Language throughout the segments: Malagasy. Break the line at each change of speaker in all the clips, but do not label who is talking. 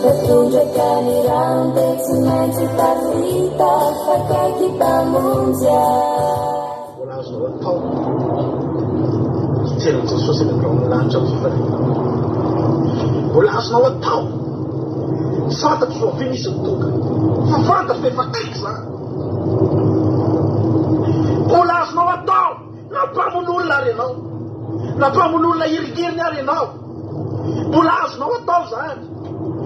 Tunjukkan rantai sungai cita-cita pakai kita munja.
Wala zo tao. Tena zo so sila ng lancha zo fa. Wala as na tao. Sa ta zo finish tuka. Fa ta fe fa kisa. Wala as na tao. Na pamunul la rin no. Na pamunul la irigir na rin no. Wala as na tao sa.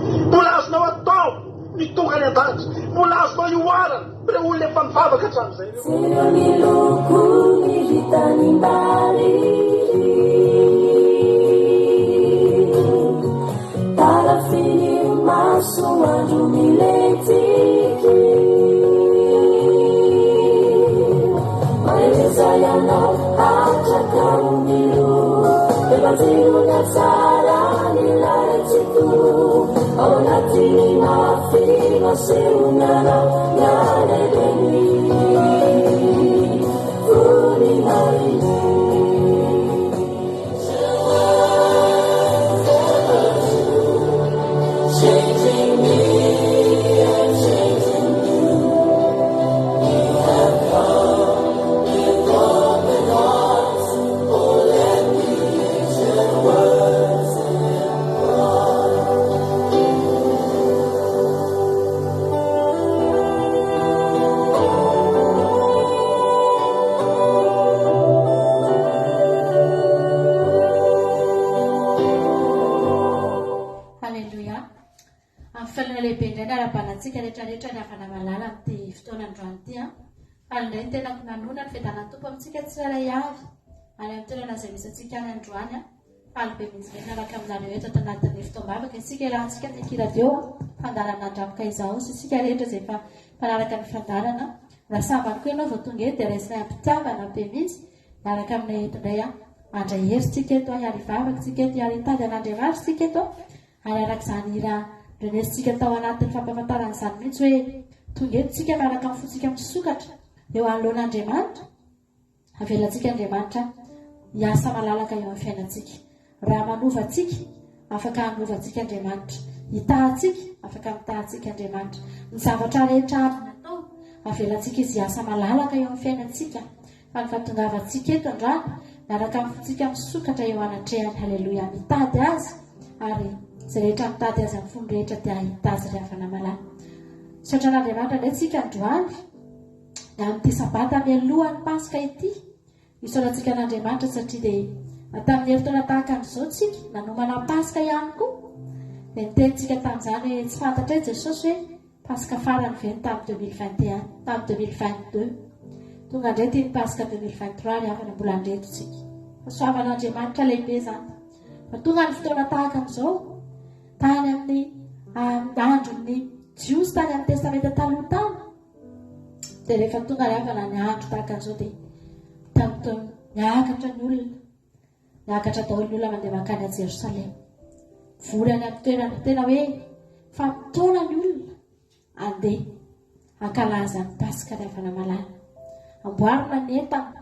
Bulas na tao nito kanyatas. Bulas na iwanan. Pero uli pangfaba ka saan sa inyo.
Sino niluku militan imbari. Tarafini maso madumileti. Maelezayano hata kaumilu. Bebatinu na sara nilai situ. Onatini mafina seunana yare deni Uninari changing me and changing you. You have come with open arms. Oh, let me reach your words and cry.
Tsika rehetrarehetra ny avana malala amin'ity fotoanandroany ity a. Alindray ny tena nanona ny fedana tompo amintsika tsirairay avy. Any amin'ny toerana izay misy antsika any androany a. Alibe mihitsy miaraka aminareo eto tanatin'ny fotoam-bavaka isika iarahantsika ny kiradio fandarana andramoka izao sy isika rehetra izay efa manaraka ny fandarana. Raha sambany koa ianao vao tonga eto dia raisina ampitiavana be mihitsy miaraka aminay eto indray a. Andray heritsika eto hiary vavaka tsika eto hiary hitady an'Andriamanitra tsika eto ary arak'izany raha renesitsika tao anatin'ny fampahafantarana izany mihitsy hoe tonga eto tsika miaraka amin'ny fotsika misokatra eo anoloan'Andriamanitra avelantsika Andriamanitra hiasa malalaka eo amin'ny fiainantsika. Raha manovantsika afaka hanovantsika Andriamanitra, hitahantsika afaka mitahantsika Andriamanitra. Ny zavatra rehetra abiny atao avelantsika izy hiasa malalaka eo amin'ny fiainantsika. Fa ny fahatongavantsika eto androany miaraka amin'ny fotsika misokatra eo anatrehany. Haleloia, mitady azy ary izay rehetra mitady azy amin'ny fomba rehetra dia hita azy ry havana malala. Misaotra an'Andriamanitra indray tsika androany amin'ity sabata mialohan'ny Paska ity. Isaorantsika an'Andriamanitra satria dia tamin'ny herintaona tahaka an'izao tsika nanomana Paska ihany koa. Dia nitenitsika tamin'izany hoe tsy fantatra Jesosy hoe Paska farany ve tamin'ny 2021 tamin'ny 2022. Tonga indray ity ny Paska 2023 ry havana mbola andreto tsika. Fahasoavan'Andriamanitra lehibe izany. Fa tonga ny fotoana tahaka an'izao tany amin'ny andron'ny Jiosy tany amin'ny testamenta taloha tany. Dia rehefa tonga ry havana ny andro tahaka an'izao dia tamin'itony niakatra ny olona. Niakatra daholo ny olona mandeha mankany a Jerosalema. Vory any amin'ny toerana tena hoe fampitaona ny olona andeha hankalaza ny Paska ry havana malala. Amboarina ny entana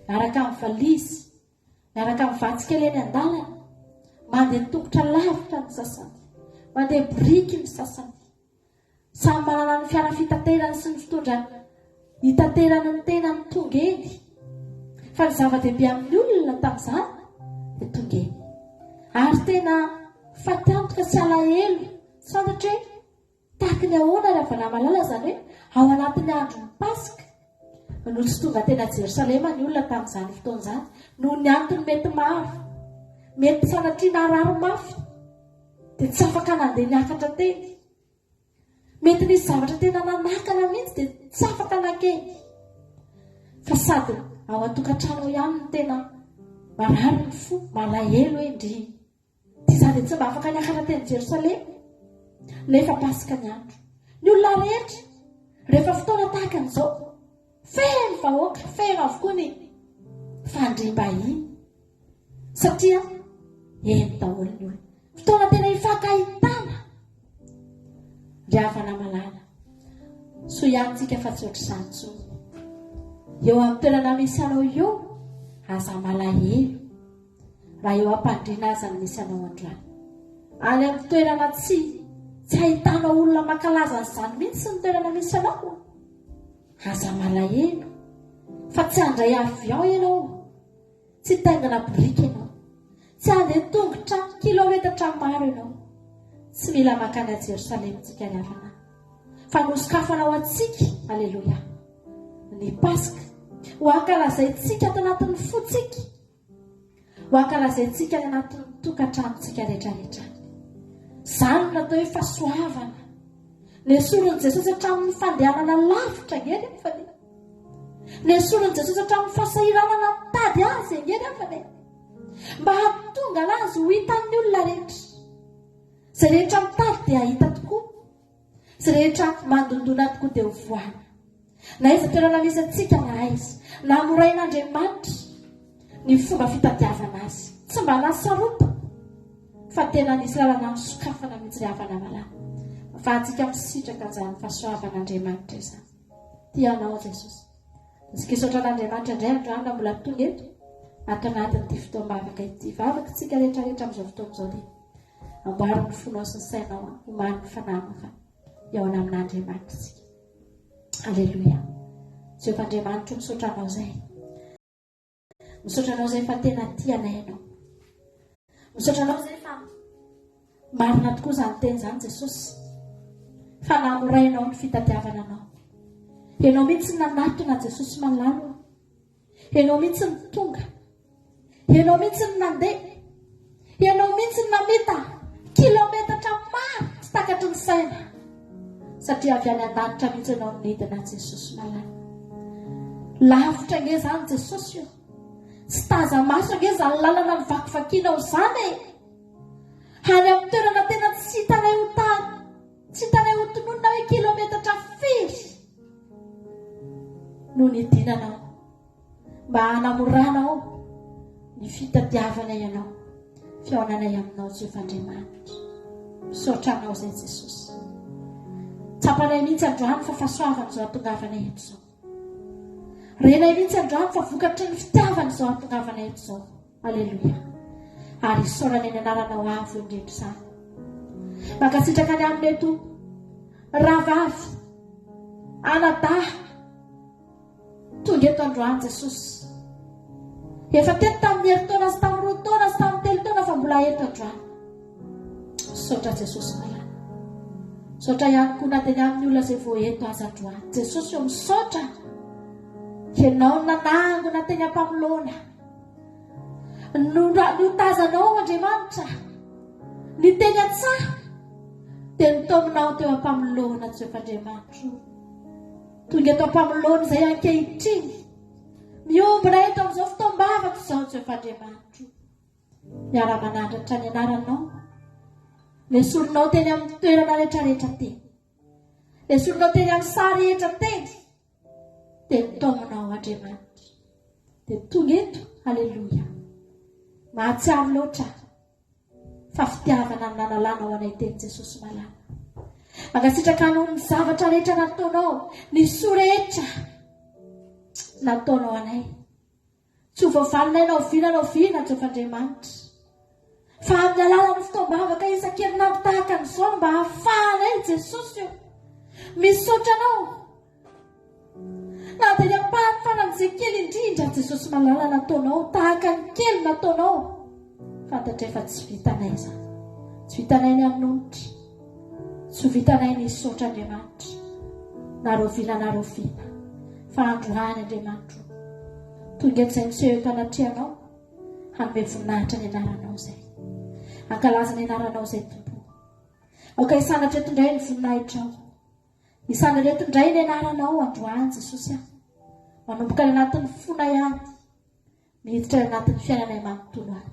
miaraka amin'ny valizy, miaraka amin'ny vatsikely eny an-dalana, mandeha tongotra lavitra ny sasany, mandeha biriky ny sasany. Samy manana ny fiara fitaterany sy ny fitondra hitaterany ny tena ny tonga eny. Fa ny zava-dehibe amin'ny olona tamin'izany dia tonga eny. Ary tena fatantoka sy alahelo, tsy fantatra hoe tahaka ny ahoana ry havana malala izany hoe ao anatin'ny andron'ny Paska. No tsy tonga tena Jerosalema ny olona tamin'izany fotoan'izany noho ny antony mety maro, mety sanatriana raro mafy dia tsy afaka nandeha niakatra teny. Mety nisy zavatra tena nanakana mihitsy dia tsy afaka nakeny. Fa sady ao an-tokantrano ihany no tena marary ny fo, malahelo hoe ndry dia izany dia tsy mba afaka niakatra teny Jerosalema nefa Paska ny andro. Ny olona rehetra rehefa fotoana tahaka an'izao feno vahoaka, feno avokoa ny fandriam-bahiny satria eny daholo ny olona. Fotoana tena hifankahitana ry havana malala. So ihantsika fa tsy ohatr'izany intsony. Eo amin'ny toerana misy anao eo aza malahelo raha eo am-pandriana aza ny misy anao androany. Any amin'ny toerana tsy tsy ahitana olona mankalaza an'izany mihitsy ny toerana misy anao. Aza malahelo fa tsy handray avion ianao, tsy taingana borika ianao, tsy handeha tongotra kilometatra maro ianao. Tsy mila makany a Jerosalemtsika ny havana fa nosokafanao atsika. Aleloia. Ny Paska ho ankalazaintsika ato anatin'ny fotsika, ho ankalazaintsika ny anatin'ny tokantranontsika rehetrarehetra. Izany natao hoe fahasoavana nesoron'i Jesosy hatramin'ny fandehanana lavitra angeny fane, nesoron'i Jesosy hatramin'ny fahasahiranana mitady azy angeny fane, mba hahatonga anazy ho hitan'ny olona rehetra. Izay rehetra mitady dia hahita tokoa, izay rehetra mandondona tokoa dia ho voana. Na iza toerana misy antsika na aiza, na morain'Andriamanitra ny fomba fitadiavana azy, tsy mba nasarota fa tena nisy lalana misokafana mihitsy ny havana malama. Fa antsika misitraka an'izany fahasoavan'Andriamanitra izany. Tianao Jesosy. Isika hisaotra an'Andriamanitra indray androany mbola tonga eto ato anatin'ity fotoam-bavaka ity. Vavaka tsika rehetrarehetra amin'izao fotoan'izao dia amboary ny fonao sy ny sainao, omany ny fanamaka eo amin'Andriamanitra tsika. Aleluia. Jehovah Andriamanitra, misaotra anao izay. Misaotra anao izay fa tena tianay ianao. Misaotra anao izay fa marina tokoa izany teny izany Jesosy, fa namorainao ny fitadiavana anao. Ianao mihitsy nanatona Jesosy malalo, ianao mihitsy ny tonga, ianao mihitsy ny nandeha, ianao mihitsy ny namita kilometatra maro tsy takatry ny saina, satria avy any an-danitra mihitsy ianao nidina Jesosy malalo. Lavitra nge izany Jesosy io, tsy taza maso nge izany lalana ny vakivakianao izany e. Any amin'ny toerana tena tsy hitanay ho tany, tsy hitanay ho tononona hoe kilometatra firy no nidinanao mba hanamoranao ny fitadiavana ianao, fihaonanay aminao Jehovah Andriamanitra. Misaotra anao izay Jesosy. Tsapanay mihitsy androany fa fahasoavana izao hatongavana eto izao. Renay mihitsy androany fa vokatry ny fitiavana izao hatongavana eto izao. Aleluia. Ary isaorana eny anaranao avo indrindra izany. Mankasitraka ny amin'ny eto ravavy anadahy tonga eto androany Jesosy. Efa teto tamin'ny herintaona sy tamin'ny roa taona sy tamin'ny telo taona fa mbola eto androany. Misaotra Jesosy malala. Misaotra ihany koa na teny amin'ny olona izay vao eto azy androany. Jesosy eo misaotra. Ianao nanangona teny ampamilona. Notazanao Andriamanitra ny teny an-tsaha dia nitaominao teo ampamilona Jehovah Andriamanitra. Tonga eto ampamilona izay ankehitriny, miombona eto amin'izao fotoam-bavaka izao Jehovah Andriamanitra. Miara-manandratra ny anaranao, lesorinao teny amin'ny toerana rehetrarehetra teny, lesorinao teny amin'ny sary rehetra teny, dia nitaominao Andriamanitra. Dia tonga eto, aleluia. Mahatsiaro loatra fa fitiavana ny nanalana ao anay teny Jesosy malala. Mankasitraka noho ny zavatra rehetra nataonao, ny soa rehetra nataonao anay. Tsy ho voavalinay nao viana Jehovah Andriamanitra. Fa amin'ny alalan'ny fotoam-bavaka isan-kerinandro tahaka an'izao mba hahafahanay Jesosy io. Misaotra anao. Na dia ny ampahan'izay kely indrindra Jesosy malala nataonao, tahaka ny kely nataonao. Fantatra efa tsy vitanay izany. Tsy vitanay ny hanonitra. Tsy vitanay ny isaotra Andriamanitra. Naroviana. Fa androany Andriamanitra. Tonga izay miseho eto anatrianao, hanome voninahitra ny anaranao izay. Ankalaza ny anaranao izay tompo. Aoka hisanatra eto indray ny voninahitrao. Hisanatra eto indray ny anaranao androany Jesosy. Manomboka ny anatin'ny fona ihany, miditra ny anatin'ny fiainanay manontolo any.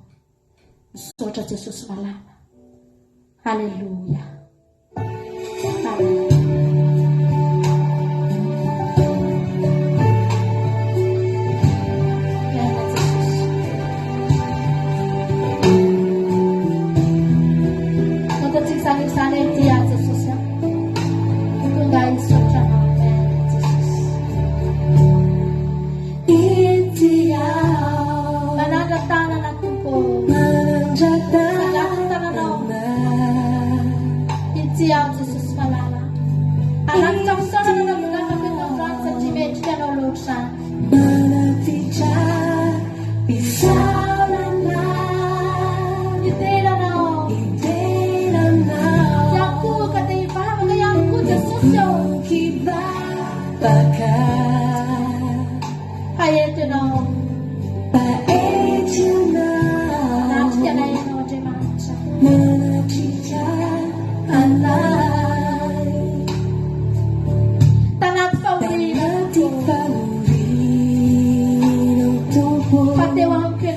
Misaotra Jesosy malama. Aleluia. Amen. Yang Paentinao. Natikana ianao Andriamanitra. Tanaty fahoriana. Fateo amiko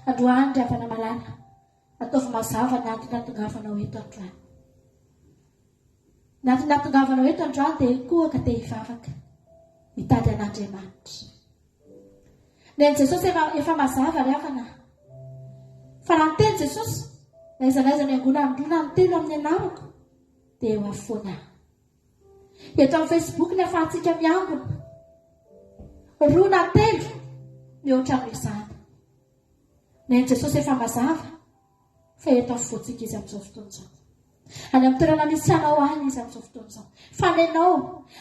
Androany ry avana malala, ataovy mazava natongavagnao eto androany. Natongavagnao eto androany dia koa ka te hivavaka mitady an'Andriamanitra. Neny Jesosy efa mazava ry avana. Fa raha niteny Jesosy, naiza ny angona androna ny telo amin'ny anarako, dia eo afoana. Eto amin'ny Facebook ny afahantsika miangona. Roa na telo mihoatra amin'izany. Neny Jesosy efa mazava, fa eto afovoantsika izy amin'izao fotoana izao. Any amin'ny toerana misy anao any izy amin'izao fotoana izao. Fanenao,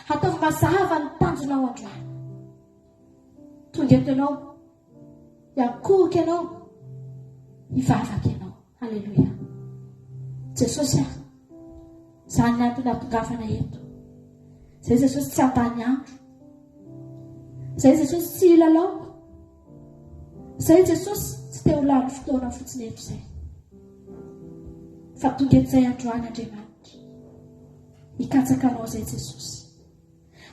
ataovy mazava ny tanjonao androany. Tonga eto ianao, hiankohika ianao, hivavaka ianao. Halleluia. Jesosy izany antony hampongavana eto. Izay Jesosy tsy antany andro. Izay Jesosy tsy ilalaoko. Izay Jesosy tsy te ho lany fotoana fotsiny eto izay. Fa tonga eto izay androany Andriamanitra. Hikatsaka anao izay Jesosy.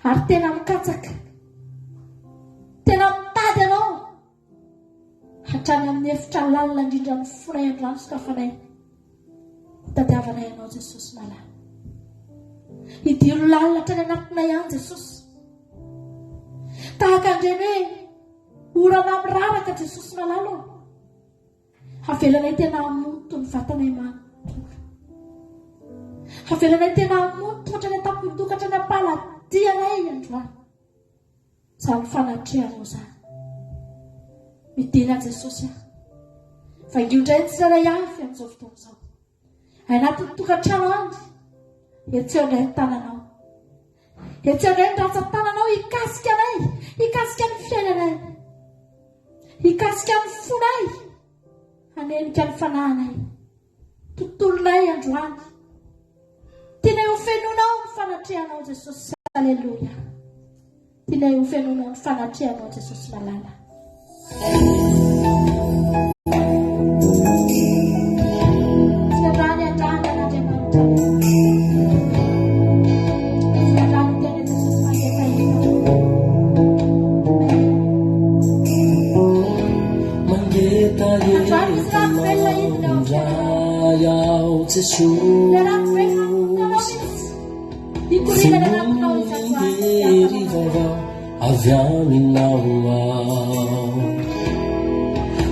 Ary tena mikatsaka. Tena mitady anao. hatrany amin'ny efitra lalina indrindra ny fonay androany sy kafanay tadiavanay ianao Jesosy malala idiro lalina hatrany anatinay ihany Jesosy tahaka andreny hoe orana miraraka Jesosy malala havelanay tena hamonto ny vatanay manontolo havelanay tena hamonto hatrany atampon-doka hatrany ampaladianay androany zany fanatrehanao zany midina Jesosy vaingindray tsy zaray avy amin'izao fotoana izao anatin'ny tokantrano andry etseo indray ny tananao etseo indray ny ratsan-tananao hikasika anay hikasika ny fiainanay hikasika ny fonay hanenika ny fanahinay tontolonay androany tiana ho fenonao ny fanatrehanao Jesosy aleluia tiana ho fenonao ny fanatrehanao Jesosy malala
avy aminao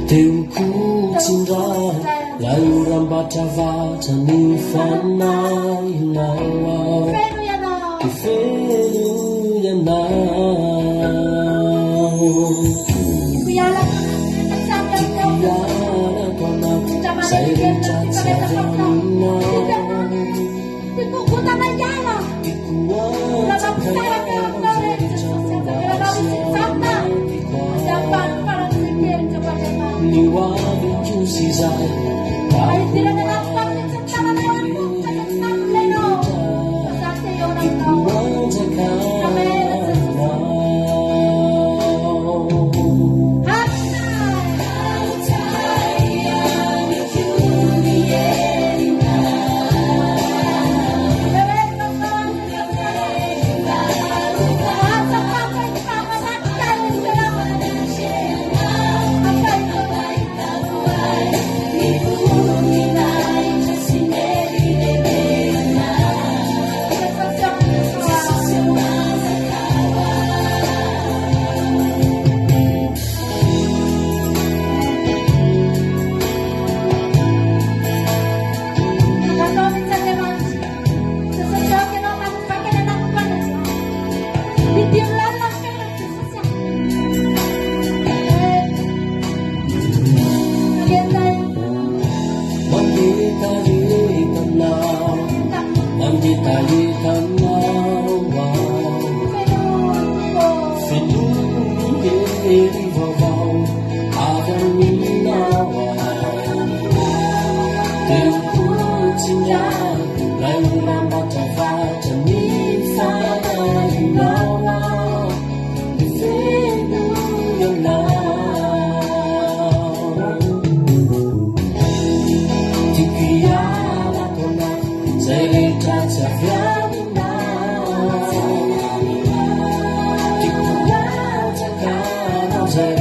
teo kotsindrahy lay oram-batravatra ny fanahinao ifeno ianao tikiarako anaty zay rehetra tsy avy aminao ni wami kusizai Say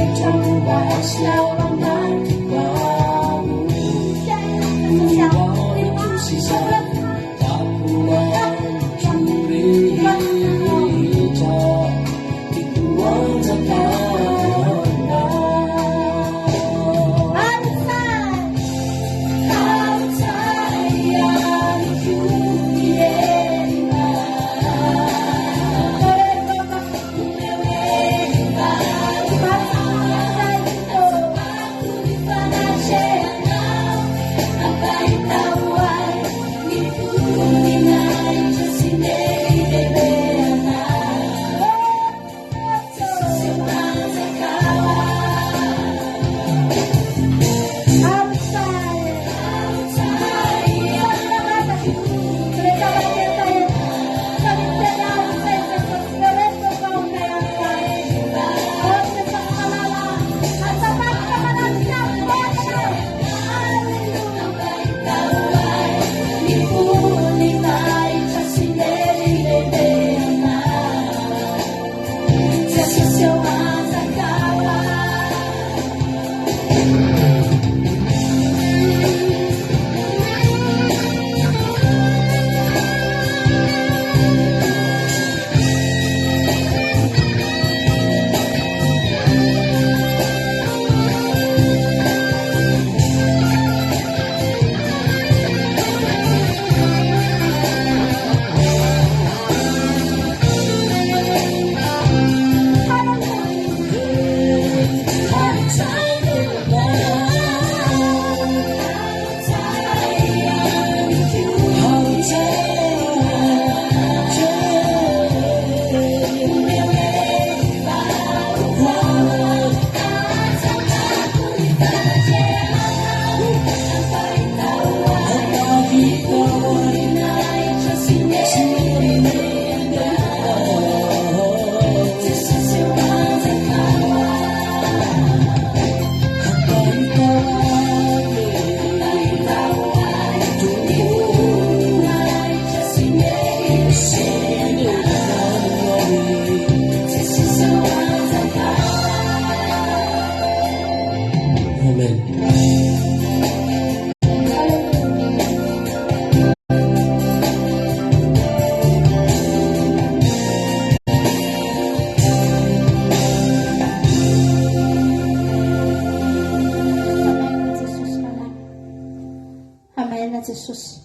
Jesosy.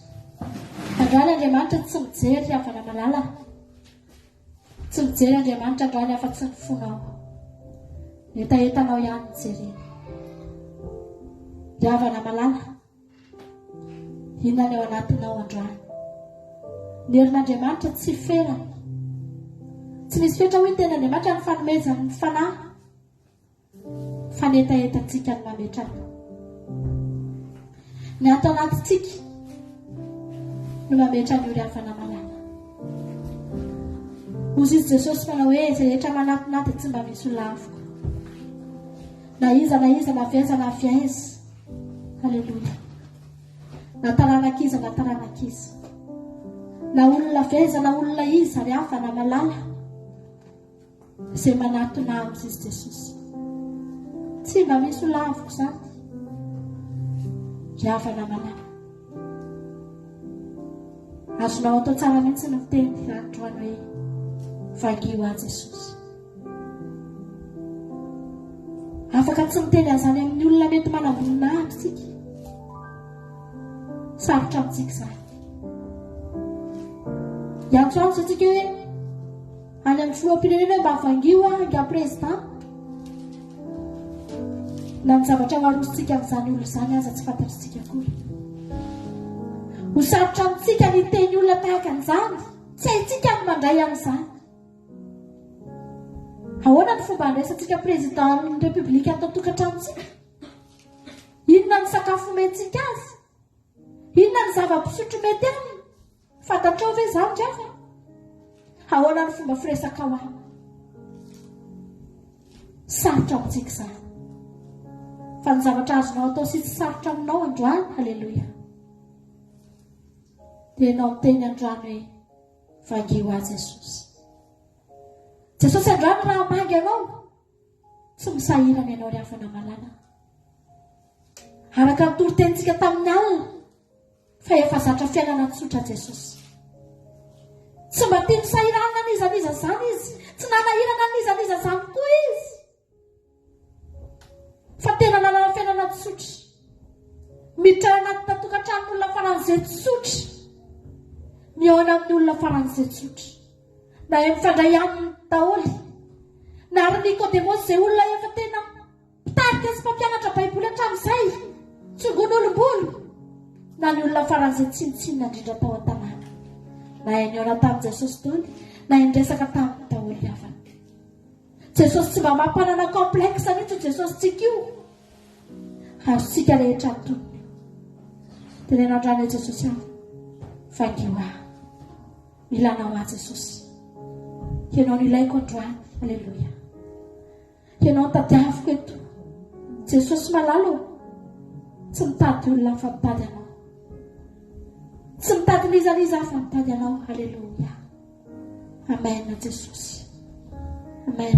Androany Andriamanitra tsy mijery havana malala. Tsy mijery Andriamanitra androany afa-tsy ny fonao. Etaetanao ihany mijery. Ry havana malala, inona ny ao anatinao androany? Ny herin'Andriamanitra tsy ferany. Tsy misy fetra hoe tena Andriamanitra ny fanomezany ny fanahy. Fa ny etaetantsika ny mametrana. Ny ato anatintsika no mametrany io ry havana malala. Hozy izy Jesosy manao hoe izay rehetra manatinah dia tsy mba misy olona afaka. Na iza na viaiza na viaiza. Halleluja. Na taranak'iza na taranak'iza. Na olona viaiza na olona iza ry havana malala. Izay manatona amin'izy Jesosy. Tsy mba misy olona afaka izany. Ry havana malala. Azonao atao tsara mihitsy ny miteny androany hoe vangio a Jesosy. Afaka tsy miteny azany amin'ny olona mety manambonina amintsika. Sarotra amintsika izany. Iantsoantso antsika hoe any amin'ny filoham-pirenena mba vangio nga président. Na ny zavatra hoarositsika amin'izany olona izany aza tsy fantatritsika akory. Ho sarotra amintsika ny teny olona tahaka an'izany. Tsy haintsika ny mandray amin'izany. Ahoana ny fomba andraisantsika prézidentin'ny repoblika atao tokantranontsika? Inona ny sakafo omentsika azy? Inona ny zava-pisotro mety aminy? Fantatrao ve izany rehefa? Ahoana ny fomba firesaka ho aminy? Sarotra amintsika izany. Fa ny zavatra azonao atao sy tsy sarotra aminao androany. Halleluja. Dia ianao miteny androany hoe vangio a Jesosy. Jesosy androany raha mangy ianao, tsy misahirana ianao ry havana malala. Araka ny toro-tenitsika tamin'ny alina, fa efa zatra fiainana tsotra Jesosy. Tsy mba tia misahirana n'izaniza izany izy. Tsy nanahirana n'izaniza izany koa izy. Fa tena nanana fiainana tsotra. Miditra anaty tokantranon'olona faran'izay tsotra. Ny ao amin'ny olona faran'izay tsotra. Na mifandray aminy daholo. Na ary Nikodemosy izay olona efa tena mpitarika sy mpampianatra baiboly hatramin'izay. Tsongon'olombolo. Na ny olona faran'izay tsinitsinina indrindra tao an-tanàna. Na niona tamin'i Jesosy tony, na indresaka tamin'ny daholo havana. Jesosy tsy mba mampanana complexe mihitsy Jesosy tsika io. Azontsika rehetra ny tonony. Tenena androany Jesosy aho. Vangio aho. Milanao a Jesosy. Ianao nilaiko androany. Halleluja. Ianao tadiaviko eto. Jesosy malalo. Tsy mitady olona fa mitady anao. Tsy mitady nizaniza fa mitady anao. Halleluja. Amen Jesosy. Amen.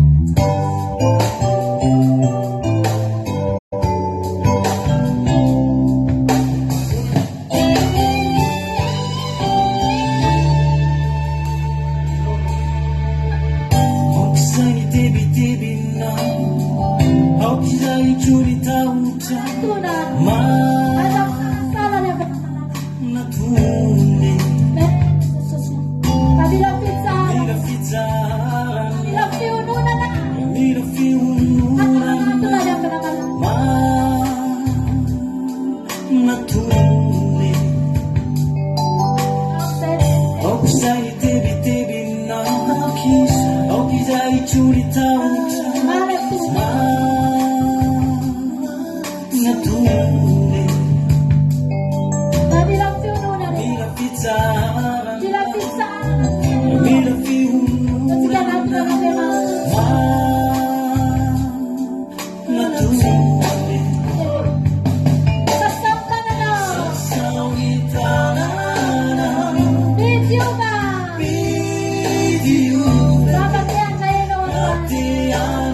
Yeah.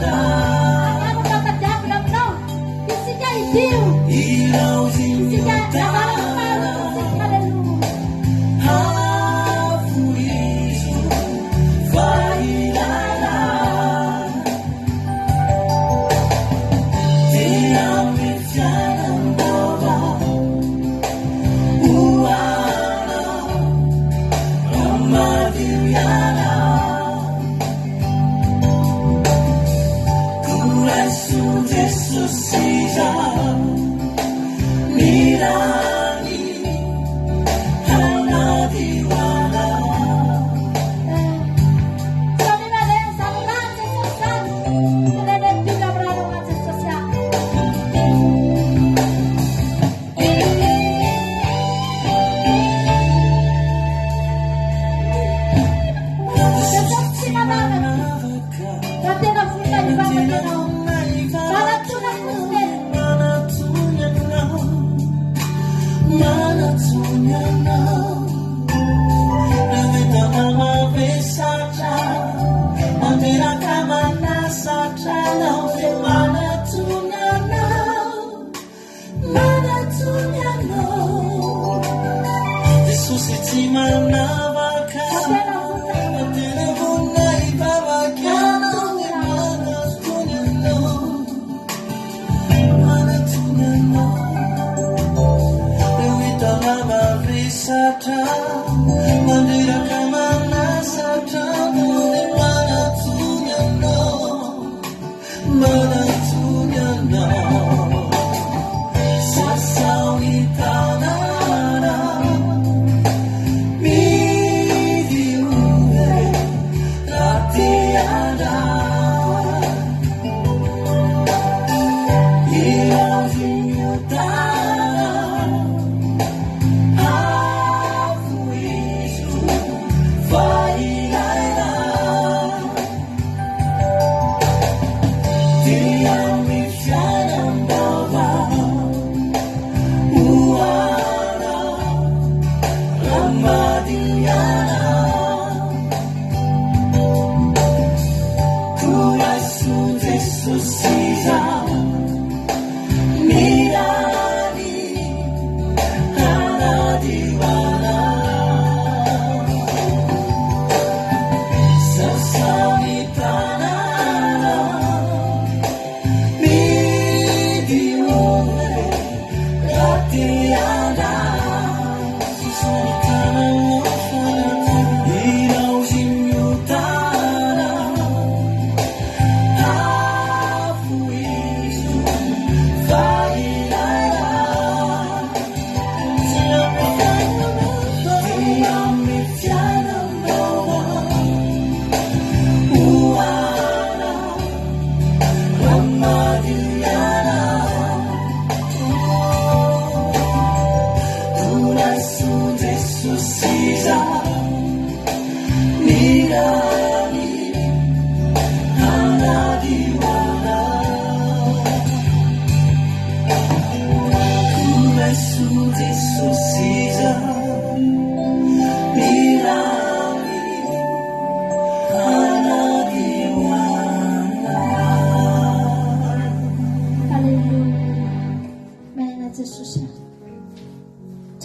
siza mirani hanadiwala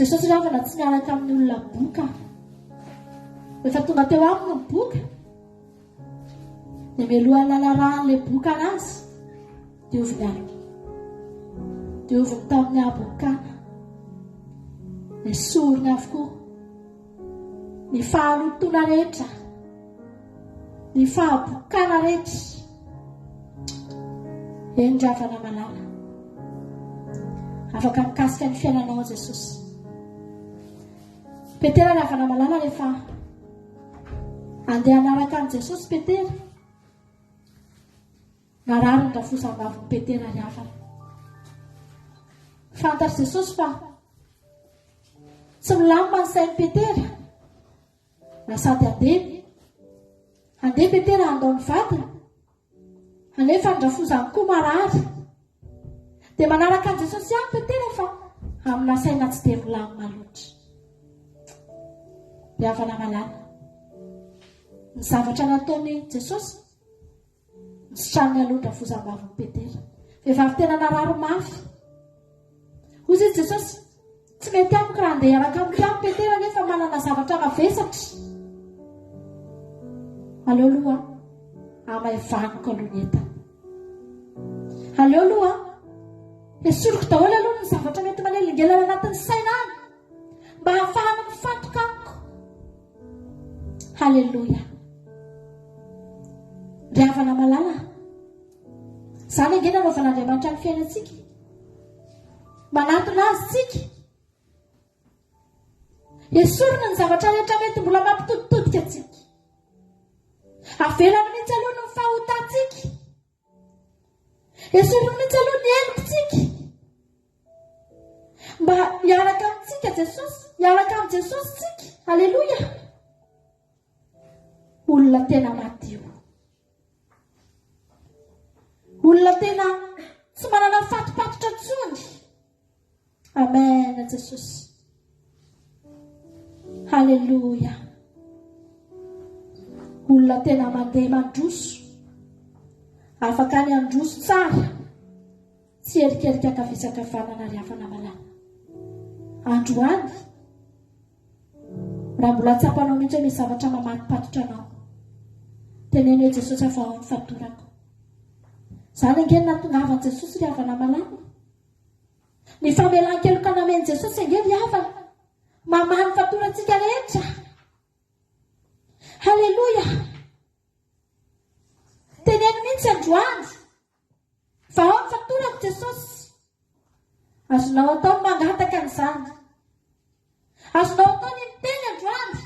Jesosy ravana tsy miaraka amin'ny olona boka rehefa tonga teo aminy ny boka dia mialoha lalarahan'ilay boka anazy dia oviny tamin'ny abokana ny sorony avokoa ny fahalotona rehetra ny fahabokana rehetra eny ravana malala afaka mikasika ny fiainanao Jesosy. Petera ravana malala rehefa andeha hanaraka an' Jesosy Petera narary ny rafosambavin'i Petera ravana. Fantatry Jesosy fa tsy milamina ny sain'i Petera na sady andeha Petera andao ny vadiny anefa ny rafozany koa marary dia manaraka an' Jesosy ihany Petera fa amina saina tsy dia milamina loatra. Ravana malala ny zavatra nataony Jesosy nisitraniny aloha ny rafozam-bavin'i Petera. Vehivavy tena narary mafy hozy izy Jesosy tsy mety amiko raha andeha araka amiko ihany Petera nefa manana zavatra mavesatra. Aleo aloha amaivaniko aloha ny entana. Aleo aloha esoriko daholo aloha ny zavatra mety manelingelana anatin'ny saina any mba hahafahana mifantoka amiko. Halleluja. Ravana malala Zany angena anaovan'Andriamanitra ny fiainantsika. Manatona azy tsika. Esorina ny zavatra rehetra mety mbola mampitoditodika antsika. Avelany mihitsy aloha ny fahotantsika. Esorina mihitsy aloha ny helokontsika. Mba hiaraka amintsika Jesosy, hiaraka amin'ny Jesosy tsika. Alleluia. Olona tena madio. Olona tena tsy manana fatopatotra intsony. Amen Jesosy. Halleluja. Olona tena mandeha mandroso. Afaka ny androso tsara. Tsy erikerika kavisakavanana ary hafa namalana. Androany. Raha mbola tsapanao mihitsy hoe misy zavatra mamatopatotra anao. Teneny hoe Jesosy afa ao ny fatorako. Zany angeny natongavan Jesosy ry havana malama. Ny famelan-kelokana amen'i Jesosy angeny ry havana. Mamaha ny fatorantsika rehetra. Halleluja. Teneny mihitsy androany. Fa ao ny fatorako Jesosy. Azonao atao mangataka an'izany. Azonao atao ny miteny androany.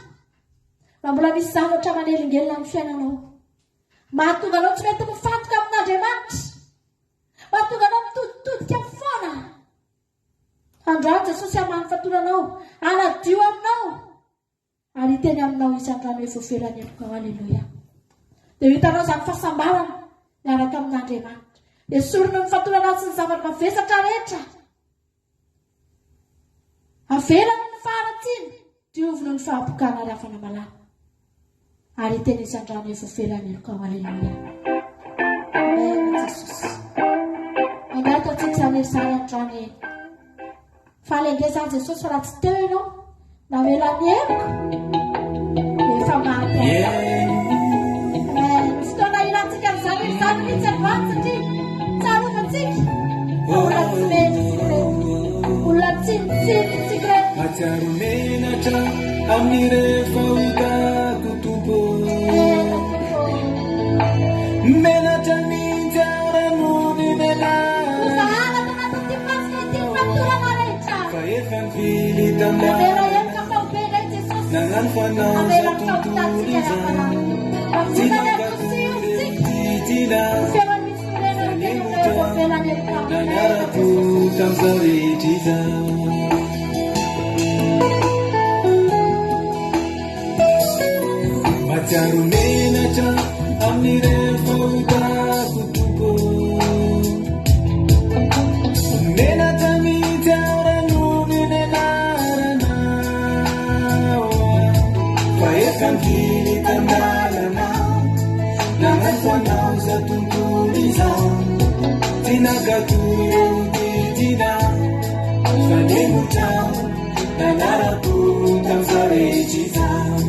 Raha mbola misy zavatra manelingelina amin'ny fiainanao. Mahatonga anao tsy mety mifantoka amin'Andriamanitra. Mahatonga anao mitoditodika foana. Androany Jesosy amany fatoranao. Anadio aminao. Ary teny aminao izy androany hoe voavelany amiko. Halleluja. Dia hitanao izany fahasambarana miaraka amin'Andriamanitra. Esorina ny fatorana sy ny zavatra mavesatra rehetra. Avelany ny faharatsiany. Dioviny ny fahampokana ary hafa namalana. Ary teny izy androany hoe voavelany amiko. Halleluja. Amen Jesosy. Miaraka antsika izany izany androany. Falengezany Jesosy fa raha tsy teo ianao. Navelany eloko. Efa maty. Fotoana ilantsika amin'izany izany mihitsy androany satria tsarofantsika. Olona tsy mety. Olona tsinitsiny rehetra.
Matsiaro menatra amin'ny rehefa hitako tompo. Menatra mihitsy aranony velara.
Zahanaka natity pasity fatorana rehetra.
Fa efa mivily tambara.
Avera elaka faobena Jesosy.
Nanano fanao
Avera
za tontolo
faotantsika
izany.
Avotany atosihosika.
Titina
Feony misy olena ny teny hoe voavelany elaka.
nanarako tamin'izao rehetra izany. Matsiaro menatra amin'ny rehefa hitako tompo. Menatra mihitsy aranony velarana. Fa efa mivily tandalana. Nanano fanao za tontolo izany. Tsy nagatoy titina. Fa nemotra nanarako tamin'izao rehetra izany.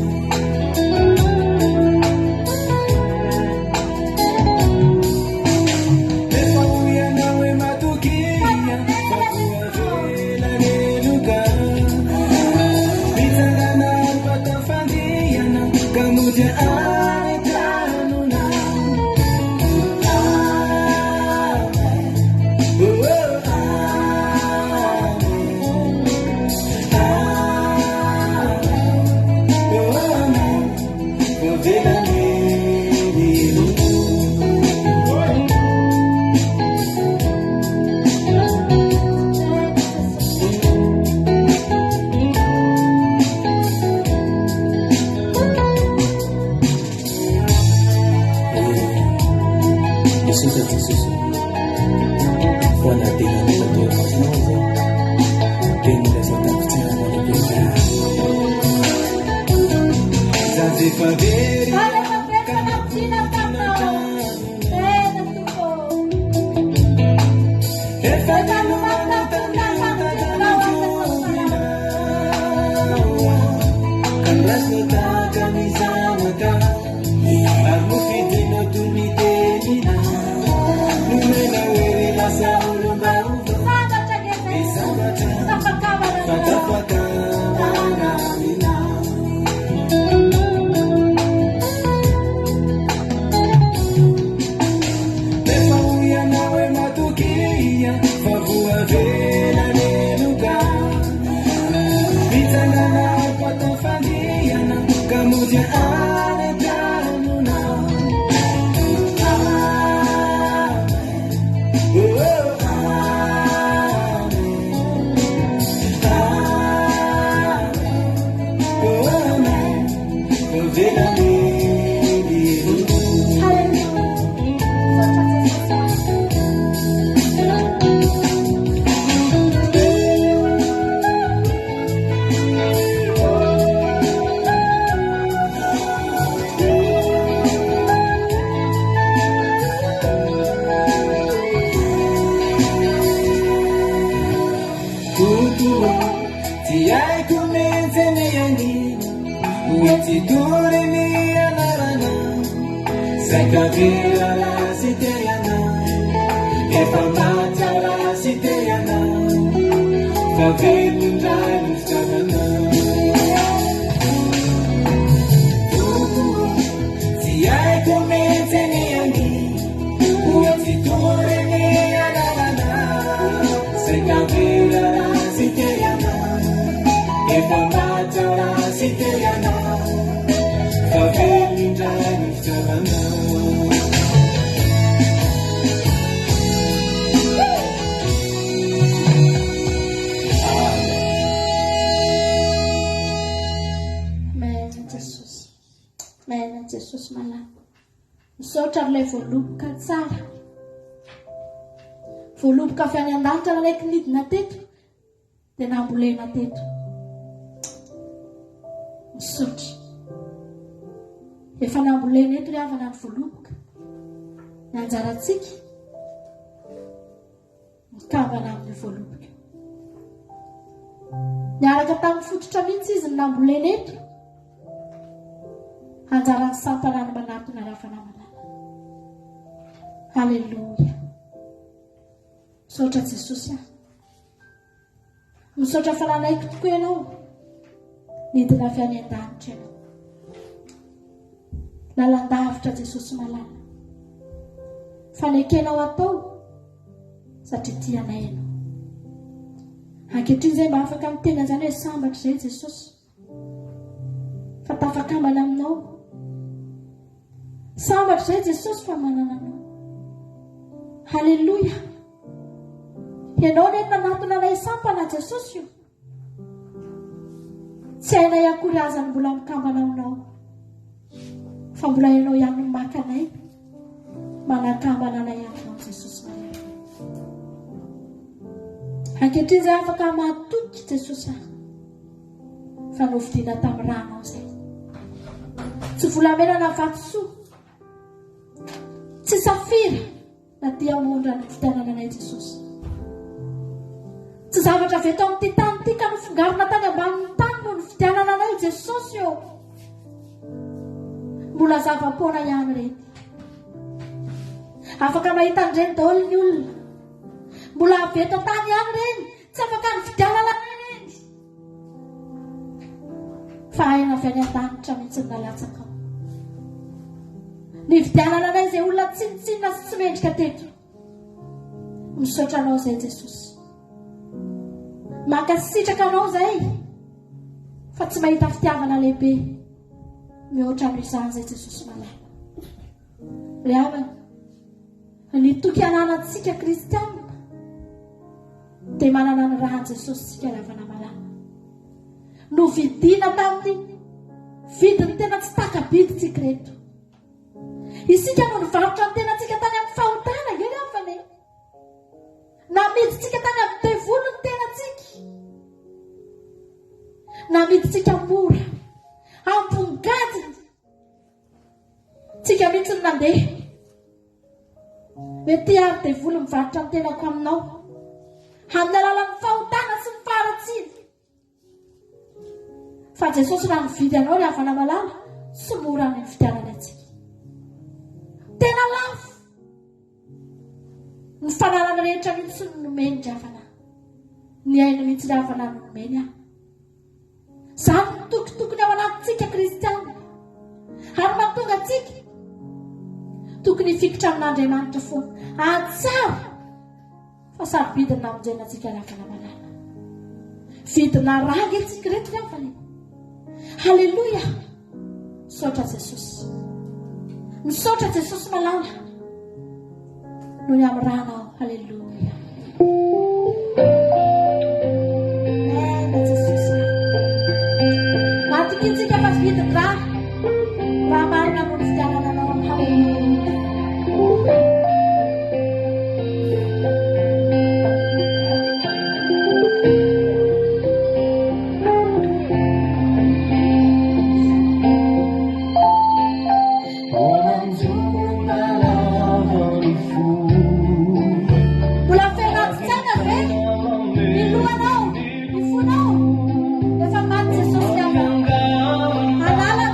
Oetidoremi anarana Zakavira la siteyana Efa mata la siteyana Favelundrai muftanana Tiaiko meteniani Oetidoremi anarana Zakavira la siteyana Efa mata la siteyana Favelundrai muftanana
Jesus malama misaotra amin'ilay voaloboka tsara voaloboka avy any an-danitra nalaiky nidina teto dia nambolena teto misaotra efa nambolena eto ry havana ny voaloboka ny anjarantsika mikambana amin'ny voaloboka niaraka tamin'ny fototra mihitsy izy ny nambolena eto anjarany sampana ny manatona rafana malala. Halleluja. Misaotra Jesosy aho. Misaotra fananaiko tokoa ianao nidina avy any an-danitra ianao. Lalandavitra Jesosy malala. Fanekenao atao satria tianay ianao. Ankehitriny izay mba afaka miteny an'izany hoe sambatra izay Jesosy. Fa tafakambana aminao. Sambatra izay Jesosy fa manana anao. Halleluja. Ianao ny nanatona anay sampana Jesosy io. Tsy hainay akory azany mbola mikambana aminao. Fa mbola ianao ihany no maka anay. Manakambana anay aminao Jesosy malala. Ankehitriny izay afaka mahatoky Jesosy aho. Fa novidiana tamin'ny ranao izay. Tsy volamena na vatosoa. Tsy safira na dia mondra ny fitianana anay Jesosy. Tsy zavatra avy eto amin'ity tany ity ka nofongarina tany ambanin'ny tany no ny fitianana anay Jesosy eo. Mbola zava-poana ihany rety. Afaka mahita an'ireny daholo ny olona. Mbola avy eto tany ihany reny. Tsy afaka ny fitianana anay reny. Fa aina avy any an-danitra mihitsy ny nalatsaka ao. Ny fidianana anay izay olona tsinitsinina sy tsy mendrika teto. Misaotra anao izay Jesosy. Mankasitraka anao izay. Fa tsy mahita fitiavana lehibe. Mihoatra amin'izany izay Jesosy malala. Ry havana, ny toky ananantsika kristianina dia manana ny rahan'i Jesosy tsika ravana malala. Novidiana tamin'ny vidiny tena tsy takabidy tsika reto. Isika no nivarotra ny tenantsika tany amin'ny fahotana iry afane. Namiditsika tany amin'ny devolo ny tenantsika. Namiditsika mora. Ampongadiny. Tsika mihitsy ny nandeha. Mety ary devolo mivarotra ny tenako aminao. Amin'ny alalan'ny fahotana sy ny faharatsiny. Fa Jesosy raha nividy anao ry havana malala, sy mora ny fidianana antsika. Tena lafo. Ny fanarana rehetra mihitsy ny nomeny ry havana. Ny aina mihitsy ry havana ny nomeny aho. Izany ny tokotokony ao anatintsika kristianina. Ary mahatonga antsika tokony hifikotra amin'Andriamanitra foana. Atsara fa sarobidiny namonjena antsika ry havana malala. Vidina ranga antsika reto ry havana. Halleluja. Misaotra Jesosy. Misaotra Jesosy malala. Noho ny amin'ny ranao. Halleluja. Amen Jesosy. Matikintsika fa vidiny raha marina noho ny fidianana anao. Halleluja.
Anala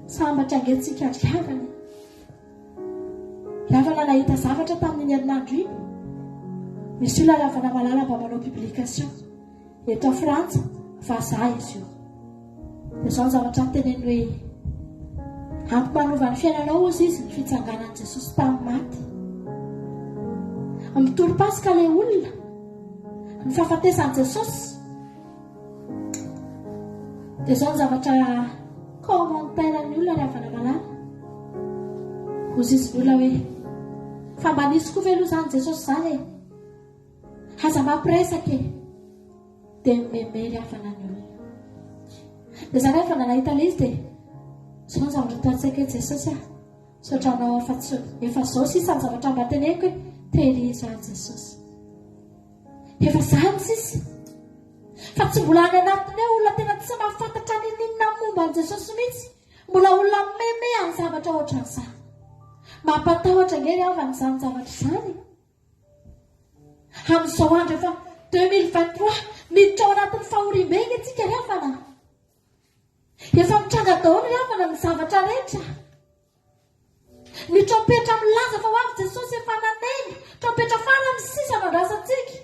Sambatra angentsika riavana. Ravana nahita zavatra tamin'ny herinandro iny. Misy olona ravana malala mba manao publication. Eto Frantsa, vazaha izy io. Dia izao ny zavatra teneny hoe ampimanova ny fiainanao ozy izy ny fitsanganan'i Jesosy tamin'ny maty. Mitoripaska ilay olona ny fahafatesan'i Jesosy. Dia izao ny zavatra commentaire-ny olona ravana malala. Ozy izy ny olona hoe fa mba nisy koa ve aloha izany Jesosy izany e? Aza mampiresaka e? Dia mimemery havana ny olona. Dia izany efa nahita ilay izy dia izao ny zavatra toatsaika hoe Jesosy sotranao efa izao sisa ny zavatra mba teneko hoe tehiriza Jesosy. Efa izany sisy. Fa tsy mbola any anatiny eo olona tena tsy mahafantatra ninona momba an' Jesosy mihitsy. Mbola olona meme amin'ny zavatra ohatran'izany. Mampatahotra ngery avan'izany zavatra izany. Amin'izao andro efa 2023 miditra ao anatin'ny fahoriam-beny itsika rehefa efa mitranga daholo rehefa ny zavatra rehetra. Ny trompetra milaza fa ho avy Jesosy efa naneny. Trompetra farany sisa mandrasantsika.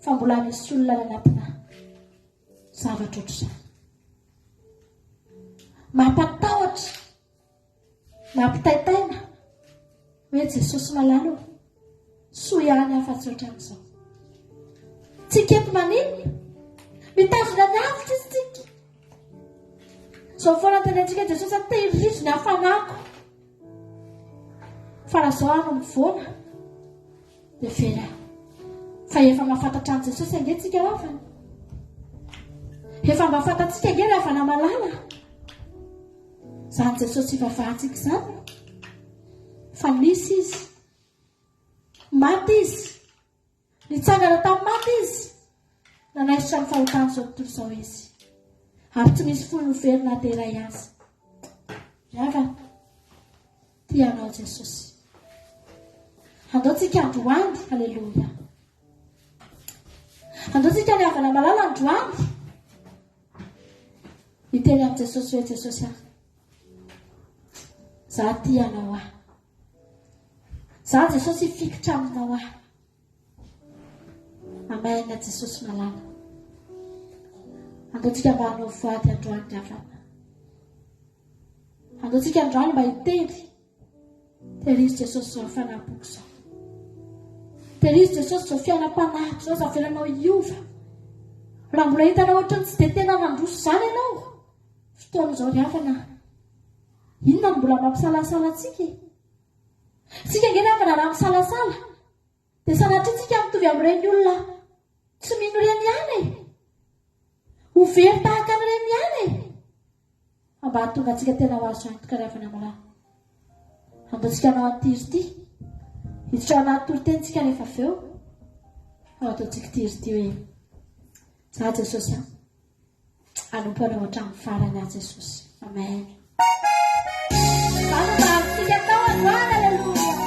Fa mbola misy olona anatina zavatra ohatr'izany. Mampatahotra, mampitaitaina hoe Jesosy malalo soa ihany afa-tsy ohatran'izao. Tsy keto maninona mitazona ny avitra izy tsika. Izao foana tenentsika Jesosy tehirizony hafanako. fa raha zao ano mivoana dia vera fa efa mahafantatra an' Jesosy angentsika ravana efa mahafantatsika ange ravana malala zany Jesosy ivavahantsika izany fa misy izy maty izy nitsangana tamin'ny maty izy nanaisitra ny fahotany zao tontolo izao izy ary tsy misy folony verina deray azy ravana tianao Jesosy andaotsika androany aleloia andaotsika ny havana malala androany miteny amin'ny Jesosy hoe Jesosy aho za tianao aho za Jesosy fikitra aminao aho amaina Jesosy malala andaotsika mba hanao voady androany ravana andaotsika androany mba hitery terizy Jesosy zao fanapoko zao terizy Jesosy zao fiainam-panahy zao zavelanao iova raha mbola hitanao ohatrany tsy dia tena mandroso zany ianao fotoana zao ravana inona no mbola mampisalasala antsika sika nge ravana raha misalasala dia sanatritsika mitovy amin'ireny olona tsy mino reny ihany ho very tahaka amin'ireny ihany mba hahatonga antsika tena ho azo antoka ravana malala ambotsika anao antiry ity hiditra ao anaty torotentsika rehefa avy eo ao ataontsika tiry ity hoe za Jesosy anompo anao hatramin'ny farany ahy Jesosy amen manobatsika tao androany aleloia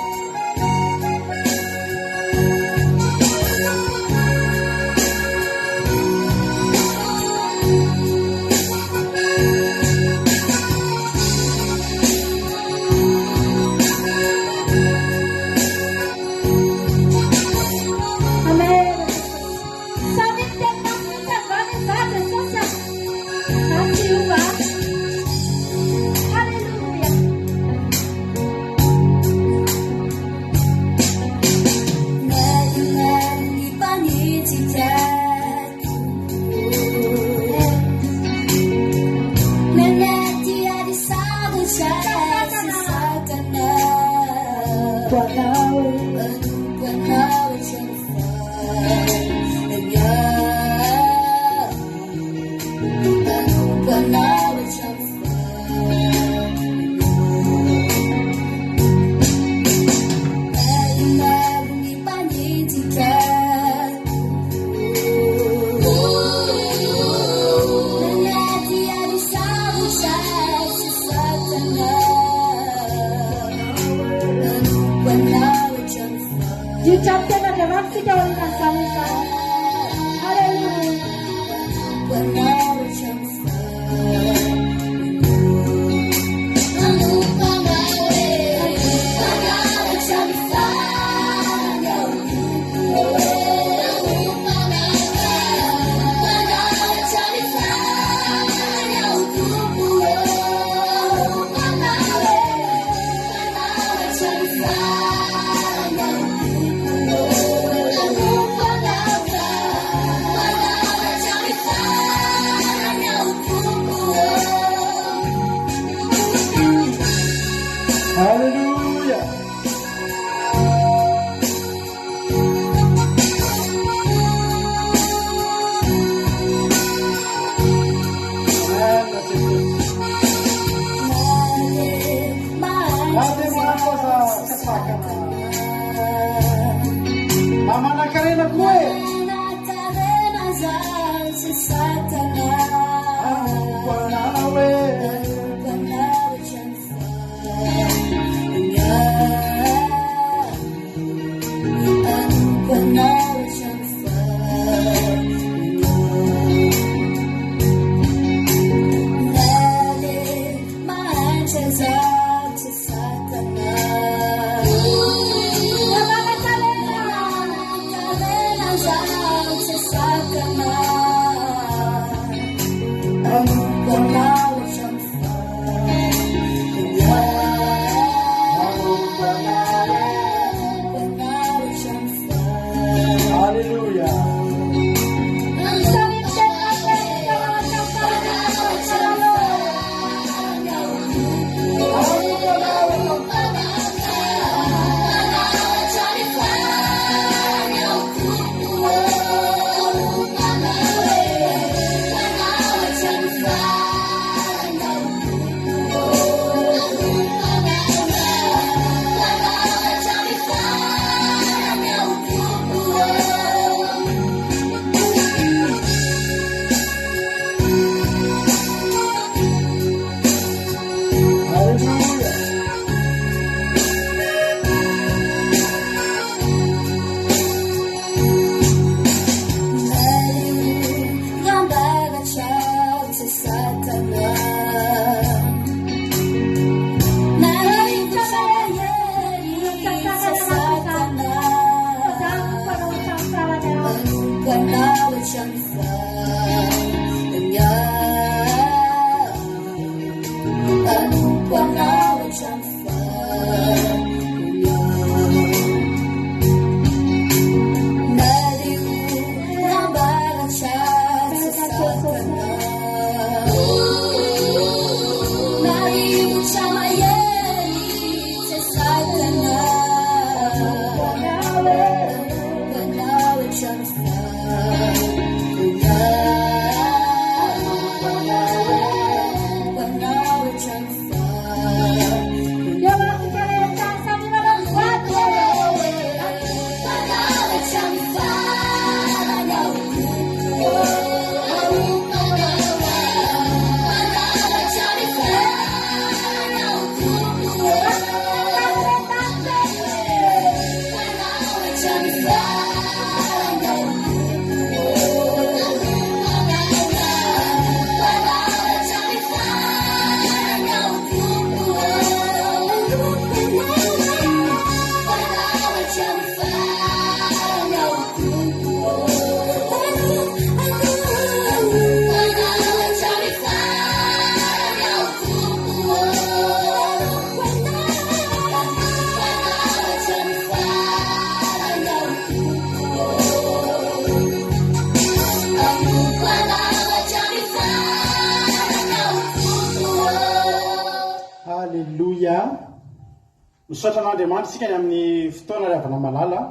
misaotra an'Andriamanitra sika ny amin'ny fotoana ravana malala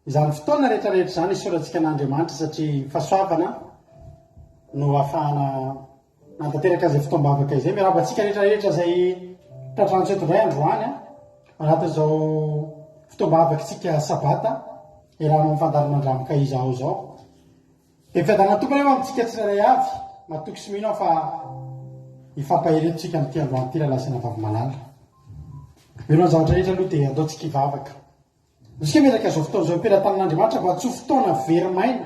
izany fotoana rehetrarehetra zany isorantsika an'Andriamanitra satria fahasoavana no ahafahana nantanteraka izay fotoam-bavaka izay miarabantsika rehetrarehetra zay tratranotseto indray androany anatin'izao fotoam-bavaka tsika sabata irano mifandaronandramoka izao zao dia fiadana tompony eo amintsika tsirairay avy matoky sy mino fa ifampahiretontsika amin'ity androany ty lalasana vavy malala miroany zavatra rehetra aloha dia ataontsika ivavaka isika metaka zao fotoana zao mipera-tanin'Andriamanitra fa tsy fotoana verimaina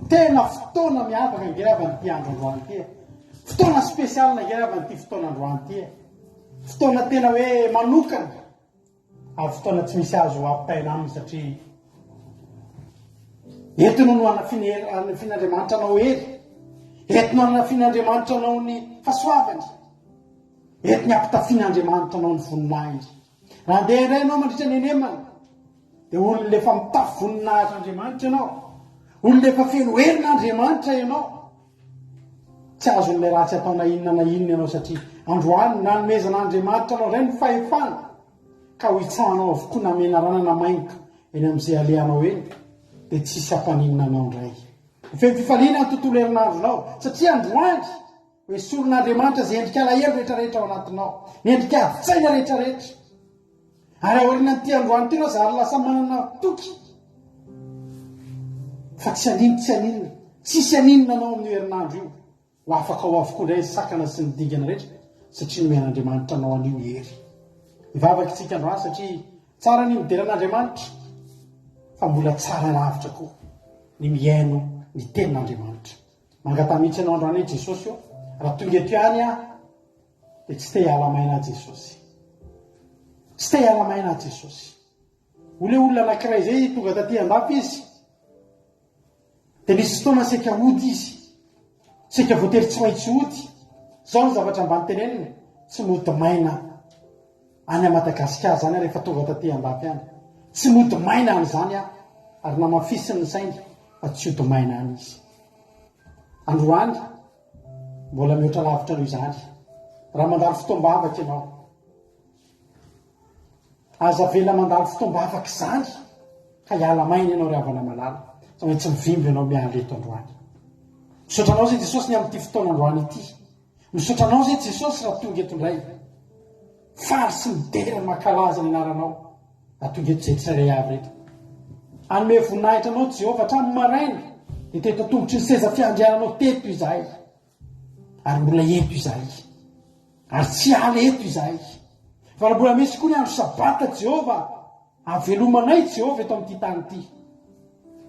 tena fotoana miavaka ngeravanyity androandroany ty fotoana spesialina ngeravanyity fotoana androany ty fotoana tena hoe manokana ary fotoana tsy misy azo ampitaina aminy satria entino no anafin'Andriamanitra anao ery entino anafin'Andriamanitra anao ny fahasoavany enti ny ampitafian'Andriamanitra anao ny voninahitra raha ndeha indray anao mandritra ny enemana dia olony lefa mitafy voninahitra Andriamanitra ianao olony lefa feno herin'Andriamanitra ianao tsy azon'ilay ratsy ataona inona na inona ianao satria androany nanomezan'Andriamanitra anao izay ny fahefana ka ho hitsahanao avokoa namena ranana mainka eny amin'izay alehanao eny dia tsisy hampaninona anao indray feno fifaliana ny tontolo herinandronao satria androany hoe soron'Andriamanitra izay endrika alahelo rehetrarehetra ao anatinao ny endrika adi-tsaina rehetrarehetra ary aoriana nyity androany ty anao zary lasa manana toky fa tsy aninona tsisy aninona anao amin'ny herinandro io ho afaka ao avokoa indray sakana sy ny dingana rehetra satria nomen'Andriamanitra anao an'io hery ivavaka itsika androany satria tsara ny mideran'Andriamanitra fa mbola tsara lavitra koa ny miaino ny tenin'Andriamanitra mangatahmihitsy anao androany hoe Jesosy io raha tonga eto ihany dia tsy te hiala-maina Jesosy tsy te hiala-maina Jesosy ole olona anankiray izay tonga taty andafy izy dia nisy fotoana seka ody izy seka voatery tsy maintsy ody zao ny zavatra ambany teneniny tsy mody maina any Madagasikara zany rehefa tonga taty andafy any tsy mody maina an'izany ary namafisiny ny saingy fa tsy ody maina any izy androany mbola mihoatra lavitra noho izany raha mandalo fotoam-bavaka ianao aza vela mandalo fotoam-bavaka izany ka hiala maina ianao ry havana malala sa maintsy mivimby ianao mialeto androany misaotranao zay Jesosy ny amin'ity fotoana androany ity misaotranao zay Jesosy raha tonga eto indray faly sy midera makalaza ny anaranao raha tonga eto izay tsirairay avy reto anome voninahitra anao Jehovah hatramin'ny maraina dia teto tongotry ny seza fiandriananao teto izahay ary mbola eto izahay ary tsy ala eto izahay fa raha mbola misy koa ny andro sabata Jehovah avelomanay Jehovah eto amin'ity tany ity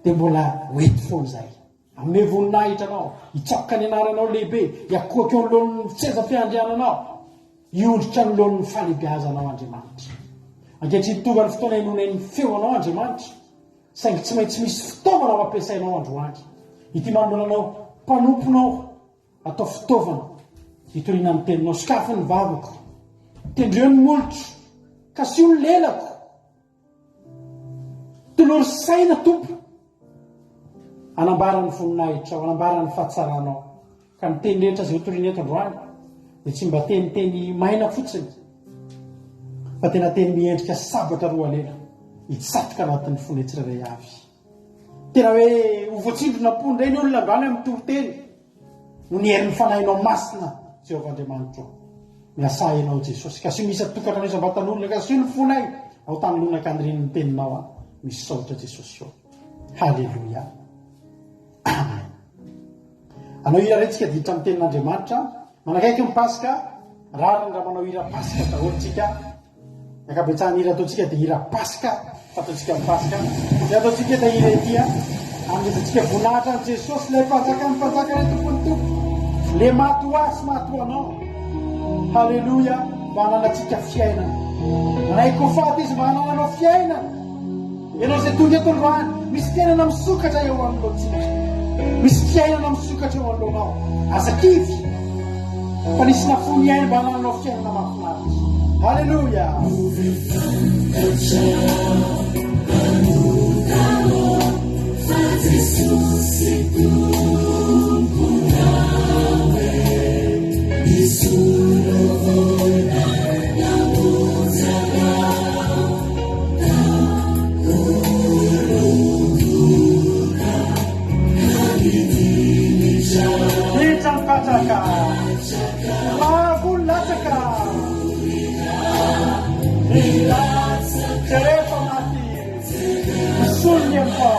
dia mbola hoeto foana izahay anome voninahitra anao hitsaoka ny anaranao lehibe hiakoaka eo anoloan'ny seza fiandriananao hiondritra ny lohan'ny falebiazanao Andriamanitra ankehitriny tonga ny fotoana inonay feo anao Andriamanitra saingy tsy maintsy misy fitaovana ho ampiasainao androany ity manolonanao mpanomponao atao fitaovana hitoriana ny teninao sokafo ny vavako tendreo ny molotro ka sy olo lelako tolory saina tompo anambarany voninahitra anambarany fahatsaranao ka ny teny rehetra izay hotoriana eto androany dia tsy mba teniteny maina fotsiny fa tena teny miendrika sabatra roa lela hitsatoka anatin'ny fony tsirairay avy tena hoe ho voatsindrona pondray ny olona androany amin'ny toriteny no ny herin'ny fanahinao masina Jehovah Andriamanitra miasa ianao Jesosy ka sy misy atokatra misy avatan'olona ka sy ny fonay ao tanolona ka niriny ny teninao misy saotra Jesosy eo halleloia amen anao hira retsika diditra amin'ny tenin'Andriamanitra manakaiky ny Pasika rariny raha manao hira Pasika daholotsika akabetsahany hira ataontsika dia hira Pasika fataontsika ny Pasika dia ataontsika dia hira etya amin'izantsika voninahitra ny Jesosy ilay mpanjaka ny mpanjaka ilay tompony tompo le maty ho azy maty ho anao halleloia mba hananatsika fiainana manaiky ho faty izy mba hanananao fiainana ianao izay tonga eto androany misy fiainana misokatra eo anoloantsika misy fiainana misokatra eo anoloanao azakivy fa nisy nafony iaina mba hanananao fiainana mahafinaritra halleluia
Isu
latsaka latsaka rehefa maty misolony amiko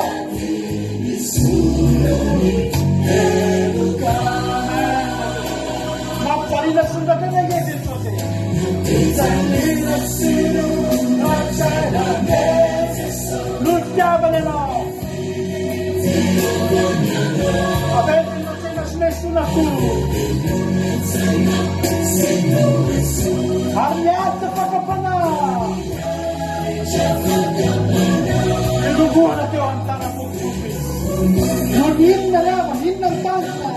mampifarina sondratrana izy Jesosy nofitiavany ianao avelona tena sy maisonako ary miaritra fakapana nilobohana teo amin'ny tanam-pofofoky no ninona rava ninona mitantona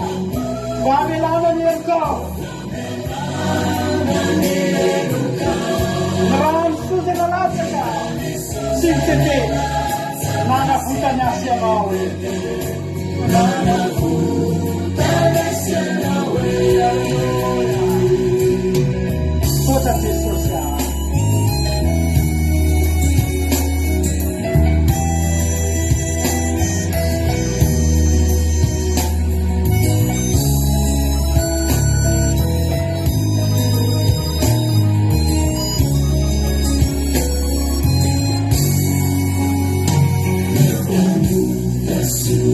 mba hamelana ny herikao raha misozana latsaka sy mitete manavotany asy ianao Toda Jesosy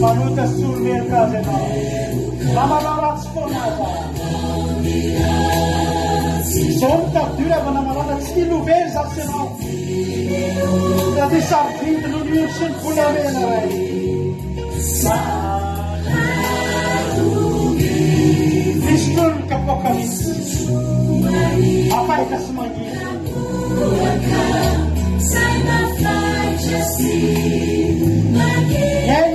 Panuta sul mio casa no. Mama ratsy foana aza. Zao mitadira manamalana tsy lovely zasy ianao. Da ty sarobidy no nioro sy ny volamena ray. Misy tolo kapokalypsy. Apaika sy mangiry.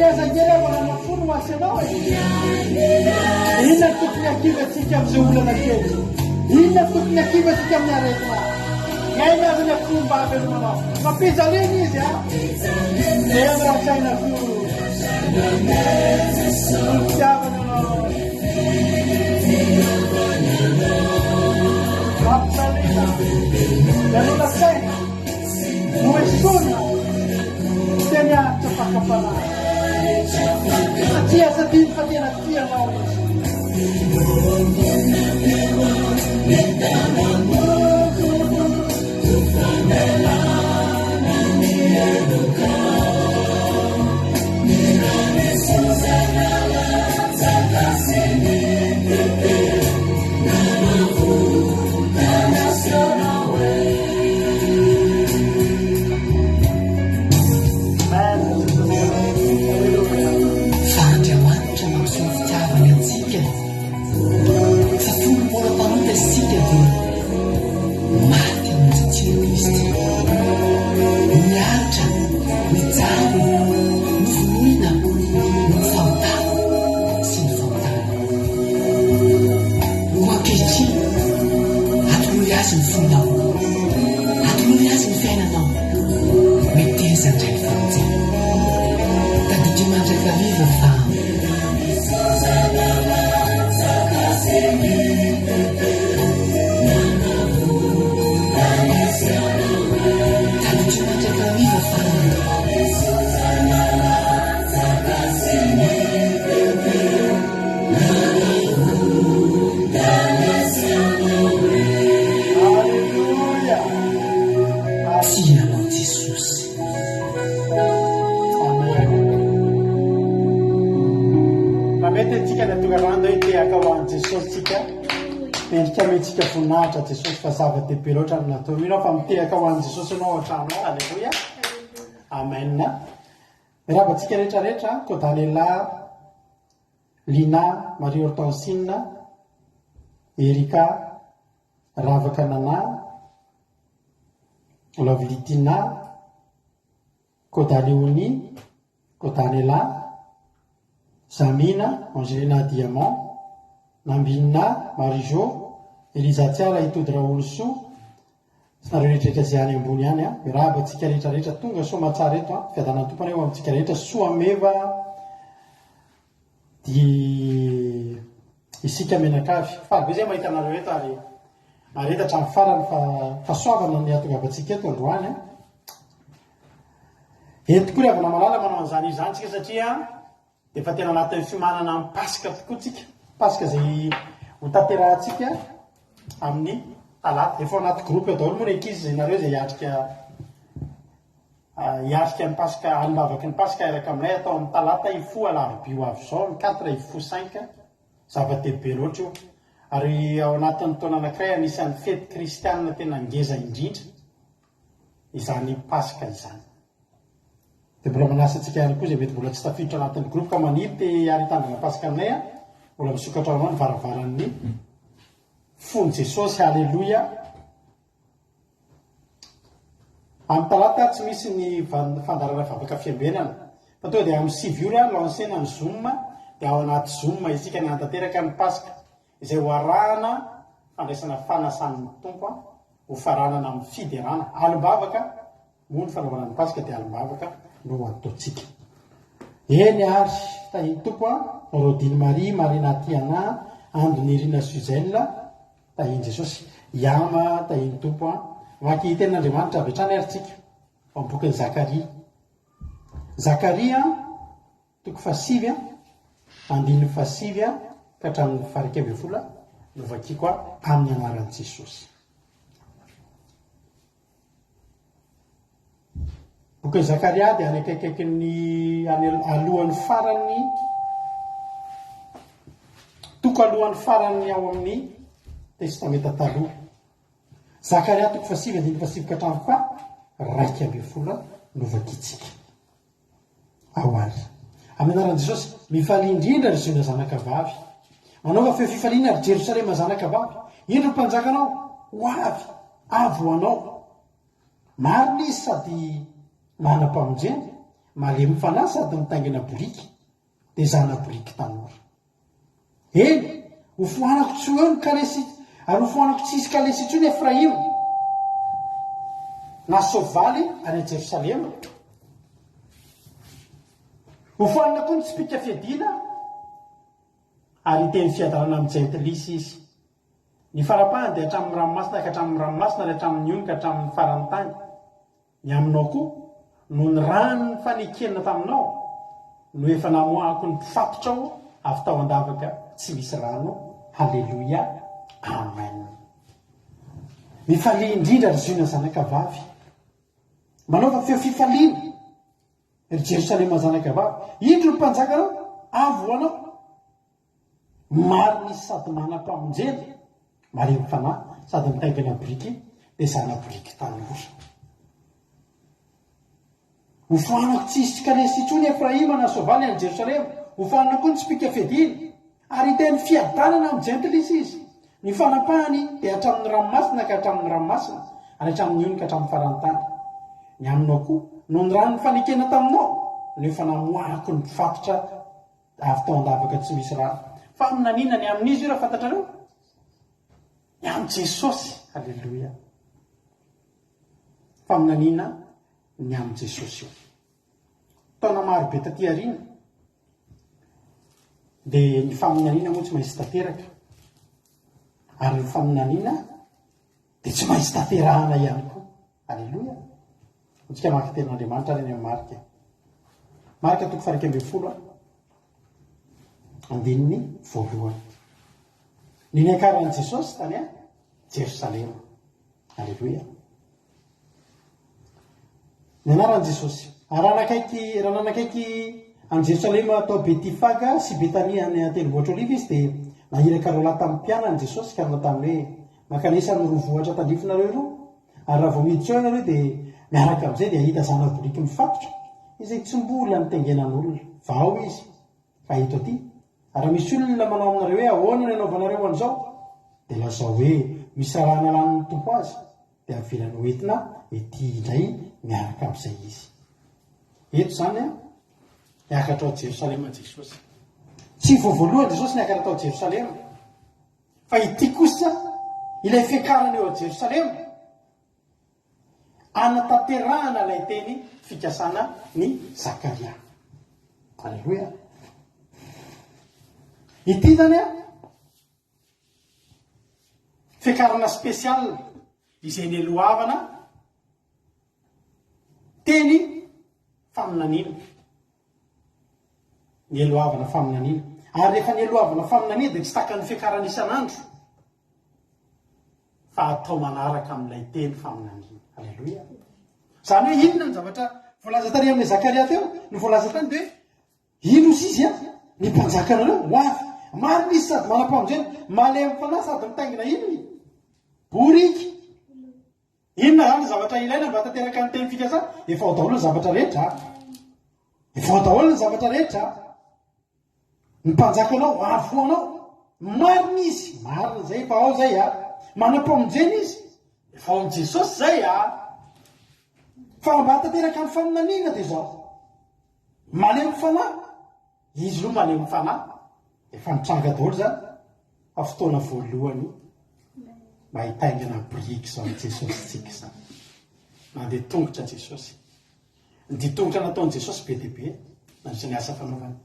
Yaza manana folo ho asy anao e. Inona tokony akivatsika amin'izay olana kely? Inona tokony akivatsika amin'ny aretina? Aina aza ny afomba aveloma anao. Mampijaliana izy a. Dia amin'ny rahasaina folo. Fitiavana anao. Mampijaliana. Dia nona saina. No esoana. Tena tsy fakapana. Satria asa dimy fa tena tianao Endrika voninahitra Jesosy fa zava-dehibe loatra no natao. Mino fa mitehaka ho an'i Jesosy ianao an-trano ao. Alleluia. Amen. Mirabantsika rehetrarehetra Kodalela, Lina, Marie Hortensine, Erika, Ravaka Nana, Lovlitina, Kodaleoni, Kodalela, Zamina, Angelina Diamant, Nambina, Marijo, Eliza Tiara, Itody Raoloso, sy nareo rehetrarehetra izay any ambony any a. Mirabantsika rehetrarehetra tonga soa matsara eto a. Fiadanany tompony eo amintsika rehetra soa meva di isika menakavy. Fahabe zay mahita anareo eto ary areta hatramin'ny farany fa soavana ny atongavantsika eto androany a. Eto koa ry avana malala manao an'izany izany tsika satria efa tena anatin'ny fimanana amin'ny pasika tokoa tsika. Pasika zay ho tanterahantsika amin'ny talata efa anaty groupe eo daholo moa ny ankizy zay nareo zay hiatrika ny pasika alimbavaky ny pasika araka aminay atao amin'ny talata ifo alarobia ho avy zao ny 4 ifo 5 zava-dehibe loatra io ary ao anatin'ny taona anankiray anisan'ny fety kristianina tena ngeza indrindra izany pasika izany. Dia mbola manasa antsika ihany koa zay mety mbola tsy tafiditra anatin'ny groupe ka maniry dia ary tandrina pasika aminay a mbola misokatra ao ny varavaran'ny fony Jesosy. Halleloia. Amin'ny talata tsy misy ny fandarana vavaka fiambenana fa tonga dia amin'ny 7 ora lansena ny Zoom dia ao anaty Zoom isika ny hantanteraka ny pasika izay ho arahana fandraisana fanasan'ny tompo ho faranana amin'ny fiderana alimbavaka moa ny fanaovana ny pasika dia alimbavaka no ataontsika. Eny ary tahiny tompo Rodine Marie Marina Tiana Andony Irina Suzelle tahiny Jesosy Yama tahiny tompo vaky tenin'Andriamanitra avy hatrany ary tsika ao bokin'ny Zakaria. Zakaria 7 andininy 7 ka hatramin'ny 12 no vakiko amin'ny anaran'i Jesosy. Bokin'ny Zakaria dia any akaikaiky ny alohan'ny farany alohan'ny farany ao amin'ny testamenta taloha. Zakaria 7 andininy 7 ka hatramin'ny 12 no vakitsika ao ary. Amin'ny anaran'i Jesosy mifaly indrindra ry ziona zanakavavy. Manaova feo fifaliana ry Jerosalema zanakavavy. Indro mpanjakanao ho avy avo anao. Marina izy sady manam-pamonjena, malemy fanahy sady mitaingina boriky dia zana boriky tanora. Eny, ho foanako tsy eo ny kalesy ary ho foanako tsy isy kalesy intsony Efraima na sovaly any Jerosalema. Ho foanina koa ny tsipika fiadina ary teny fiadarana amin'ny jentilisa izy. Ny farapahany dia hatramin'ny ranomasina ka hatramin'ny ranomasina ary hatramin'ny ony ka hatramin'ny farany tany. Ny aminao koa no ny rano ny fanekena taminao no efa namoahako ny mpifatotra ao avy tao andavaka tsy misy rano. Halleloia. Amen. Mifalia indrindra ry ziona zanakavavy. Manaova feo fifaliana ry Jerosalema zanakavavy. Indro ny mpanjakanao avo anao. Marina izy sady manam-pamonjena, malemy fanahy sady mitaingina boriky dia zana boriky tanora. Ho foanako tsy isy kalesy intsony Efraima na sovaly any Jerosalema. Ho foanako koa ny tsipika fiadina ary teny fiadanana amin'ny jentilisa izy. Ny fanapahany dia hatramin'ny ranomasina ka hatramin'ny ranomasina ary hatramin'ny ony ka hatramin'ny farany tany. Ny aminao koa no ny rano fanekena taminao no efa namoahako ny mpifatotra avy tao andavaka tsy misy rano. Fa aminanina ny amin'izy io raha fantatrareo? Ny amin'ny Jesosy. Halleloia. Fa aminanina ny amin'ny Jesosy io. Taona maro be taty aoriana dia ny faminaniana moa tsy maintsy tanteraka ary ny faminaniana dia tsy maintsy tanterahana ihany koa. Halleloia. Antsika maka tenin'Andriamanitra ary ny amin'ny Marika. Marika 12 andininy 1. Ny niankaran'i Jesosy tany Jerosalema. Halleloia. Ny anaran'i Jesosy. Raha nanakaiky any Jerosalema atao Betifaga sy Betania any tendrombohitra oliva izy dia nahiraka roalahy tamin'ny mpianany Jesosy ka nanao tamin'ny hoe makanisa ny rovohatra tandrifonareo iro ary raha vao miditra eo ianareo dia miaraka amin'izay dia hita zana boriky mifatotra izay tsy mbola nitengenan'olona. Vao izy ka hito aty. Raha misy olona manao aminareo hoe ahoana ny anaovanareo an'izao dia lazao hoe misy rahana lan'ny tompo azy dia avelany hoentina ety indray miaraka amin'izay izy. Eto zany niakatra ao Jerosalema Jesosy. Tsy voavoalohany Jesosy niakatra tao Jerosalema fa ity kosa ilay fiakarana eo Jerosalema anatanterahana ilay teny fikasana ny Zakaria. Halleloia. Ity zany fiakarana spesial izay nielohavana teny faminaniana. Nielohavana faminaniana ary rehefa nyalohavana faminania dia tsy taka ny fiakarana isan'andro fa atao manaraka amin'ilay teny faminania. Alleloia. Zany hoe inona ny zavatra voalaza tany amin'ny Zakaria teo ny voalaza tany dia hoe ino izy izy a ny mpanjakanareo ho avy maro misy sady manam-pamonjena malemy fanahy sady mitaingina inony borika. Inona zany zavatra ilaina mba tanteraka ny teny fikasana? Efa ao daholo ny zavatra rehetra, efa ao daholo ny zavatra rehetra. Ny mpanjakanao avy foanao marina izy, marina zay efa ao zay a, manam-pamonjena izy efa ao amin'i Jesosy zay a. Fa mba tanteraka ny faminaniana dia zao malemy fanahy, izy aloha malemy fanahy efa mitranga daholo zany. Fa fotoana voalohany mba hitaingana biriky zao ny Jesosy tsika zany. Nandeha tongotra Jesosy, ny ditongotra nataon'i Jesosy be dia be nandritra ny asa fanaovany.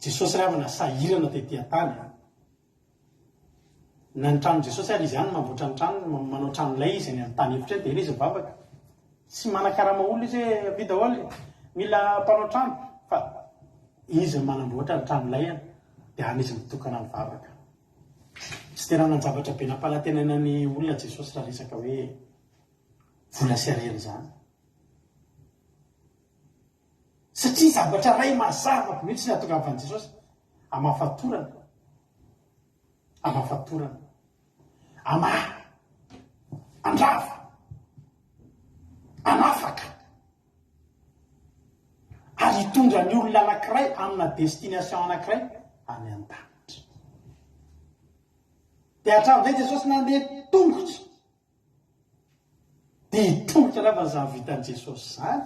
Jesosy ray avana sahirana tetỳ tany. Na ny tranon'i Jesosy ary izy ihany mamboatra ny trano, manao trano lay izy any amin'ny tany efitra dia izy mivavaka. Tsy manan-karama olo izy hoe avy daholo mila mpanao trano, fa izy manamboatra ny trano lay any dia any izy mitokana mivavaka. Tsy tena nanjavatra be nampalantenana ny olona Jesosy raha resaka hoe vola sy ariana zany. Satria zavatra ray mazava mihitsy ny atongavany Jesosy amafatorana, amafatorana, andrava, anafaka, ary hitondra ny olona anankiray amina destination anankiray any an-danitra. Dia hatramin'izay Jesosy nandeha tongotra, dia hitongotra rehefa zany vitan'i Jesosy zany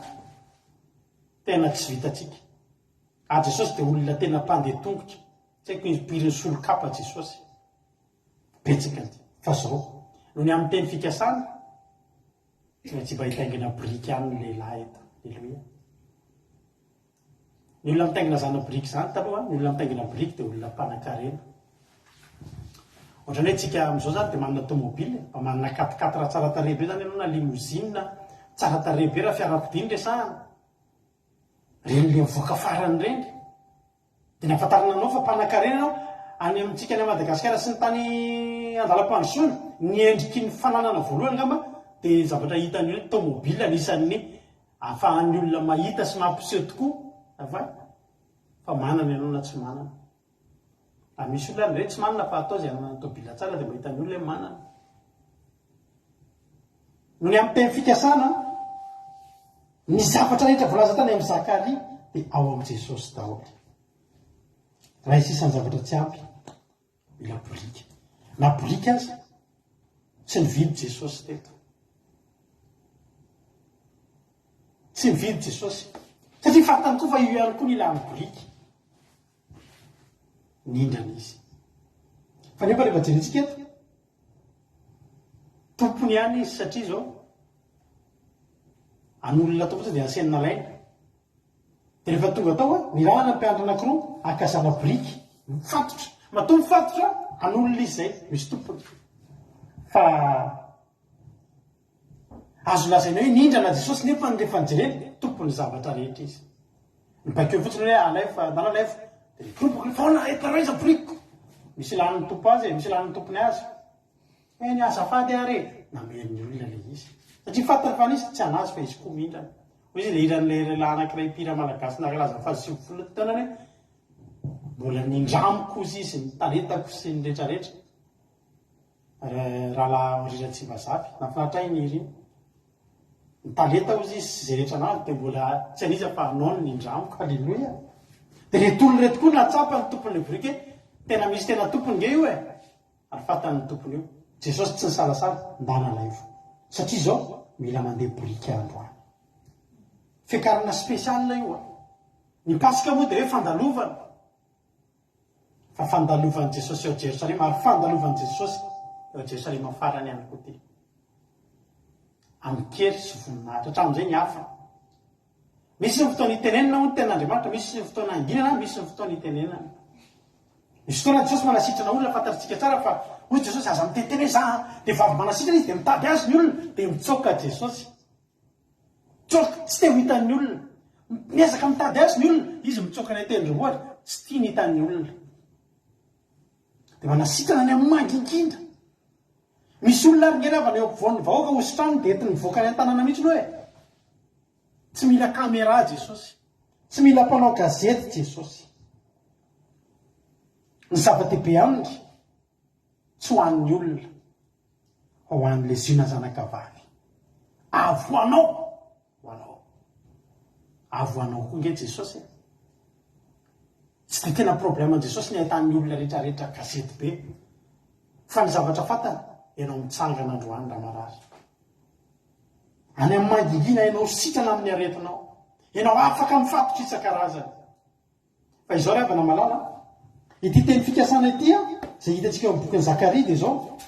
tena tsy vitantsika. Ary Jesosy dia olona tena mpandeha tongotra, tsy haiko impiry ny solokapa Jesosy betsaka ny fa zao noho ny amin'ny teny fikasana tsy maintsy mba hitaingina biriky ihany ny lehilahy eto. Alleloia. Ny olona mitaingina zana biriky zany taloha, ny olona mitaingina biriky dia olona mpanan-karena. Ohatrany hoe tsika amin'izao zany dia manana tomobily, mba manana 4x4 tsara tarehy be zany ianao na limousine tsara tarehy be raha fiarakodia ny resahana. Reny le mivoaka farany reny dia nahafantarana anao fa mpanan-karena anao any amintsika ny Madagasikara sy ny tany andalam-pandrosoana. Ny endriky ny fananana voalohany ngamba dia zavatra hitan'ny hoe tomobily anisan'ny ahafahan'ny olona mahita sy mampiseho tokoa. Fa manana ianao na tsy manana. Misy olona amin'ireny tsy manana fa atao izay hanana tomobila tsara dia mba hitan'ny olona hoe manana. Noho ny amin'ny teny fikasana ny zavatra rehetra voalaza tany amin'ny Zakaria dia ao amin'i Jesosy daholo. Raha isisan'ny zavatra tsy ampy mila borika. Na borika azy tsy nividy Jesosy teto, tsy nividy Jesosy satria fantany koa fa io ihany koa ny ilany borika nindrana izy. Fa nefa rehefa jerentsika eto tompony ihany izy satria zao an'olona tao fotsiny dia asenina laina. Dia rehefa tonga tao ny rahana mpiandro anankiroa akazana biriky mifatotra, matoa mifatotra an'olona izy zay misy tompony. Fa azo lazaina hoe nindrana Jesosy nefa rehefa nijerena tompony zavatra rehetra izy. Mibakeo fotsiny hoe alefa dana alefa dia tompoko faona etaraiza birikiko. Misy lan'ny tompo azy, misy lan'ny tompony azy. Ny azafady ary nameriny olona le izy. Satria fantany fa nisy tsy anazy fa izy koa mindrana. Hoy izy le iran'ilay lahy anankiray mpira malagasy nankalaza fa 50 taona hoe mbola nindramiko izy izy ny talentako sy ny rehetrarehetra. Rahalahy Riratsivazavy nafinaritra iny iriny. Ny talenta izy izy zay rehetra nazy dia mbola tsy aniza fa anao ny nindramiko. Alleloia. Dia retolony reto koa natsapa ny tompony biriky tena misy tena tompony nge io ary fatan'ny tompony io. Jesosy tsy nisalasala ndana laivo satria zao mila mandeha biriky androany. Fiakarana spesialina io ny pasika moa dia hoe fandalovana. Fa fandalovan'i Jesosy eo Jerosalema ary fandalovan'i Jesosy eo Jerosalema farany ihany koa ty. Amin'ny kery sy voninahitra hatramin'izay ny hafa. Misy ny fotoana itenenina ho ny ten'Andriamanitra, misy ny fotoana anginana, misy ny fotoana itenenana. Misy fotoana Jesosy manasitrana olona fantatsika tsara fa hoy Jesosy aza mitetene za dia vavy manasitrana izy dia mitady azy ny olona dia mitsoka Jesosy. Tsoka tsy te ho hitan'ny olona. miezaka mitady azy ny olona, izy mitsokana itendrovoatra tsy tia ny hitan'ny olona, dia manasitrana ny amin'ny mangingindra. Misy olona ary ngelavana eo ampovoan'ny vahoaka hositrano dia enti nivoaka ny an-tanàna mihitsy hoe tsy mila kamera Jesosy, tsy mila mpanao gazety Jesosy. Ny zava-dehibe aminy tsy ho an'ny olona, ho an'ny leziona zanakavavy. Avo anao, ho anao, avo anao koa nge Jesosy. Tsy dia tena problème Jesosy ny ahitan'ny olona rehetrarehetra gazety be, fa ny zavatra fantany ianao mitsangana androany raha marary. Any amin'ny mangingina ianao sitrana amin'ny aretinao, ianao afaka mifatotra isan-karazany. Fa izao rehavana malala, ity teny fikasana ity izay hitantsika eo amin'ny bokin'ny Zakaria dia izao: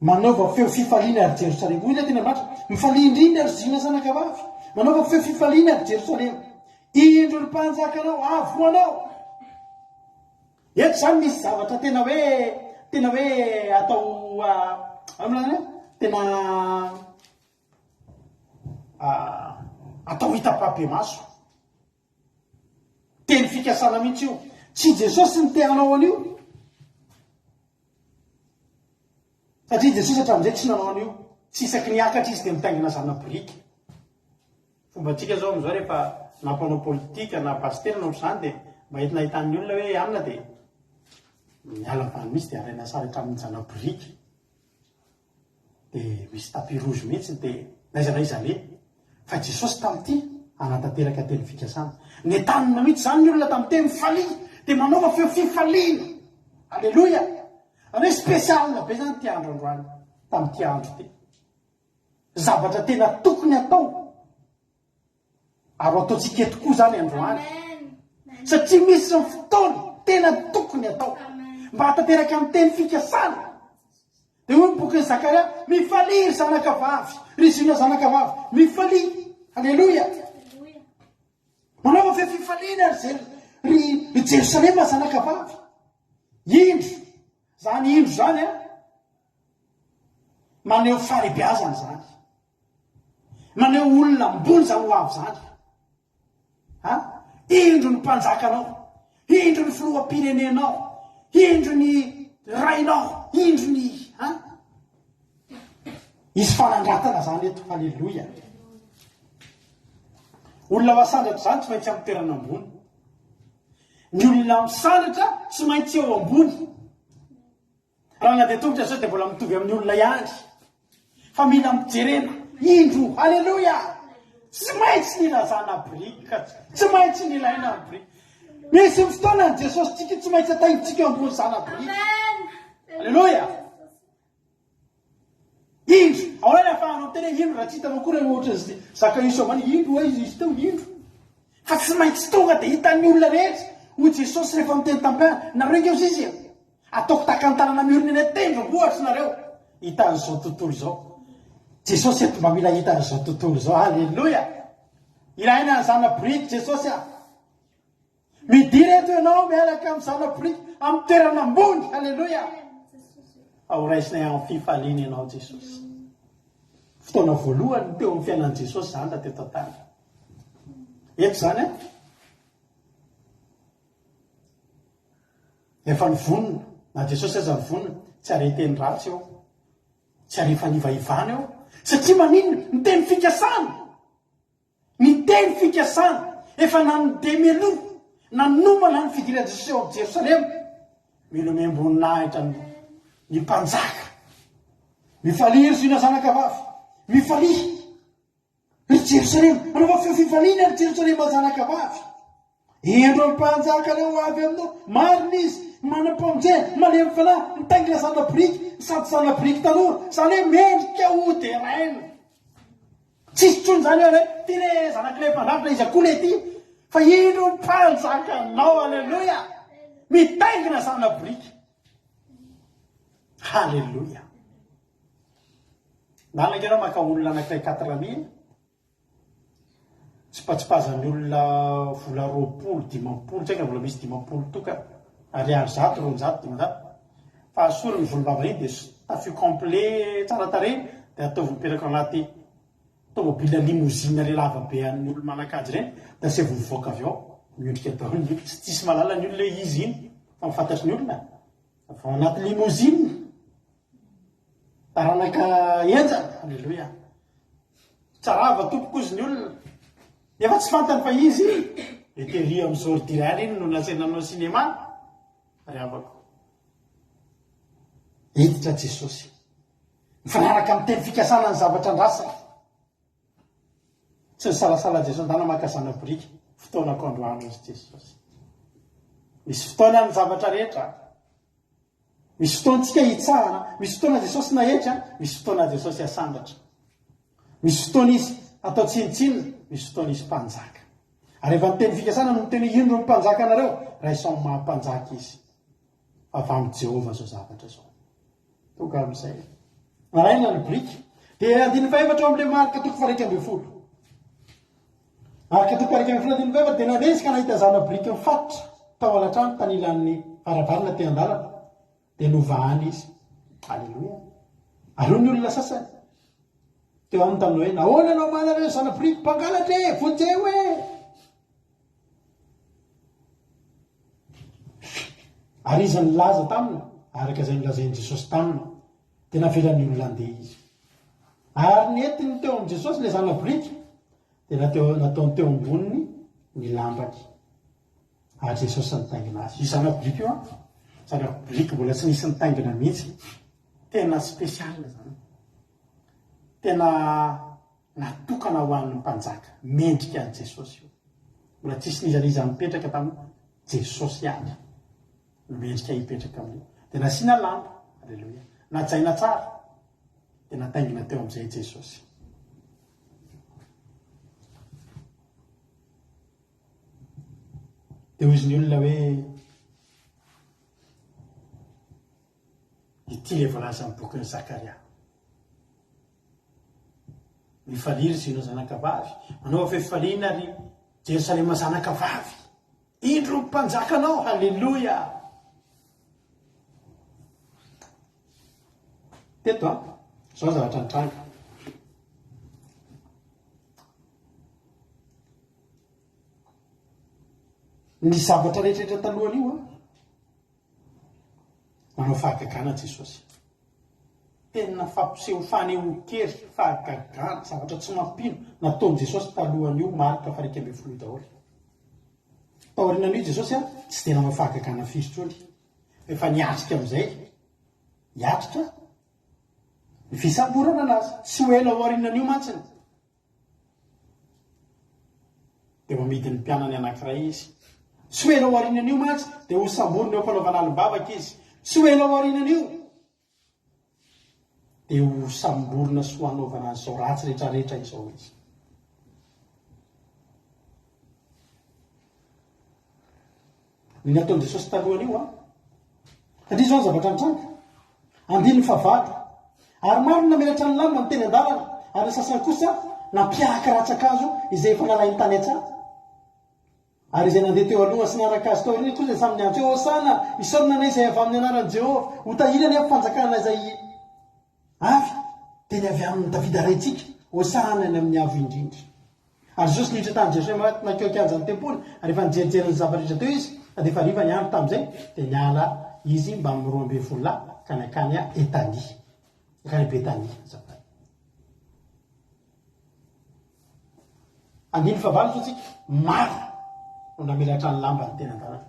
manaova feo fifaliana ary Jerosalema. Hoy ilay teny Andriamanitra, mifalia indrindra ary ziona zanakavavy, manaova feo fifaliana ary Jerosalema. Indro ny mpanjakanao, avo anao. Eto zany misy zavatra tena hoe atao amilany tena atao hita-pabe maso. Teny fikasana mihitsy io. Tsy Jesosy ny teanao an'io, satria Jesosy hatramin'izay tsy nanao an'io. Tsy isaky niakatra izy dia mitaingina zana-biriky. Fombantsika zao amin'izao rehefa nampanao politika na pastera na ohatr'izany dia mba entina ahitan'ny olona hoe amina dia miala vany mihitsy dia araina sara hatramin'ny zana-biriky. Dia misy tapis rouge mihitsy dia naiza na iza le. Fa Jesosy tamin'ity anatanteraka teny fikasana. Ny entanina mihitsy zany ny olona tamin'ity mifalia dia manaova feo fifaliana. Alleloia! Any hoe spesialina be zany ty andro androany, tamin'ity andro ty. Zavatra tena tokony atao ary ataontsika tokoa zany androany, satria misy ny fotoana tena tokony atao mba hatateraka amin'ny teny fikasana. Dia hoy ny bokin'ny Zakaria, mifalia ry zanakavavy, ry ziona zanakavavy, mifalia. Alleloia! Manaova feo fifaliana ry Jerosalema zanakavavy. Indro zany, indro zany maneho faribeazana zany, maneho olona ambony zany ho avy zany. Indro ny mpanjakanao, indro ny filoham-pirenenao, indro ny rainao, indro ny izy fanandratana zany eto. Halleloia! Olona masandratra zany tsy maintsy amin'ny toerana ambony. Ny olona misandratra tsy maintsy eo ambony. Raha na dia tongotra zao dia mbola mitovy amin'ny olona ihany, fa mila mijerena indro. Halleloia! Tsy maintsy ny ilazana biriky, tsy maintsy ny ilaina biriky. Misy fotoana ny Jesosy tsika tsy maintsy ataintsika ambony zana biriky. Halleloia! Indro ao raha ahafahanao tena indro raha tsy hitanao koa raha ohatra izy Zakaria somany indro hoe izy teo indro. Fa tsy maintsy tonga dia hitan'ny olona rehetra hoy Jesosy rehefa miteny tampana, nareo ingeo izy ataoko takantanana miorina eny atendro ohatra nareo. Hitan'izao tontolo izao Jesosy eto mba mila hitan'izao tontolo izao. Halleloia! Ilaina ny zana-biriky Jesosy midiry eto ianao miaraka amin'ny zana-biriky amin'ny toerana ambony. Halleloia! Ao raisinay amin'ny fifaliana ianao Jesosy. Fotoana voalohany teo amin'ny fiainan'i Jesosy zany raha teto an-tany. Eto zany efa ny vonona na Jesosy aza ny vonona, tsy ary teny ratsy eo, tsy ary fanivahivana eo, satria maninona? Ny teny fikasana, ny teny fikasana efa nanodemelo nanomana ny fidirana Jesosy eo amin'ny Jerosalema. Milome amboninahitra ny mpanjaka, mifalia ry ziona zanakavavy, mifalia ry Jerosalema, manaova feo fifaliana ry Jerosalema zanakavavy. Indro ny mpanjaka leo avy aminao, marina izy manam-pamonjena, malemy fanahy, mitaingina zana-biriky, sady zana-biriky tanora, zany hoe mendrika ho de raina. Tsisy tsony zany hoe ty le zanak'ilay mpandrafitra izy akoha le ty, fa indro ny mpanjakanao. Alleloia! Mitaingina zana-biriky. Halleloia! Nalankena maka olona anankiray 4,000, tsipatsipazan'ny olona vola 20, 50, tsy haika mbola misy 50 toka, ariary 100, 200, 200. Fa asoriny volom-bava iny dia tafio complet tsara tarehy dia ataovy mipetraka anaty tomobila limousine le lavabe an'ny olo malakajy reny da sy vovoaka avy ao miondrika daholo tsy tsisy malala ny olona izy iny fa mifantatry ny olona fa anaty limousine taranaka enjana alleloia tsarava tompoko izy ny olona efa tsy fantany fa izy etery amin'izao ordirany iny no natsenanao cinéma ary avako hiditra Jesosy mifanaraka amin'ny teny fikasana ny zavatra andrasana tsy ny salasala Jesosy ndana makasana borika fotoanako androany izy Jesosy misy fotoana ny zavatra rehetra misy fotoantsika hitsahana misy fotoana Jesosy nahetra misy fotoana Jesosy asandatra misy fotoana izy atao tsinitsinina misy fotoana izy mpanjaka ary efa ny teny fikasana no teny indro ny mpanjaka anareo raha isao mampanjaka izy avy amin'ny Jehova zao zavatra zao tonga amin'izay maraina ny briky dia andiny faefatra amin'ilay marika toko faraika ambin'ny folo marika toko faraika ambin'ny folo andiny faefatra dia nanesika nahita zana briky mifatotra tao alatrano tanilan'ny varavarana te an-dalana dia novahany izy alleloia aleo ny olona sasany teo amin'ny taminao hoe nahoana anao manareo zana briky mpangalatra e vonjeo e ary izy ny laza tamina araka izay nolazain'i Jesosy tamina tena velan'ny olona andeha izy ary netiny teo amin'i Jesosy ilay zana briky dia nataony teo amboniny ny lambany ary Jesosy nitaingina azy io zana briky io a zana briky mbola tsy nisy nitaingina mihitsy tena spesiala zany tena natokana ho an'ny mpanjaka mendrika an'i Jesosy io mbola tsisy nizaniza mipetraka tamin'ny Jesosy ihany mendrika hipetraka amin'io dia nasiana lamba alleloia najaina tsara dia nataingina teo amin'izay Jesosy dia ho izy ny olona hoe ity le voalaza amin'ny bokin'ny Zakaria mifaliry zinao zanakavavy manao fefaliana ary Jerosalema zanakavavy indro mpanjakanao halleloia teto a zao zavatra nitranga ny zavatra rehetrarehetra talohany io a manao fahagagana Jesosy tena fampiseho fanehoan-kery fahagagana zavatra tsy mampino nataony Jesosy talohany io marika faraika ambin'ny folo daholo taorianan'io Jesosy a tsy tena mafahagagana fisotroly efa niatrika amin'izay hiatrika ny fisamborana anazy tsy ho ela ho aorianan'io mantsiny dia mamidy ny mpianany anankiray izy tsy ho ela ho aorianan'io mantsy dia ho samborina eo fanaovana alim-bavaka izy tsy ho ela ho aorianan'io dia ho samborina sy ho anaovana an'izao ratsy rehetrarehetra izao izy ny nataon'i Jesosy talohany io a satria zao ny zavatra nitranga andiny favalo ary maro namelatra ny lamba ny teny an-dalana ary ny sasany kosa nampiaraka ratsakazo izay efa nalainy tany an-tsara ary izay nandeha teo aloha sy naraka azy tao ireny kosa dia samy niantso hoe hosana isaorina anay izay avy amin'ny anaran'i Jehova ho tahirany amin'ny fanjakana izay avy teny avy amin'ny Davida raitsika hosana any amin'ny avo indrindra ary Jesosy niditra tany Jerosalema nakeo kianjany tempoly ary efa nijerijery ny zava-rehetra teo izy dia efa riva ny andro tamin'izay dia niala izy mba amin'ny 12 lahy ka nakany Etania kany Betania zany andiny favalo sotsika maro no namelatra ny lamba ny tena an-dalana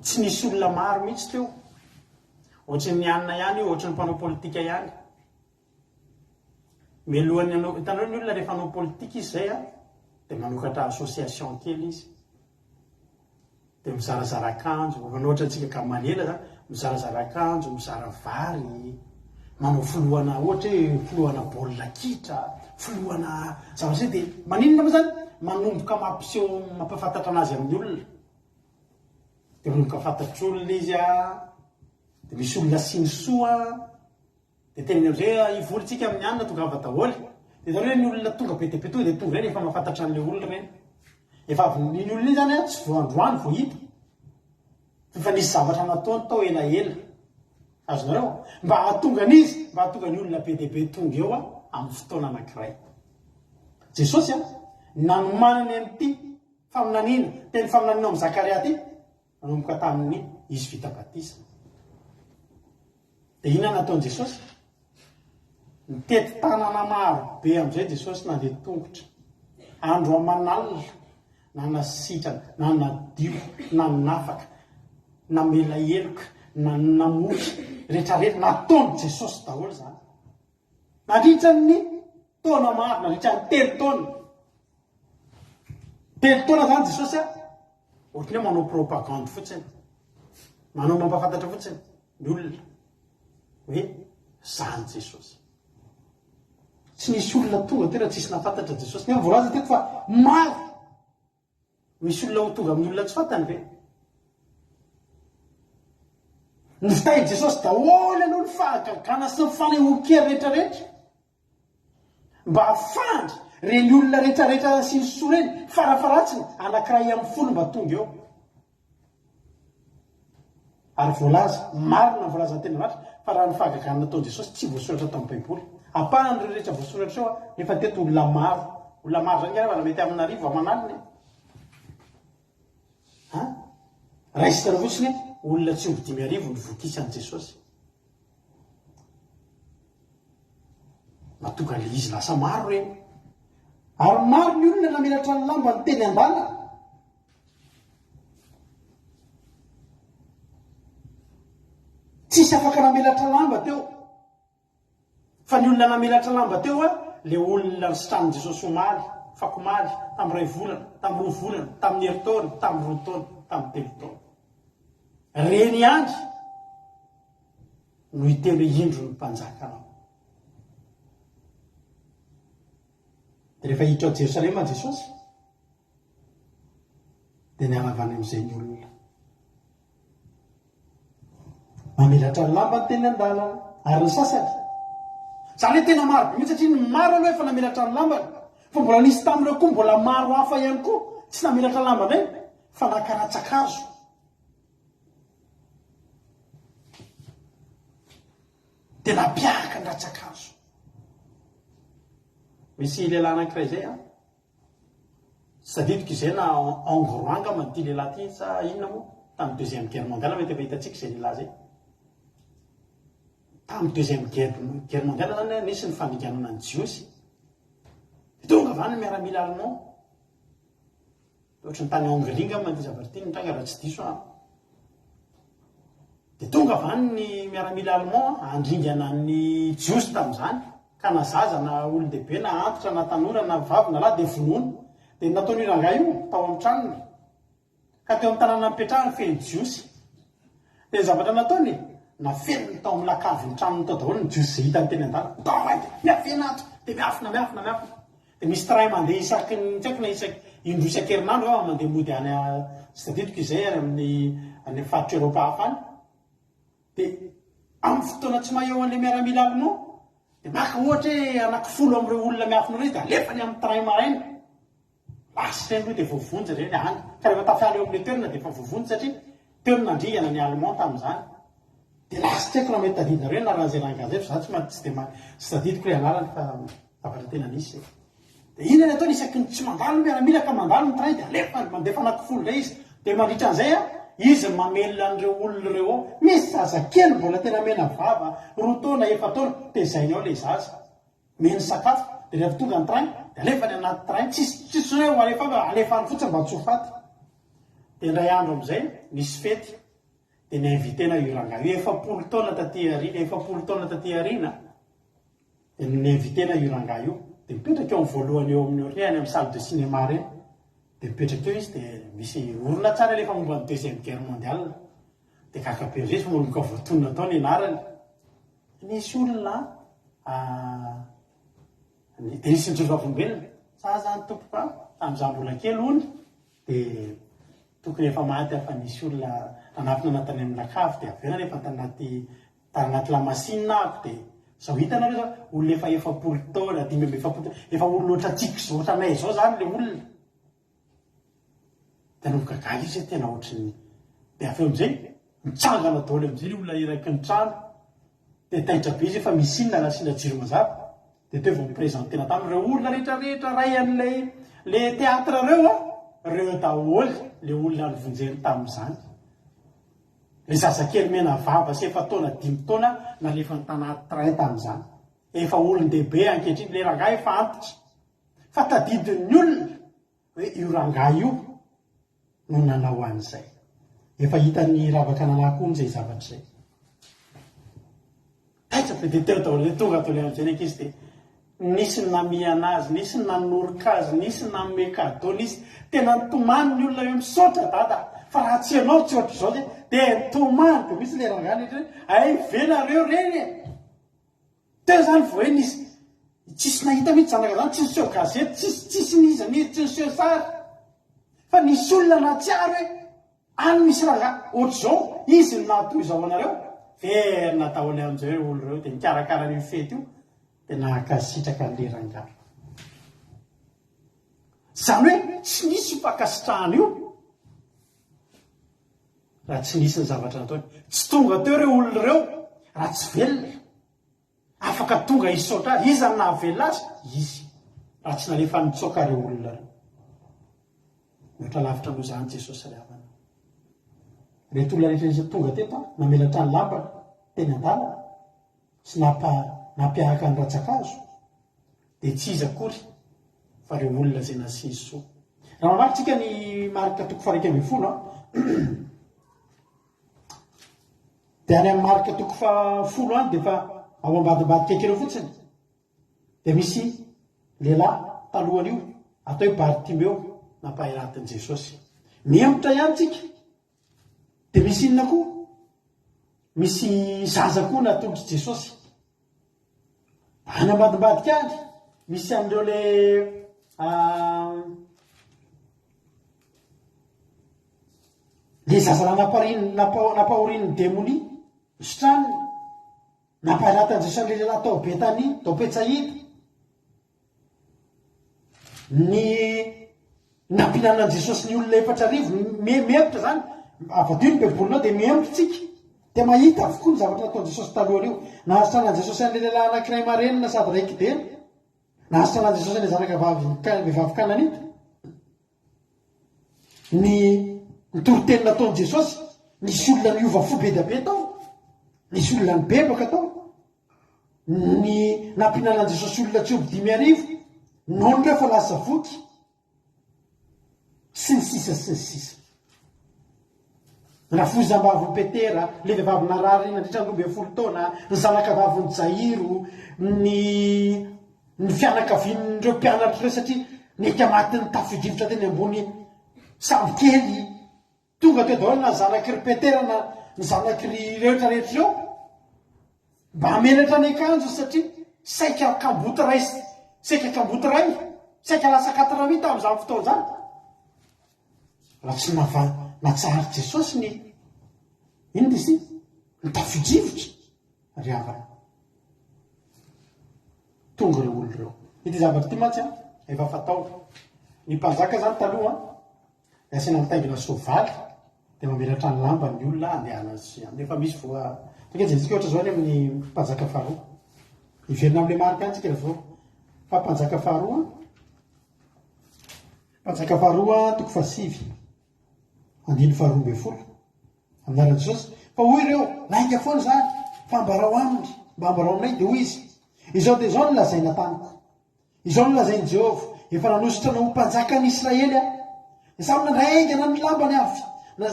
tsy nisy olona maro mihitsy teo ohatry ny anina ihany io ohatry ny mpanao politika ihany mialohan'ny hitanao ny olona rehefa hanao politika izy zay a dia manokatra association kely izy dia mizarazara akanjo ohatra antsika ka manela zany mizarazara akanjo mizara vary manao filohana ohatra hoe filohana baolina kitra filohana zavatra dia maninona moa zany manomboka mampiseho mampafantatra anazy amin'ny olona dia manomboka fantatry olona izy a dia misy olona sinisoa dia teneny amin'izay ivolontsika amin'ny anina tonga ava daholo dia zany hoe ny olona tonga be dia be tonga dia tonga reny efa mahafantatra an'ilay olona reny efa avy niny olona iny zany a tsy voandroany vo hita fa nisy zavatra nataony tao elaela azonareo mba hahatonga an'izy mba hahatonga ny olona be dia be tonga eo a amin'ny fotoana anankiray. Jesosy nanomanany an'ity faminaniana, teny faminaniana amin'ny Zakaria ty, nanomboka tamin'ny izy vita batisa. Dia inona nataony Jesosy? Nitety tanana maro be amin'izay Jesosy nandeha tongotra. Andro aman'alina, na nasitrana, na nadio, na nafaka, na mela eloka, na namotra, rehetrarehetra nataony Jesosy daholo zany. Nandritran'ny taona maro, nandritran'ny 3 taona. 3 taona zany Jesosy ohatry hoe manao propagande fotsiny, manao mampafantatra fotsiny ny olona hoe zany Jesosy. Tsy nisy olona tonga tena tsisy nafantatra Jesosy. Ny voalaza teto fa maro misy olona ho tonga amin'ny olona tsy fantany ve? Ny fitahiny Jesosy daholo aloha ny fahagagana sy ny fanehoan-kery rehetrarehetra mba hafandry reny olona rehetrarehetra sy ny soa reny farafaratsiny anankiray amin'ny folo mba tonga eo. Ary voalaza, marina ny voalaza tena marina fa raha ny fahagagana nataony Jesosy tsy voasoratra tamin'ny Baiboly. Ampahan'ireo rehetra voasoratra eo nefa teto olona maro. Olona maro zany rehefa mety amin'ny arivo aman'alina. Raisitra fotsiny olona tsy omby 5,000 ny vokisan'i Jesosy. Mahatonga le izy lasa maro reny. Ary maro ny olona namelatra ny lamba ny teny an-dàlana. Tsisy afaka namelatra lamba teo. Fa ny olona namelatra lamba teo le olona nisitranin Jesosy omaly, fakomaly, tamin'ny 2 volana, tamin'ny 2 volana, tamin'ny 2 taona, tamin'ny 2 taona, tamin'ny 3 taona. Reny andry no hitelo indro ny mpanjaka anao. Dia rehefa hiditra ao Jerosalema Jesosy dia nialavany amin'izay ny olona. Mamelatra ny lamba ny teny an-dàlana ary ny sasany. Zany hoe tena maro mihitsy satria ny maro aloha efa namelatra ny lambany. Fa mbola nisy tamin'ireo koa mbola maro hafa ihany koa tsy namelatra lambany reny fa nakaratsakazo. Dia napiahaka ny ratsakazo. Misy lehilahy anankiray izay sadidiko izay na Angoranga manty lehilahy ty sa inona moa tamin'ny 2e guerre mondiale mety efa hitantsika izay lehilahy zay. Tamin'ny 2e guerre mondiale zany nisy ny fandiganana ny jiosy. Tonga avany ny miaramila allemand. Ohatry ny tany Hongrie manty zavatra ty nitranga raha tsy diso dia tonga avany ny miaramila allemand andringana ny jiosy tamin'izany. Ka na zaza na olon-dehibe na antitra na tanora na vavy na lahy dia vonoina. Dia nataony rangahy io tao amin'ny tranony. Ka teo amin'ny tanàna mipetrahany feno jiosy. Dia ny zavatra nataony nafenony tao amin'ny lakavy ny tranony tao daholo ny jiosy izay hitany teny an-dàlana. Tao mainty miafena ato dia miafina. Dia misy tray mandeha isaky ny tsaiko na isaky indroa isan-kerinandro mandeha mody any tsy tadidiko izay ary amin'ny faritra Eropa hafa any. Dia amin'ny fotoana tsy maheo an'ilay miaramila allemand dia maka ohatra hoe anankifolo amin'ireo olona miafina ireo dia alefany amin'ny train maraina. Lasa ireny dia voavonjy ireny any. Ka rehefa tafiala eo amin'ilay toerana dia efa voavonjy satria teo ny nandringana ny allemand tamin'izany. Dia lasa tsy haiko raha mety tadidina ireny na raha izay rangazy fa za tsy tadidiko hoe anarany fa zavatra tena nisy. Dia inona ny ataony isaky ny tsy mandalo ny miaramila ka mandalo ny train dia alefany mandefa anankifolo ireo izy. Dia mandritra an'izay izy mamelona an'ireo olona ireo ao. Misy zaza kely mbola tena mena vava 2 taona 4 taona tezainy ao ilay zaza. Meny sakafo dia rehefa tonga ny train dia alefany anaty train. Tsisy hoe alefany fotsiny mba tsy ho faty. Dia indray andro amin'izay nisy fety dia niinvitena io rangahy io 40 taona taty aoriana. Dia niinvitena io rangahy io dia mipetraka eo amin'ny voalohany eo amin'ny reny amin'ny salle de cinéma reny. Dia mipetraka eo izy dia misy orona tsara rehefa momba ny 2e guerre mondiale. Dia kakaperzezy momboka voatonona tao ny anarany. Nisy olona dia nisy ny vavolombelona zaza ny tompoko tamin'izaho mbola kely hono dia tokony efa maty fa nisy olona nanafina anatany amin'ny lakavy dia avena rehefa tanaty lamasinina ako dia zao hitanareo zao olona efa 40 taona 5 taona efa olona ohatry tsika zao ohatry anay izao zany ilay olona. Dia nomboka gaga izy tena ohatrany. Dia avy eo amin'izay mitsangana daholo amin'izay olona iraky ny trano. Dia taitra be izy efa misy inona na sina jiro mazava. dia teo vao miprezentena tamin'ireo olona rehetrarehetra ray an'lay le teatra reo reo daholy le olona nyvonjery tamin'izany. Le zazakely mena vava sy efa taona 5 taona nalefa ny tanaty train tamin'izany. Efa olon-dehibe ankehitriny le rangahy efa antitra fa tadidin'ny olona hoe io rangahy io no nanao an'izay. Efa hitany ravaka nanahakony izay zavatra izay. Taitsaka dia teo daholo le tonga tao le amin'izay ankizy dia nisy ny namiana azy, nisy ny nanoroka azy, nisy ny nanome cadeau, nisy tena nitomany ny olona eo misaotra dada fa raha tsy ianao tsy ohatra izao dia nitomany dia misy le rangany ay velareo reny teo zany vo hoe nisy tsisy nahita mihitsy zanaka zany, tsy niseho gazety, tsisy nizany, tsy niseho sary fa nisy olona natsiaro hoe any misy rangahy ohatr'izao izy ny nahatoy izao anareo verina daholo amin'izay hoe olo reo dia nikarakara io fety io dia nahakasitraka an'le rangahy. Zany hoe tsy nisy mpakasitrahana io raha tsy nisy ny zavatra nataony. Tsy tonga teo reo olona reo raha tsy velona, afaka tonga hisaotra azy, izy amin'ny nahavelona azy izy raha tsy nalefa nitsoaka reo olona reo. Ohatra lavitra no zany Jesosy ry havana. Reto olona rehetra tonga teto namelatra ny lambany teny an-dalana sy nampiahaka ny ratsan-kazo dia tsy izy akory fa reo olona izay nasiany soa. Raha mamakytsika ny marika 1:10 dia any amin'ny marika 10 any dia fa ao ambadimbadika kely fotsiny dia misy lehilahy talohan'io atao hoe Bartimeo nampahay ratin' Jesosy. Miembotra ihany tsika dia misy inona koa? Misy zaza koa natondry Jesosy. Any ambadimbadika any misy an'ireo le zaza napahorian'ny démonie sitraniny nampaharatany Jesosy le lehilahy tao Betania, tao Betsaida. Ny nampinanan'i Jesosy ny olona 4 miembotra zany avadio ny bebolonao dia miembotra tsika dia mahita avokoa ny zavatra nataon'i Jesosy talohan'io. Nahasitranan Jesosy an'le lehilahy anankiray marenina sady raiki-dena, nahasitranan Jesosy an'le zanaka vehivavy Kananita. Ny toroteny nataon'i Jesosy, nisy olona niova fo be dia be tao, nisy olona nibebaka tao. Ny nampinanan Jesosy olona tsy oby 5,000 noho ny rehefa lasa voky sy ny sisa sy ny sisa. Rafozam-bavy Petera, le vehivavy narary nandritra 12 taona, ny zanaka vaviny Jairo, ny fianakavian'ireo mpianatra ireo satria nety amatin'ny tafidrivotra teny ambony sambo kely. Tonga teo daholo na zanak'iry Petera na ny zanak'iry rehetrarehetra ireo mba hamelatra ny akanjo satria saika kamboty ray, saika lasa 80 tamin'izany fotoana izany. Raha tsy natsahary Jesosy ny ino disy ny tafidrivotra ry havana. Tonga reo olo reo. Ity zavatra ity mantsy efa fatao. Ny mpanjaka zany taloha asina mitaingina soavaly dia mamelatra ny lamba ny olona andehanana sy efa misy voa takejentsika ohatra zao any amin'ny mpanjaka faharoa iverina amin'le marika any tsika rehefa fa mpanjaka faharoa 7 andiny 12 amin'n'anarana Jesosy fa hoy ireo lainga foana zany fa ambarao aminy mba ambarao aminay dia hoy izy izao dia izao no lazaina tamiko, izao no lazainy Jehovah efa nanositra ho mpanjaka ny Israely aho. Samy nandray aingana ny lambany avy,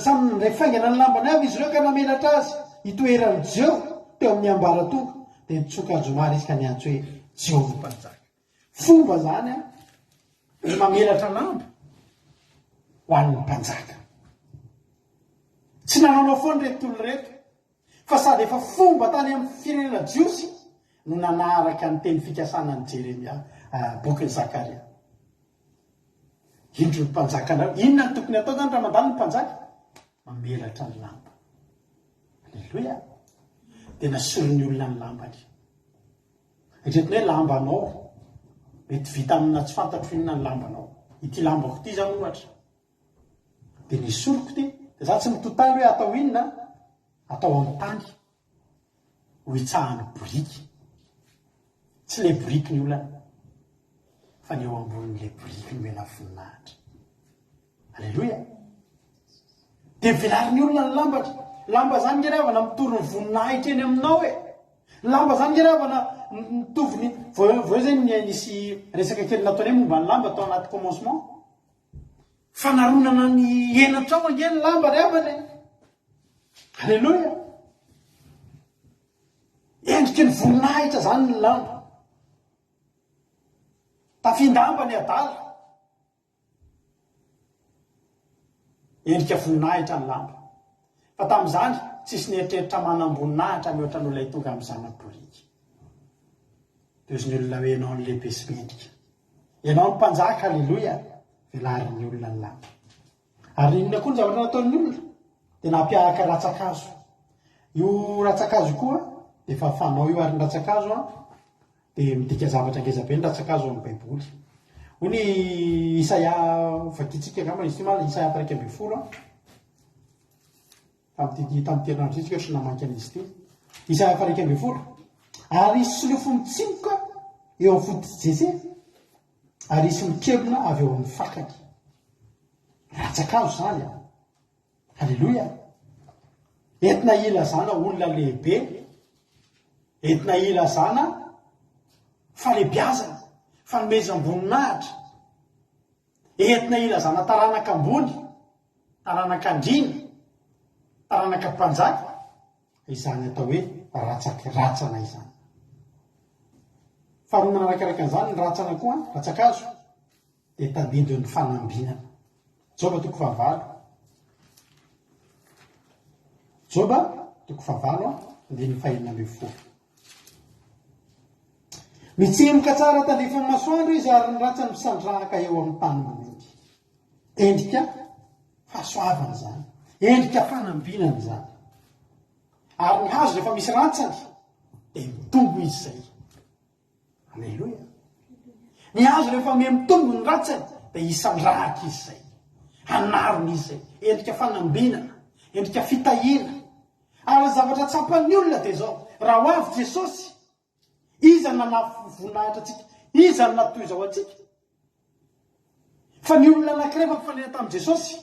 samy nandray faingana ny lambany avy izy ireo ka namelatra azy hitoeran'ny Jehovah teo amin'ny ambaratonga dia nitsoka Andromary izy ka niantso hoe Jehovah mpanjaka. Fomba zany ny mamelatra lamba ho an'ny mpanjaka. Tsy nananao foana reto olona reto fa sady efa fomba tany amin'ny firenena jiosy no nanaraka ny teny fikasana ny Jeremia bokin'ny Zakaria. Indro ny mpanjaka anareo, inona ny tokony atao zany raha mandalo ny mpanjaka? Mamelatra ny lamba. Alleloia. Dia nasorony olona ny lambany. Retiny hoe lambanao mety vita amina tsy fantatro inona ny lambanao. Ity lambako ity zany ohatra dia nisoroko ty dia za tsy mitotany hoe atao inona, atao amin'ny tany ho hitsahany boriky. tsy le boriky ny olana fa ny eo ambonin'le boriky no mena voninahitra. Alleloia. dia velary ny olona ny lambatra. Lamba zany nge ravana mitorony voninahitra eny aminao e. Lamba zany nge ravana mitoviny voeo zany nisy resaka kely nataony hoe momba ny lamba atao anaty commencement. Fanaronana ny enatrao ange ny lamba ravana. Alleloia. Endriky ny voninahitra zany ny lamba. Tafindamba ny adala. Endrika voninahitra ny lamba. Fa tamin'izany tsisy nieritreritra manam-boninahitra mihoatra n'olona tonga amin'izany boriky. Toy ny olona hoe ianao ny lehibe sy mendrika. Ianao ny mpanjaka, alleloia, velary ny olona ny lamba. Ary inona koa ny zavatra nataon'ny olona dia nampiahaka ratsakazo. Io ratsakazo koa dia efa fanao io ary ny ratsakazo dia midika zavatra ngezabe ny ratsakazo amin'ny baiboly. Hoy ny Isaia vakitsika angamba izy ity mala Isaia 1:20 tamin'ny terinandro itsika sy namaky an'izy ity. Isaia 1:20 ary isy solofo mitsimoka eo amin'ny fody Jese ary isy mikebona avy eo amin'ny fakany. Ratsakazo zany a. Alleloia. Entina ilazana olona lehibe, entina ilazana falebiazana, fanomezam-boninahitra, entina ilazana taranaka ambony, taranaka andrina, taranaka mpanjaka, izany atao hoe ratsana izany. Faharoa manarakaraka an'izany ny ratsana koa, ratsakazo, dia tadidin'ny fanambinana. Joba 9:9. Joba 9:9. Mitsemoka tsara tandrifany masoandro izy ary ny ratsany misandrahaka eo amin'ny tany manendy. Endrika fahasoavana zany. Endrika fanambinana zany. Ary ny hazo rehefa misy ratsany dia mitombo izy zay. Alleloia. Ny hazo rehefa mitombo ny ratsany dia isandrahaka izy zay. Hanarony izy zay. Endrika fanambinana, endrika fitahiana. Ary zavatra tsapan'ny olona dia zao, raha ho avy Jesosy, iza nanavoninahitra atsika, iza natoy izao atsika. Fa ny olona anankiray mampifaliana tamin'i Jesosy,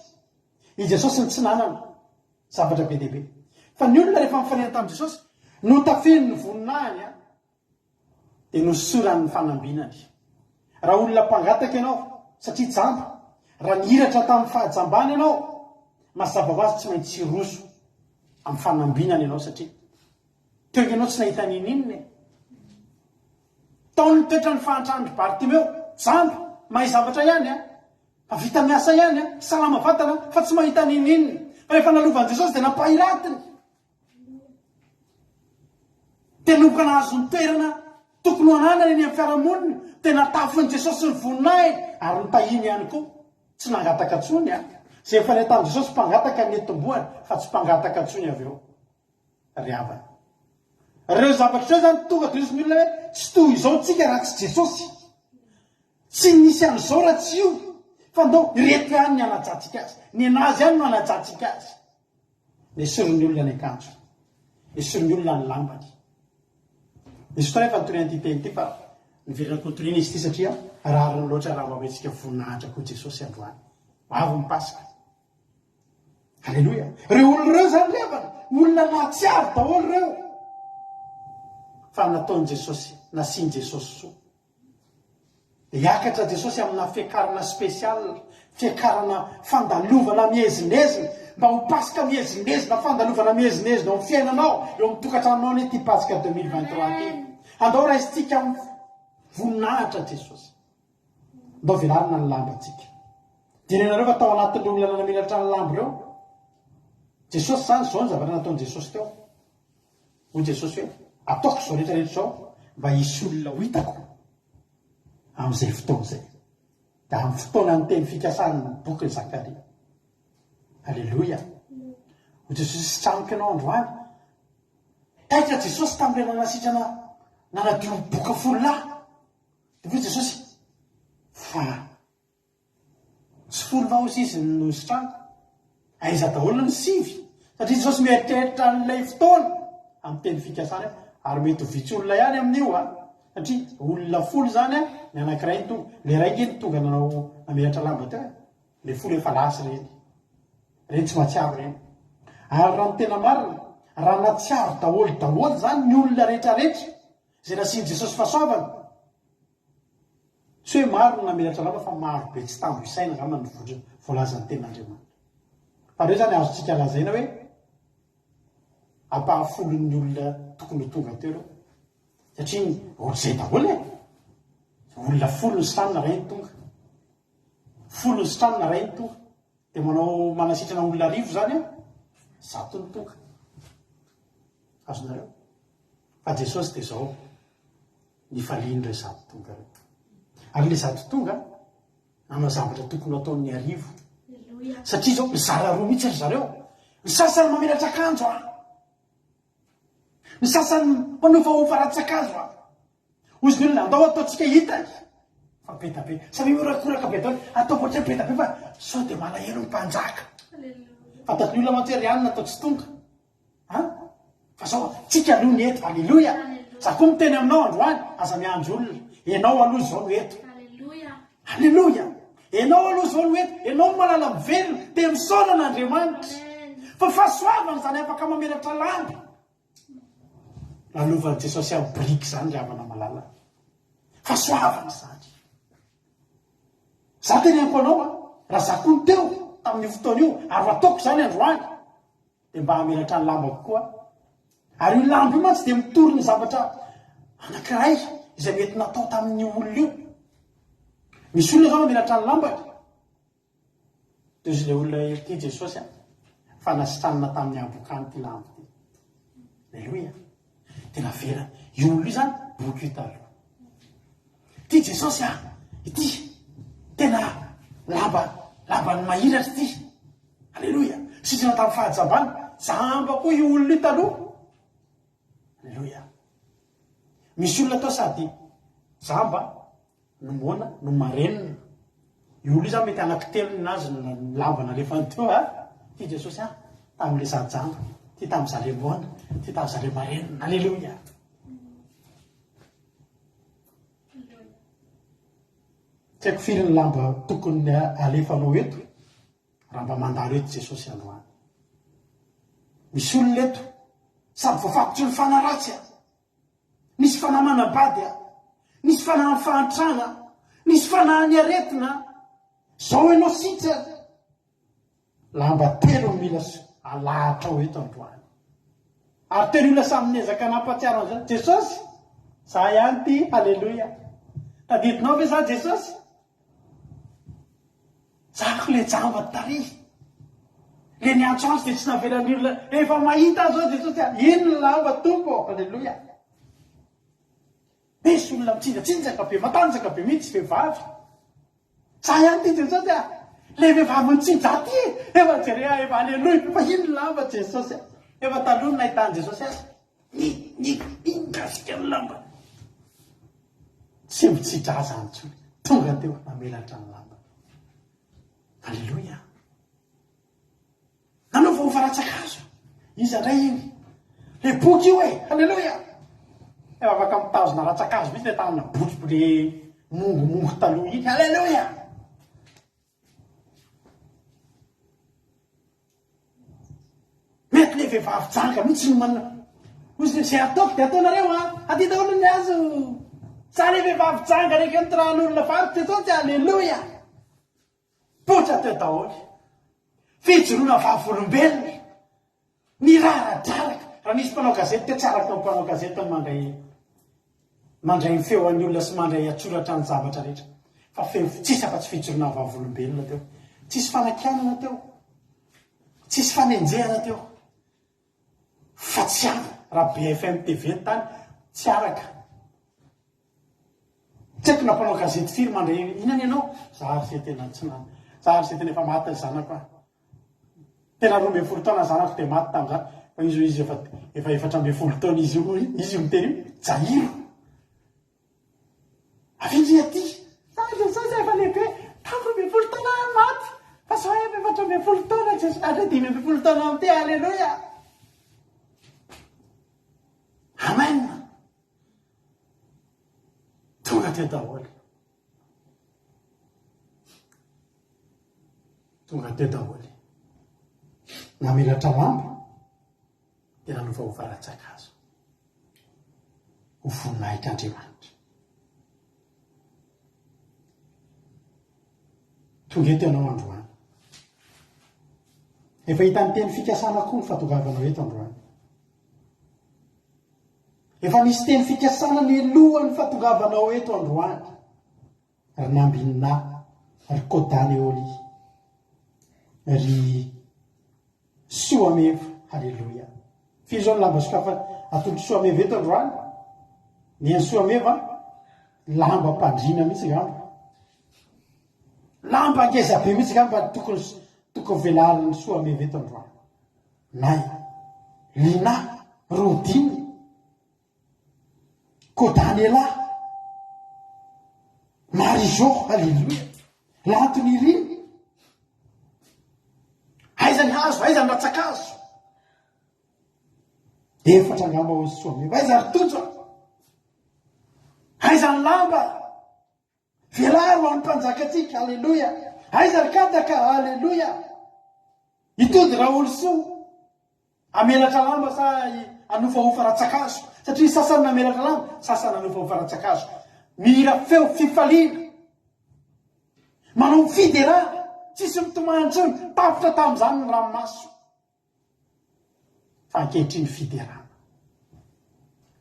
i Jesosy ny tsy nanana zavatra be dehibe. Fa ny olona rehefa mifaliana tamin'i Jesosy, no tafeny ny voninahiny dia nososorany ny fanambinany. Raha olona mpangataka ianao satria jamba, raha nihiratra tamin'ny fahajambana ianao, mazava ho azy tsy maintsy roso amin'ny fanambinana ianao satria teo ianao tsy nahita ninina. Taon'ny toetra ny fahantrandry Bartimeo, jamba, mahay zavatra ihany fa vita miasa ihany salama vatana fa tsy mahita ninina. Fa rehefa nalovan'i Jesosy dia nampahiratiny. Dia loka nahazo ny toerana tokony hananany eny amin'ny fiarahamonina, dia natafin'i Jesosy ny voninahiny ary nitahiny ihany koa. Tsy nangataka tsony zay efa ny tamin'i Jesosy mpangataka ny etombohany fa tsy mpangataka tsony avy eo ry havana. Ireo zavatra zany tonga dia ny olona hoe tsy toy izao tsika raha tsy Jesosy. Tsy nisy an'izao raha tsy io. Fa ndao ireto ihany ny anajantsika azy, ny anazy ihany no anajantsika azy. Nesorony olona ny akanjo, nesorony olona ny lambany. Misy fotoana efa nitoriana ty teny ity fa niverina kontoriana izy ity satria rariny loatra raha mametsika voninahitra koa Jesosy androany. Avy ny Pasika. Alleloia. Reo olona reo zany levana, olona nahatsiaro daholo reo. Fa nataon'i Jesosy, nasiany Jesosy soa. Dia hiakatra Jesosy amina fiakarana spesial, fiakarana fandalovana mihezinezina, mba ho Pasika mihezinezina, fandalovana mihezinezina ao amin'ny fiainanao, eo amin'ny tokantranonao ny ity Pasika 2023 ity. Andao raisitsika amin'ny voninahitra Jesosy. Andao velarina ny lambantsika. Direnareo fa tao anatin'ny olona namelatra ny lamba ireo. Jesosy zany zao ny zavatra nataon'i Jesosy teo. Hoy Jesosy hoe ataoko zao rehetrarehetra zao mba hisy olona ho hitako amin'izay fotoana izay. Da amin'ny fotoana ny teny fikasan'ny boky Zakaria. Alleloia. Hoy Jesosy sy tramiko ianao androany. Taitra Jesosy tamin'ilay nanasitrana nanadio boka folo lahy. Dia hoy Jesosy fa tsy folo vaosy izy no sitrano. Aiza daholo ny sivy. Satria Jesosy mieritreritra n'ilay fotoana amin'ny teny fikasana ary mety ho vitsy olona ihany amin'io satria olona folo zany a ny anankiray ny tonga le raiky ny tonga nanao nameratra lamba teo le folo efa lasy reny tsy mahatsiaro reny ary raha ny tena marina raha natsiaro daholy zany ny olona rehetrarehetra zay nasiany Jesosy fahasoavana tsy hoe maro no nameratra lamba fa maro be tsy tambo isaina zany ny voalazan'ny ten'Andriamanitra fa reo zany azotsika lazaina hoe ampahafolon'ny olona tokony ho tonga teo reo satria ohatr'izay daholo olona folo ny sitranina ray ny tonga folo ny sitranina ray ny tonga dia manao manasitrana olona rivo zany zato ny tonga azonareo fa Jesosy dia zao ny falian'ireo zato tonga reo ary le zato tonga nanao zavatra tokony ataon'ny arivo satria zao mizara roa mihitsy ry zareo ny sasany mamelatra akanjo ny sasany manovaova ratsakazo ozy ny olona andao ataotsika hita fa betabe samy miorakoraka be atao atao ohatry betabe fa sao dia malahelo ny mpanjaka fa tatny olona materianina atao tsy tonga fa sao tsika aloha ny eto alleloia za koa miteny aminao androany aza miandro olona ianao aloha zao no eto alleloia ianao aloha zao no eto ianao no malala mivelona dia misaona n'Andriamanitra fa fahasoavana zany afaka mamelatra lamba lalovan'i Jesosy amin'ny briky zany ry havana malala fahasoavana zany za teneniko anao raha za koa ny teo tamin'ny fotoana io ary ataoko zany androany dia mba hamelatra ny lamba kokoa ary io lamba io mantsy dia mitory ny zavatra anankiray izay mety natao tamin'ny olona io misy olona zao mamelatra ny lamba dia izy le olona ty Jesosy fa nasitranina tamin'ny ambokany ty lamba ty alleloia tena vera io olona io zany boky io taloha ty Jesosy ity tena lambany mahiratra ty alleloia sitrana tamin'ny fahajabana zamba koa io olona io taloha alleloia misy olona atao sady zamba no mona no marenina io olona io zany mety anankitelo nazy ny lambana alefany teo ty Jesosy tamin'le sady jamba ty tamin'ny zare mona ty tamin'ny zare marenina alleloia tsy haiko firy ny lamba tokony alefanao eto raha mba mandalo eto Jesosy androany misy olona eto sady voafatotry ny fanaratsy nisy fanahy manabady nisy fanahy fahantrana nisy fanahy ny aretina zao ianao sitsy lamba telo mila alahatra ao eto androany ary telo olona samy niezaka nampatsiaro an'izany Jesosy za ihany ty alleloia tadidinao ve za Jesosy zako le jamba tary le niantso azy dia tsy navelan'ny olona efa mahita azy ao Jesosy ino ny lamba tompo alleloia misy olona mitsinjatsinjaka be matanjaka be mihitsy vehivavy za ihany ty Jesosy le vehivavy mitsinja ty efa jere efa alleloia fa ino ny lamba Jesosy efa taloha ny nahitany Jesosy inkasika ny lamba tsy mitsitra aza antsony tonga teo namelatra ny lamba alleloia nanao vaova ratsakazo izy andray iny le boky io alleloia efa afaka mitazona ratsakazo mihitsy le tanana boky le mongomongo taloha iny alleloia mety le vehivavy janga mihitsy no manana ozy zay ataoko dia ataonareo aty daholo ny azo sa le vehivavy janga reky nitrahan'olona varotra etao ty alleloia potra teo daholo fijoroana vavolombelona ny raradraraka raha nisy mpanao gazety teo tsy araka tao mpanao gazety mandray ny feo an'ny olona sy mandray atsoratra ny zavatra rehetra fa feo tsisy afa tsy fijoroana vavolombelona teo tsisy fanakianana teo tsisy fanenjehana teo fa tsy araka raha BFM TV ny tany tsy araka tsy haiko na mpanao gazety firy mandray inany ianao zary zay tena tsy nany zary zay tena efa maty ny zanako tena 12 taona zanako dia maty tamin'izany fa izy efa 14 taona izy io miteny jairo avindry aty Jesosy efa lehibe 14 taona maty fa sao efa 14 taona Jesosy 15 taona amty alleloia amen teo daholo, tonga teo daholo, namelatra lamba dia nanova hovaratsakazo ho voninahitr' Andriamanitra. Tonga eto ianao androany, efa hitany teny fikasana koa ny fahatogavanao eto androany, efa nisy teny fikasana ny alohan'ny fahatogavanao eto androany, ry nambinina ry kodany eoly ry soameva. Halleloja. Firy zao ny lamba sokafa atolo soameva eto androany? Ny eny soameva lamba mpandrina mihitsy gamba, lamba angeza be mihitsy gamba tokony velarin'ny soameva eto androany. Nay lina rodiny kodany ela marizo. Halleloja. Lantony iriny, aizany hazo, aizany ratsakazo, efatra ngamba ho soameva, aizany tojo, aizany lamba velaro amin'ny mpanjakatsika. Halleloja. Aizany kadaka. Halleloja. Itody raha olo soa amelatra lamba sa anofahofa ratsakazo, satria sasany namelatra lamba, sasany anofahofa ratsakazo. Mihira feo fifaliana, manao fiderana, tsisy mitomantsony, tapitra tamin'izany ny ranomaso. Fa ankehitriny fiderana.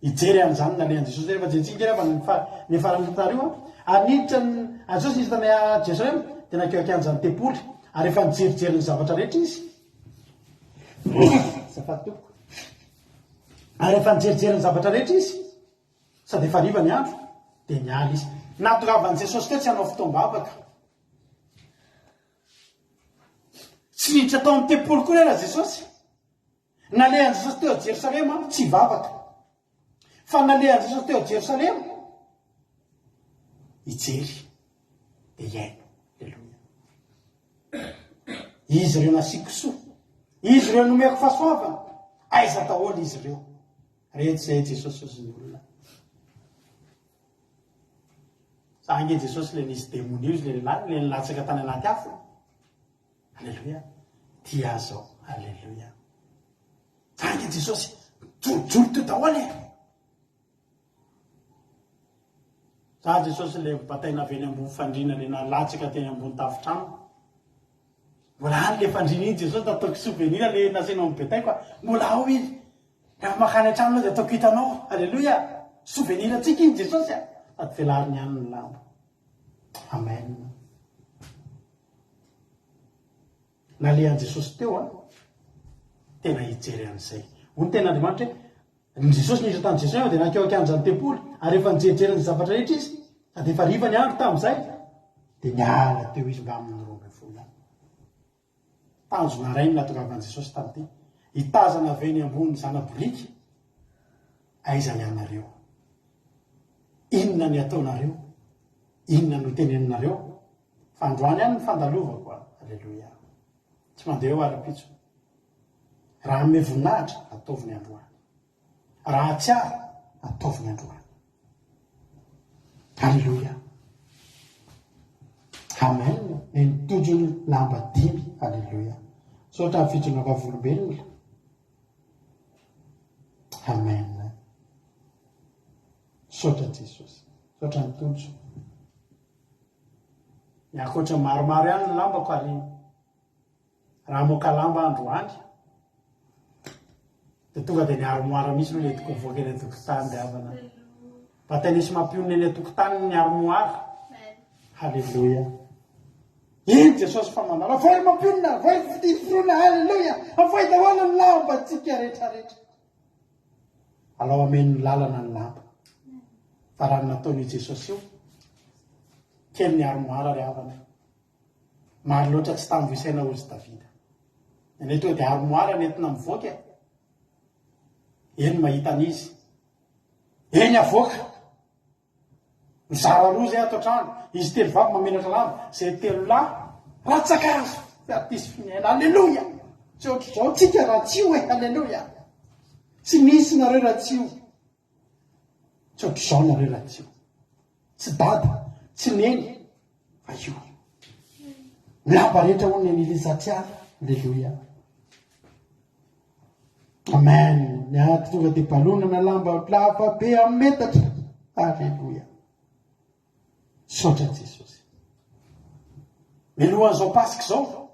Ijery amin'izany nalean'i Jesosy rehefa jentsika rehefa ny faran'Itario aniditra ny Jesosy nisy tany Jerusalema dia nakeo akanjany tempoly, ary efa nijerijery ny zavatra rehetra izy. Safatoko. Ary efa nijerijery ny zavatra rehetra izy, sady efa riva ny andro dia nialy izy. Nahatogavan'i Jesosy teo tsy hanao fotoam-bavaka. Tsy niditra tao amin'ny tempoly koa lera Jesosy. Nalean'i Jesosy teo Jerosalema tsy vavaka, fa nalean'i Jesosy teo Jerosalema ijery dia iaino. Alleluia. Izy ireo nasiko soa, izy ireo nomeko fahasoavana, aiza daholo izy ireo. Rehetra izay Jesosy ozy ny olona. Sa ange Jesosy le nisy demonia izy le lehilahy, le nilatsaka tany anaty afo. Alleluia. Tia zao. Alleluia. Sa ange Jesosy jorojoro teo daholo e. Sa Jesosy le bataina avy eny ambony fandrina le nalatsaka teny ambony tafitrano. Mbola any le fandrina iny Jesosy nataoko souvenir le nasena amin'ny betaiko, mbola ao izy. Rehefa makany an-trano dia ataoko hitanao. Alleluia. Souvenir atsika iny Jesosy sady velariny ihany ny lamba. Amen. Nalean'i Jesosy teo tena hijery an'izay. Hoy ny ten'Andriamanitra hoe ny Jesosy nisy tany Jesosy dia nakeo akanjany tempoly, ary efa nijerijery ny zavatra rehetra izy, sady efa riva ny andro tamin'izay dia niala teo izy mba amin'ny 12. Tanjona ray ny nahatogavan'i Jesosy tamin'ity, hitazana avy eny ambony zana-boriky. Aiza ny anareo? Inona ny ataonareo? Inona no teneninareo? Fa androany ihany ny fandalovako. Alleluia. Tsy mandeha eo ara-pitso. Raha ame voninahitra ataovy ny androany, raha tsiara ataovy ny androany. Alleluia. Amen. Ny nitojo ny lamba 5. Alleluia. Sotra fitronaka volombelona. Amen. Sotra Jesosy. Sotra nitojo. Ny akoatra maromaro ihany ny lambako ary raha moka lamba androany dia tonga dia ny armoara misy no le toko voaka eny tokotany dia avana. Batanisy mampionina eny tokotany ny armoara. Halleluja. Iny Jesosy fa manala avoy mampionina, avoy fitirofirona. Halleluja. Avoy daholo ny lamba tsika rehetrarehetra. Alao ameny ny lalana ny lamba. Fa raha nataon'i Jesosy io kely ny armoara ry havana. Maro loatra tsy tamboisaina ozy Davida. Ny tonga dia armoara nentina mivoaka. Eny mahita an'izy. Eny avoaka. Mizara roa zay ato an-trano. Izy telo vavy mamelatra lamba. Zay telo lahy ratsakazo. Fiatisy finaina. Alleluja. Tsy ohatry zao tsika raha tsio e. Alleluja. Tsy misy nareo raha tsio. Tsy ohatry zao nareo raha tsio. tsy dada tsy neny fa io lamba rehetra ho ny an'Elizatiara. Alleluia, amen. Ny aty tonga dia balonana lamba lava be amin'ny metatra. Alleluia, saotra Jesosy. Milohan'izao pasika zao,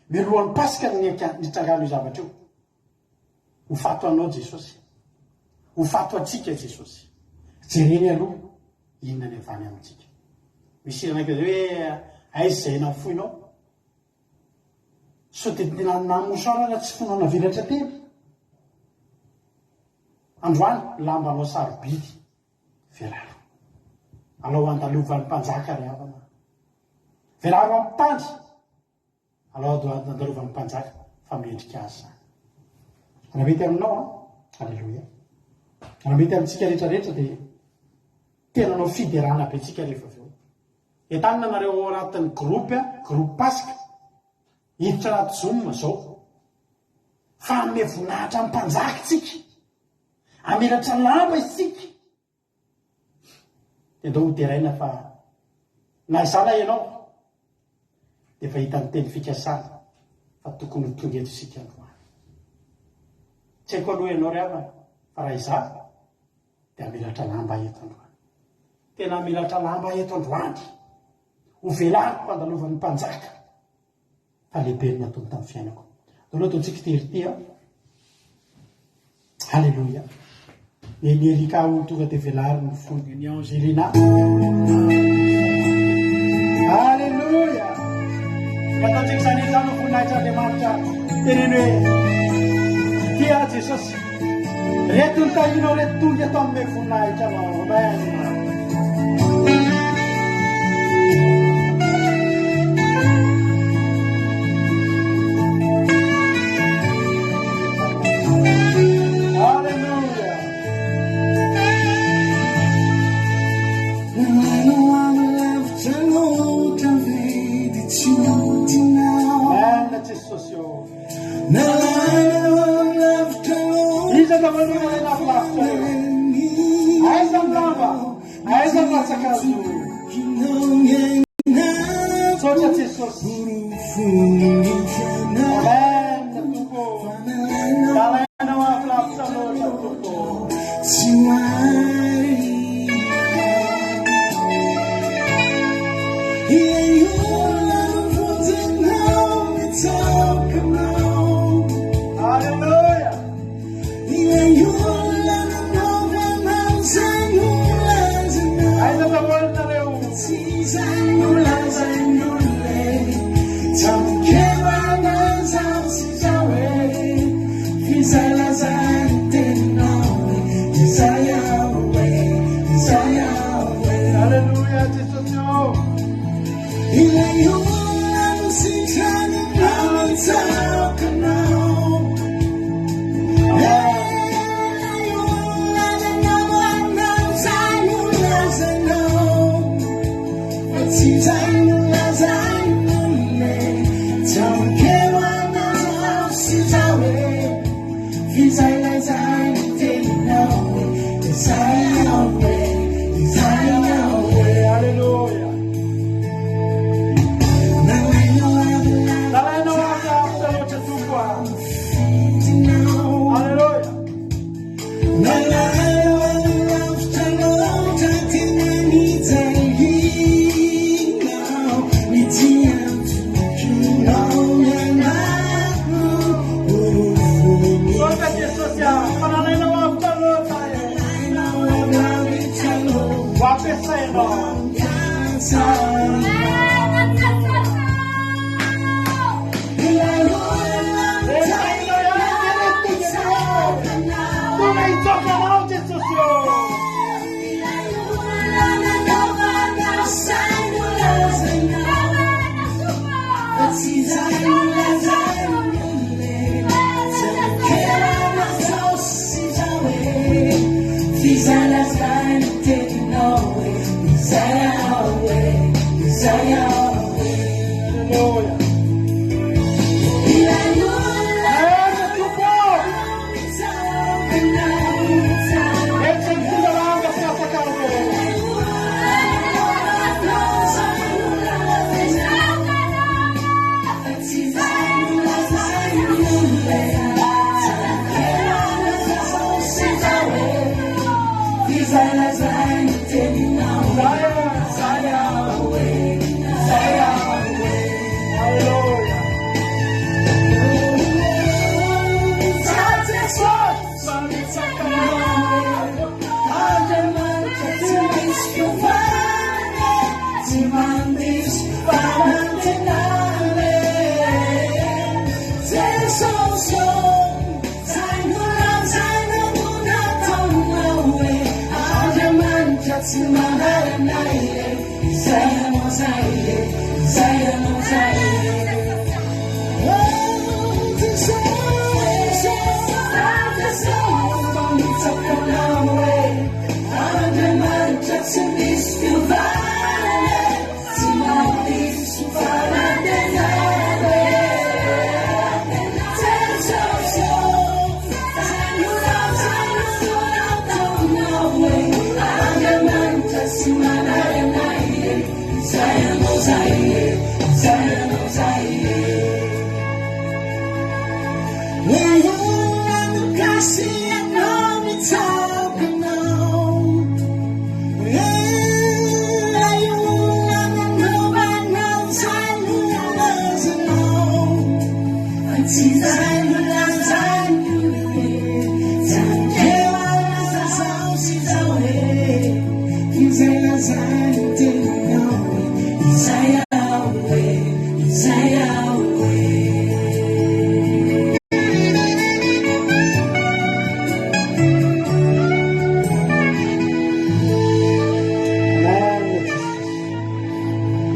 milohan'ny pasika nitrangano io zavatra io. Ho fato anao Jesosy, ho fato atsika Jesosy. Jereny aloha inona ny avany amintsika. Misy iranaka zay hoe aizy zay nafoinao so dia tena namosoarana tsy fonona velatra teny. Androany lamba anao sarobidy velaro alao andalovan'ny mpanjaka ry havana velaro amin'ny tandry alao andalovan'ny mpanjaka fa mendrika azy zany. Raha mety aminao alleluia, raha mety amintsika rehetrarehetra dia tena nao fiderana be tsika rehefa aveo. Entanina nareo ao anatin'ny groupe pasika hiditra anaty Zoom zao fa ame voninahitra amin'ny mpanjaka tsika, amelatra lamba isika. Dia ndao hoderaina fa na izana ianao dia efa hita ny teny fikasana fa tokony ho tonga eto isika androany. Tsy haiko aloha ianao ry havana fa raha izany dia amelatra lamba eto androany. Tena amelatra lamba eto androany ho velariko andalovan'ny mpanjaka fa lehibe ny ataony tamin'ny fiainako. Aloha ataontsika tery halleluia. Ny erika ho tonga dia velary ny fony ny Angelina. Halleluia, ataontsika izany izany ho voninahitra Andriamanitra teneny hoe tia Jesosy reto ny tahinao reto tonga atao amin'ny voninahitra anao. Amen. Iza namanona le nafilavitra eo, aiza ny lamba, aiza ny latsakazo. Saotra Jesosy. Amen tompo, dalainao afilavitra loatra tompo.
Simantis parantenale Sensosyo Sayuran sayamuna tongawe Ajaman jatsimaharaнаye Sayamo saye Sayamo saye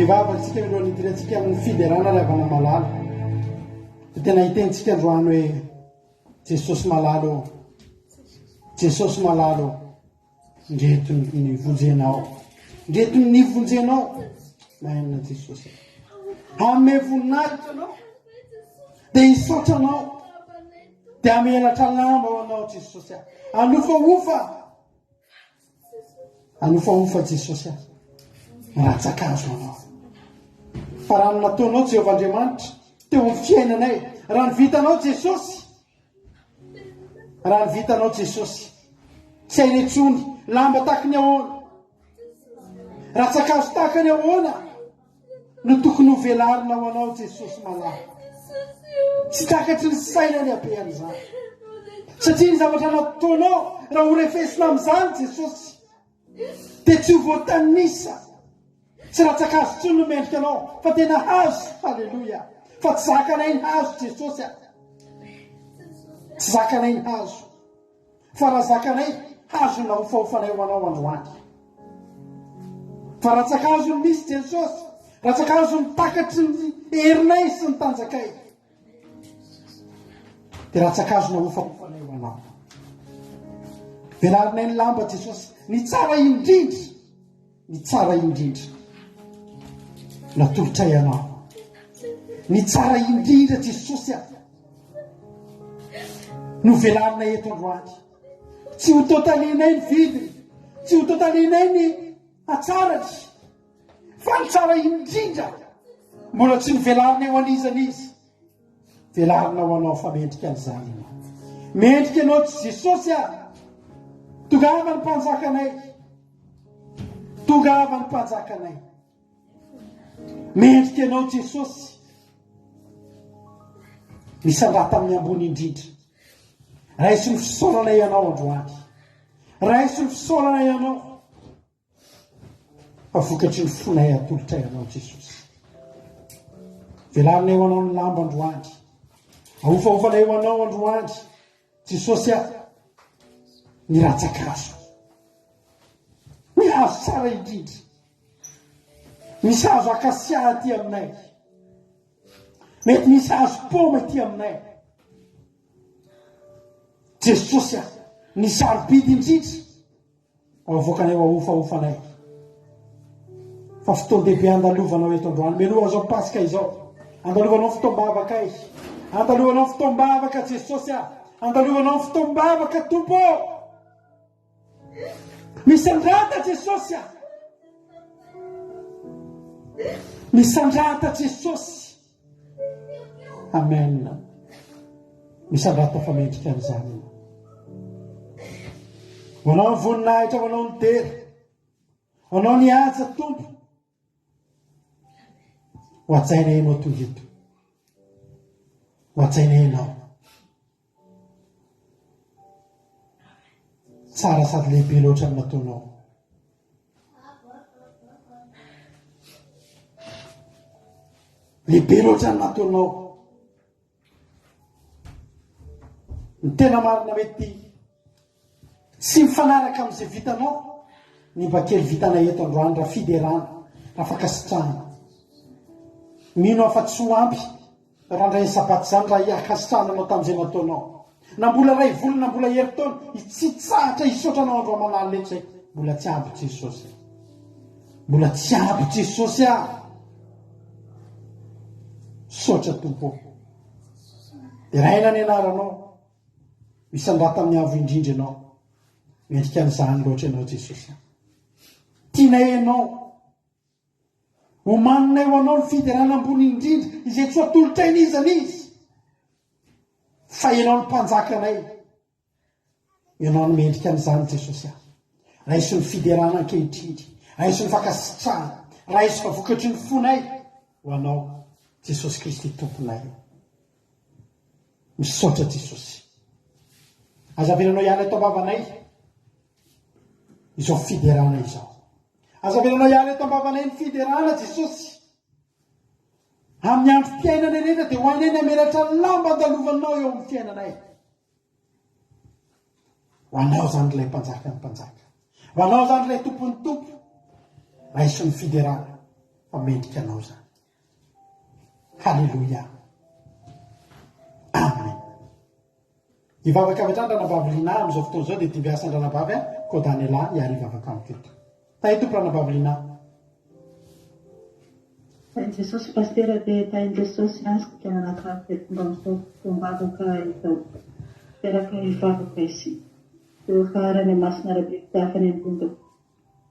Ivavatsika alohan'ny idirantsika amin'ny fiderana lavana malala dia tena hitentsika androany hoe Jesosy malalo Jesosy malalo ndreto ny vonjenao ndreto ny vonjenao mahenina Jesosy ame voninahitra anao dia hisaotra anao dia amelatra lamba ho anao Jesosy anofaofa Jesosy ratsakazo anao fa raha ny nataonao Jehovah Andriamanitra teo amin'ny fiainanay raha ny vitanao Jesosy raha ny vitanao Jesosy tsy hainetsony lamba tahaka ny ahoana ratsakazo tahaka ny ahoana no tokony ho velarina ho anao Jesosy malahy tsy takatry ny sainany abean'izany satria ny zavatra nataonao raha ho refesina amin'izany Jesosy dia tsy ho voatanisa tsy ratsakazo tsy no mendrika anao fa tena hazo halleloia fa tsy zakanay ny hazo Jesosy tsy zakanay ny hazo fa raha zakanay hazo na hofahofanay ho anao androany fa ratsakazo ny misy Jesosy ratsakazo ny takatry ny herinay sy ny tanjakay dia ratsakazo na hofahofanay ho anao velarinay ny lamba Jesosy ny tsara indrindra natolotray anao ny tsara indrindra Jesosy no velarinay eto androany tsy ho totalinay ny vidiny tsy ho totalinay ny atsarany fa ny tsara indrindra mbola tsy ny velarinay ho an'izanizy velarina ho anao fa mendrika an'izany mendrika anao tsy Jesosy tongava ny mpanjakanay mendrika anao Jesosy misandrata amin'ny ambony indrindra raisy ny fisaoranay ianao androany raisy ny fisaoranay ianao fa vokatry ny fonay atolotray ianao Jesosy velarinay ho anao ny lamba androany ahofahofanay ho anao androany Jesosy ny ratsakazo ny hazo tsara indrindra misy hazo akasia aty aminay mety misy hazo poma aty aminay Jesosy ny sarobidy indrindra avoakanay ho ahofahofanay fa fotoan-dehibe andalovanao eto androany meloha zao pasika izao andalovanao fotoam-bavaka andalovanao fotoam-bavaka Jesosy andalovanao fotoam-bavaka tompo misandrata Jesosy misandrata Jesosy amen misandrata fa mendrika an'izany ho anao ny voninahitra ho anao ny tera ho anao ny aja tompo ho atsainay ianao tonga eto ho atsainay ianao tsara sady lehibe loatra ny nataonao lehibe loatra ny nataonao. Ny tena marina mety tsy mifanaraka amin'izay vitanao ny mba kely vitana eto androany raha fiderana, raha fakasitrahana. Mino afa tsy ho ampy raha ndray sabaty zany raha hiakasitrahananao tamin'izay nataonao. Na mbola ray volona, na mbola herintaona itsitsahatra hisaotranao andro aman'alina eto zay, mbola tsy ampy Jesosy. Mbola tsy ampy Jesosy aho. Saotra tompo. Iraina ny anaranao. Misandra tamin'ny avo indrindra ianao. Mendrika an'izany loatra ianao Jesosy. Tiana ianao. Homanina eo anao ny fiderana ambony indrindra izay tsy atolotra inizana izy. Fa ianao ny mpanjakanay. Ianao ny mendrika an'izany Jesosy. Raiso ny fiderana ankehitrindry. Raiso ny fakasitrahana. Raiso fa vokatry ny fonay. Ho anao Jesosy Kristy tomponay. Misaotra Jesosy. Azavelanao ihany eto ambavanay izao fiderana izao. Azavelanao ihany eto ambavanay ny fiderana Jesosy. Amin'ny andro fiainana rehetra dia ho anay ny amelatra ny lamba andalovanao eo amin'ny fiainanay. Ho anao zany ilay mpanjaka ny mpanjaka. Ho anao zany ilay tompony tompo. Raiso ny fiderana. Fa mendrika anao zany. Halleluja. Amen. Ivavaka avy hatrany ranabaviliana amin'izao fotoana izao dia tia miasa ny ranabavy Kodaniela hiary ivavaka amiko eto. Tahy tompo ranabaviliana.
Tain'i Jesosy pastera dia tain'i Jesosy asika anatafy mba amin'izao fotoam-bavaka izao. Teraka ivavaka isy. Rehefa arany masina rabe fitiavany ambondako.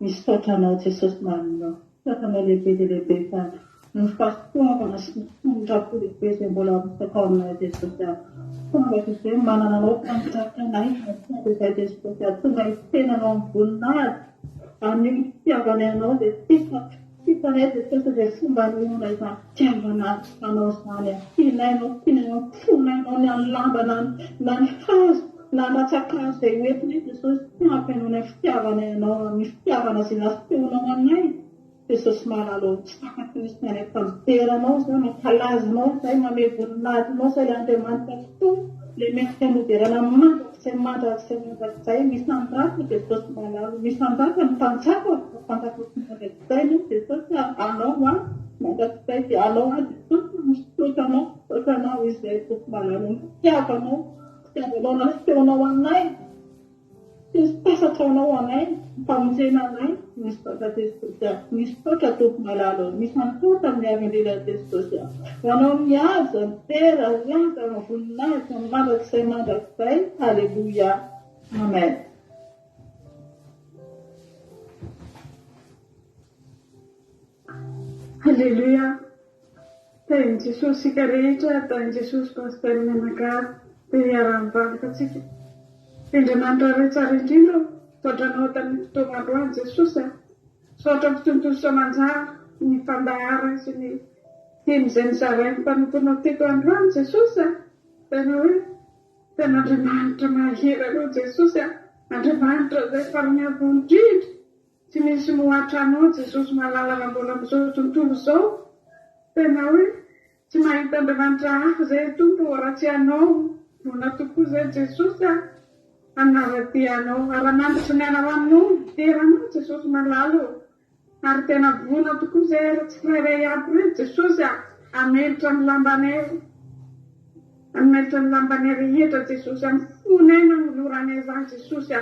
Misy saotranao Jesosy marinao. Saotranao lehibe dia lehibe fa ny fahasoavana sy ny tondrapo lehibe izay mbola misakao aminao Jesosy aho. Tonga izay manana anao mpampitanay tonga izay Jesosy aho. Tonga itenanao amin'ny voninahitra. Amin'ny fitiavana anao dia tianay Jesosy dia fomba noana izany fitiavana anao izany. Tianainao fonainao ny amin'ny lamba na ny hazo na natsakazo izay hoentinay Jesosy tiampianao ny fitiavana anao amin'ny fitiavana izay nasehoanao anay. Jesosy malalo tsy takatsy ny famiteranao izay mampalazonao izay mamevoninazinao izay Andriamanitra tokoa le mendrika moderana mandrakizay misandraka Jesosy malalo misandraka ny mpanjaka fantakosin'izay no Jesosy anao mandrakizay dia anao Jesosy misotanao izay Jesosy malalo fitiavanao nasehoanao anay pasataonao anay mpamonjena anay misaotra Jesosy misaotra tompo malalo misantotra amin'ny avin'ila Jesosy anao mihaza mitera mihaza voninahitra mandrakizay halleluja amen.
Halleluja. Tain'i Jesosy sika rehetra, tain'i Jesosy pastera Manakary dia iara-mivavaka atsika. Andriamanitra rehetra indrindra saotranao tamin'ny fotoan'androany Jesosy saotra fitontosa manjary ny fandahara sy ny teny izay nizarainy mpanomponao teto androany Jesosy tena hoe tena Andriamanitra maheranao Jesosy Andriamanitra izay farany avo indrindra tsy misy mohatra anao Jesosy malalaka mbola amin'izao tontolo izao tena hoe tsy mahita Andriamanitra hafa izay tompo raha tsy anao nona tokoa izay Jesosy anaratianao aranandritry ny anao aminao teranao Jesosy malalo ary tena vona tokoa izay tsy tsirairay aby re Jesosy amelitra ny lambanay rehetra Jesosy amfonay nanoloranay zany Jesosy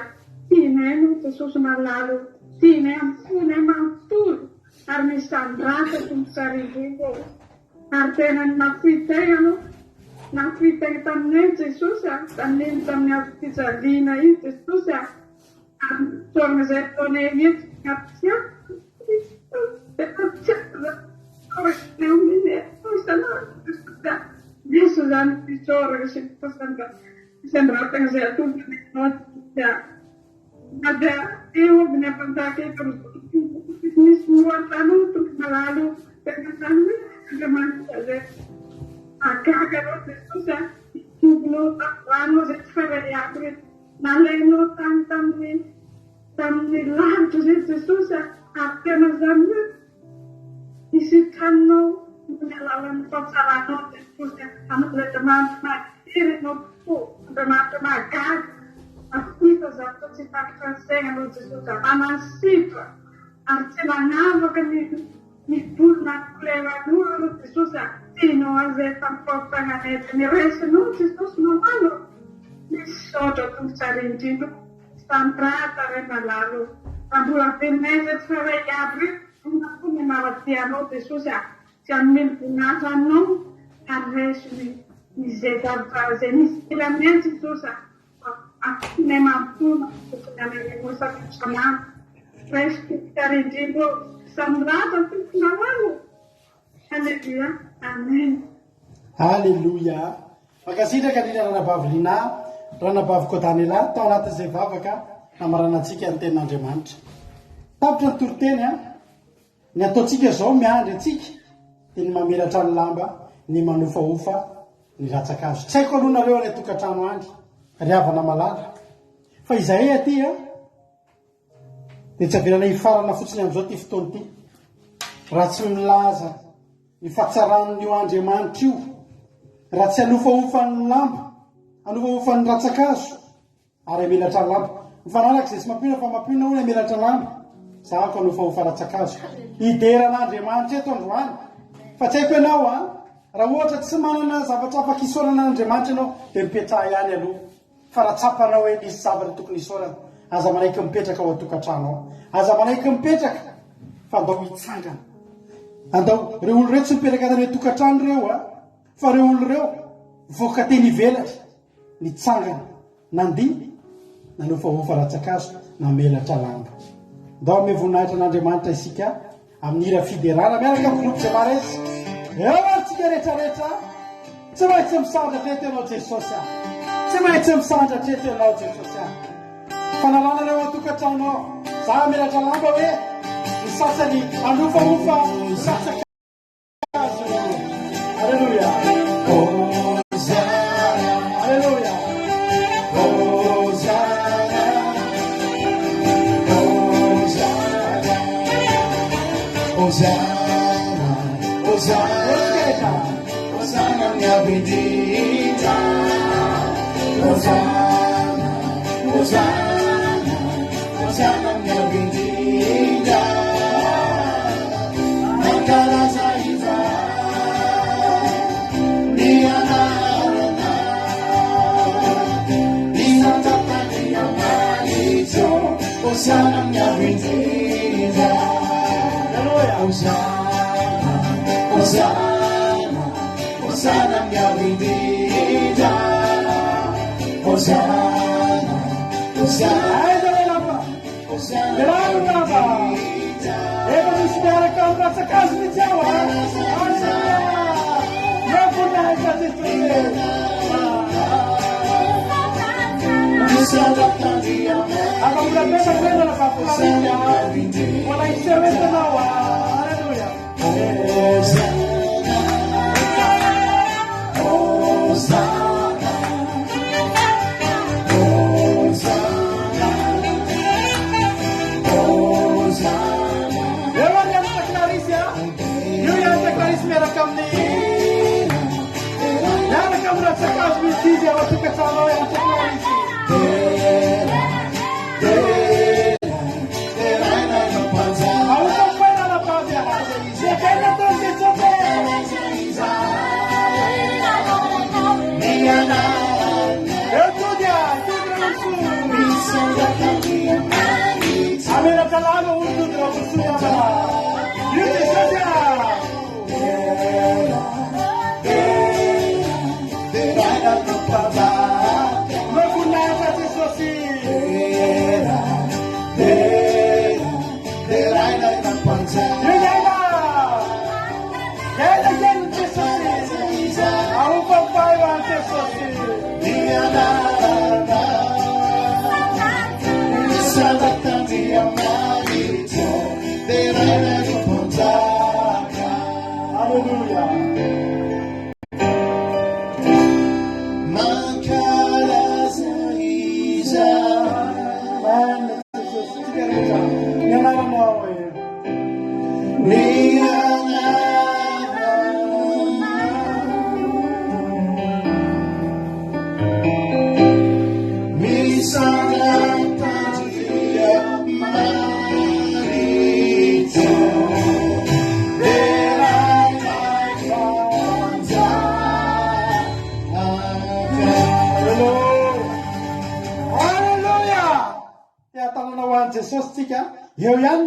tianay no Jesosy malalo tianay amfonay manontolo ary misandraka tombosarivoko ary tena nafoitay anao nafoitay taminay Jesosy tamin'ny avy-pijaliana iny Jesosy ary sorona izay ataonay eto apisiako Yesu zany pichora sy pasanga sendratana izay atomponao ada eo amin'ny ampantaka eto misy moatranao tompo malalo tena zany hoe Andriamanitra izay agaganao Jesosy tomponao ranao izay tsy faray aby reto nalainao tamin'ny lavitra izay Jesosy ary tena zany hoe isitraninao alalan'ny fahatsarana Jesosy amin'ny Andriamanitra magniry no tokoa, Andriamanitra mahagaga. Afita zavatra tsy takitra ny sainanao Jesosy, manasitra ary tsy manavaka ny bolona koleran'olona Jesosy. Tianao azy efa mifampananety ny resinao Jesosy mamalo. Misaotra tongotsara indrindra, sandrata ray malalo. Mbola veneza tsara iaby reto, fo ny mavatianao Jesosy, tsy amin'ny voninahitra anao, ary resy izay zavatra izay misy ilamena Jesosy. Afiny mampona, tokony amin'ny safitramanana. Resy tongotsara indrindra, sandrata tongonamalo. Halleluia, amen.
Halleluia. Makasitraka ny ranabavy-lina, ranabavy Kodanela, tao anatin'izay vavaka namaranantsika ny tenin'Andriamanitra. Tapitra ny toroteny ny ataontsika zao miandry antsika dia ny mamelatra ny lamba, ny manofaofa ny ratsakazo. Tsy haiko aloha nareo ilay tokantrano andry, ry havana malala. Fa izahay aty dia tsy avelana hifarana fotsiny amin'izao ty fotoana ity. Raha tsy milaza ny fahatsarany io Andriamanitra io, raha tsy anofaofan'ny lamba, anofaofan'ny ratsakazo, ary amelatra ny lamba. Mifanalaka izay tsy mampina fa mampina hono amelatra lamba. Zahako anofaofa ratsakazo. Ideran'Andriamanitra eto androany. Fa tsy haiko ianao raha ohatra tsy manana zavatra afaka isaorana Andriamanitra ianao, dia mipetraha ihany aloha. Fa raha tsapanao hoe nisy zavatra tokony isaorana, aza manaiky mipetraka ao an-tokantranao. Aza manaiky mipetraka fa andao hitsangana. Andao reo olo reo tsy mipetraka tany tokantrano reo fa reo olo reo voaka teny ivelatra, nitsangana, nandihy, nanofahofa ratsakazo, namelatra lamba. Ndao ame voninahitra an'Andriamanitra isika amin'ny hira fiderana miaraka amin'ny groupe Zemaresy. Eo antsika rehetrarehetra, tsy maintsy misandra teto ianao Jesosy, tsy maintsy misandra teto ianao Jesosy. Fanalana reo atokantrano, za melatra lamba hoe ny sasany anofahofa ratsakazo. Alleluia. Alleluia.
Hosanna, Hosanna, Hosanna minha bendita. Hosanna, Hosanna, Hosanna minha bendita. Na casa iva, minha nana, minha tata, minha marido. Hosanna minha bendita. Hosanna, Hosanna, Hosanna minha bendita. Hosanna, Hosanna, Hosanna minha bendita.
Ego mi spera che un ratsakazo mi działa. Non vorrei fare tutto. Ako mula pesa kwenda na kapusia. Wala isewe tunawa. Haleluya.
Hosanna, Hosanna, Hosanna, Hosanna.
Dewa yang Clarissa. Yu yang Clarissa mera kamni. Yang kamu ratsakazo mi działa waktu kesana yang Clarissa. Amira kalano undu dra kusuya. Yuni saja. Makunasa Jesusi. Yuni Jesosy tsika, eo ihany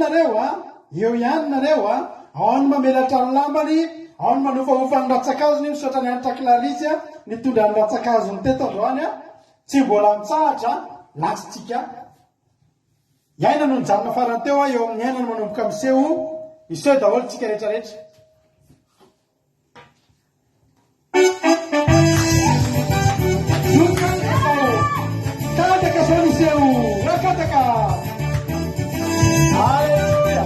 nareo ao ny mamelatra ny lambany, ao ny manofahofa ny ratsakazony, misaotra ny anitra Clarisse nitondra ny ratsakazony teto androany tsy mbola mitsahatra latsitsika. Iaina no nijanona farany teo eo amin'ny aina no manomboka miseho iseho daholo tsika rehetrarehetra. Kataka zao ny iseho, rakataka. Alleluia.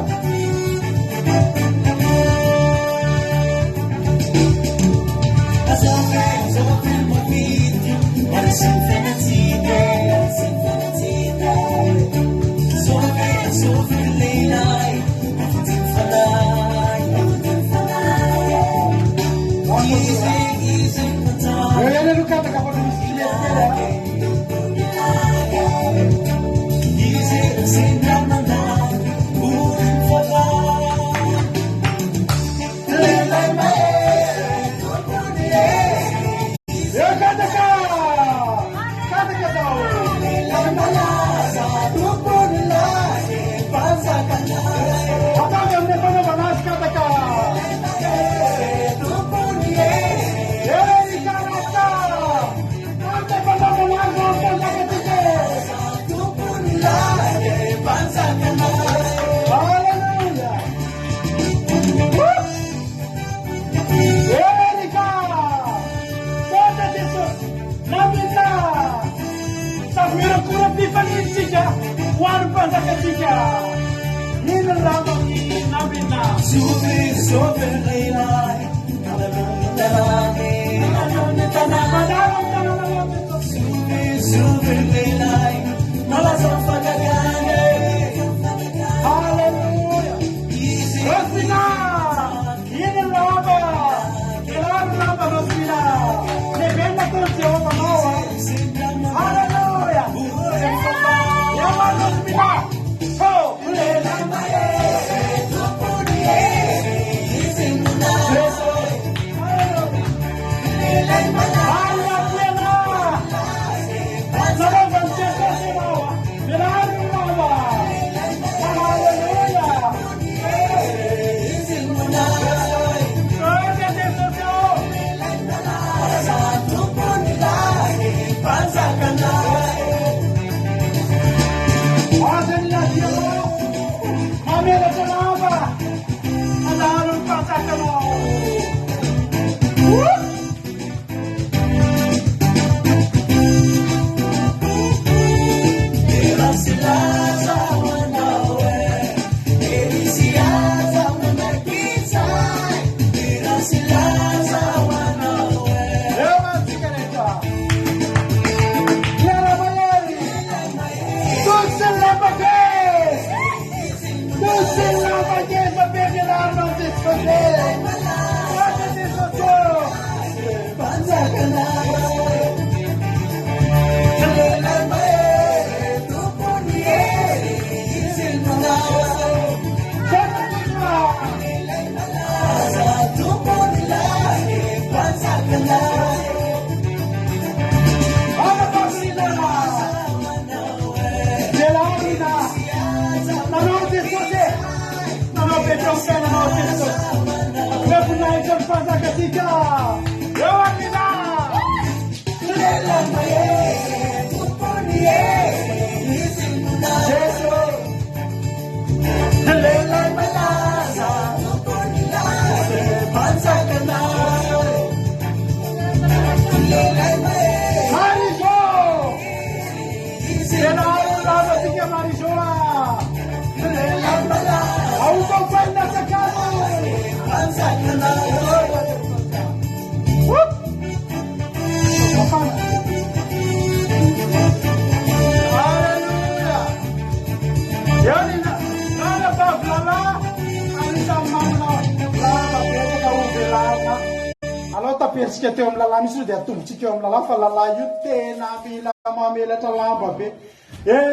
Tapersika teo amin'ny lalàna misy dia atombotsika eo amin'ny lalàna fa lalàna io tena mila mamelatra lamba be.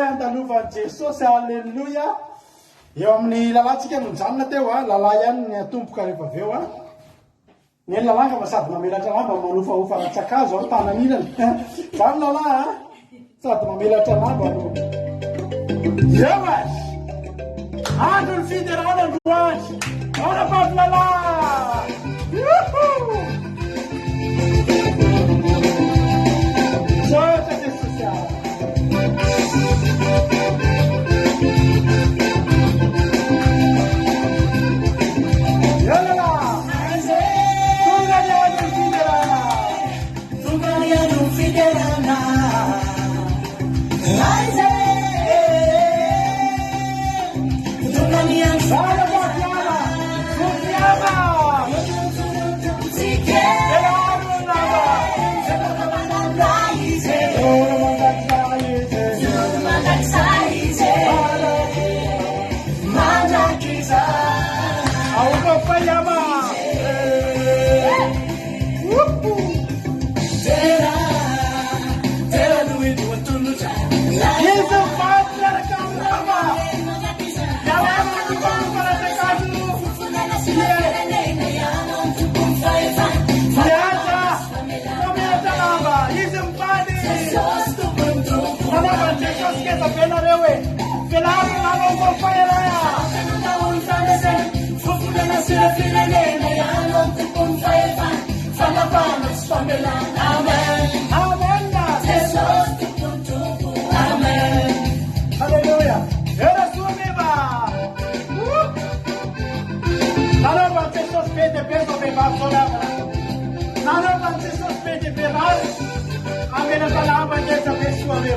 Andalovan'i Jesosy, alleluia. Eo amin'ny lalàntsika no mijanona teo lalàna ihany ny atomboka rehefa avy eo ny lalàna ka sady mamelatra lamba manofahofa ratsakazo tanan'ilany. Zany lalàna sady mamelatra lamba no. Eo andro ny fiderana androany anapavilala sotra Jesosy yalala tongany andro ny fiderana tongany andro ny fiderana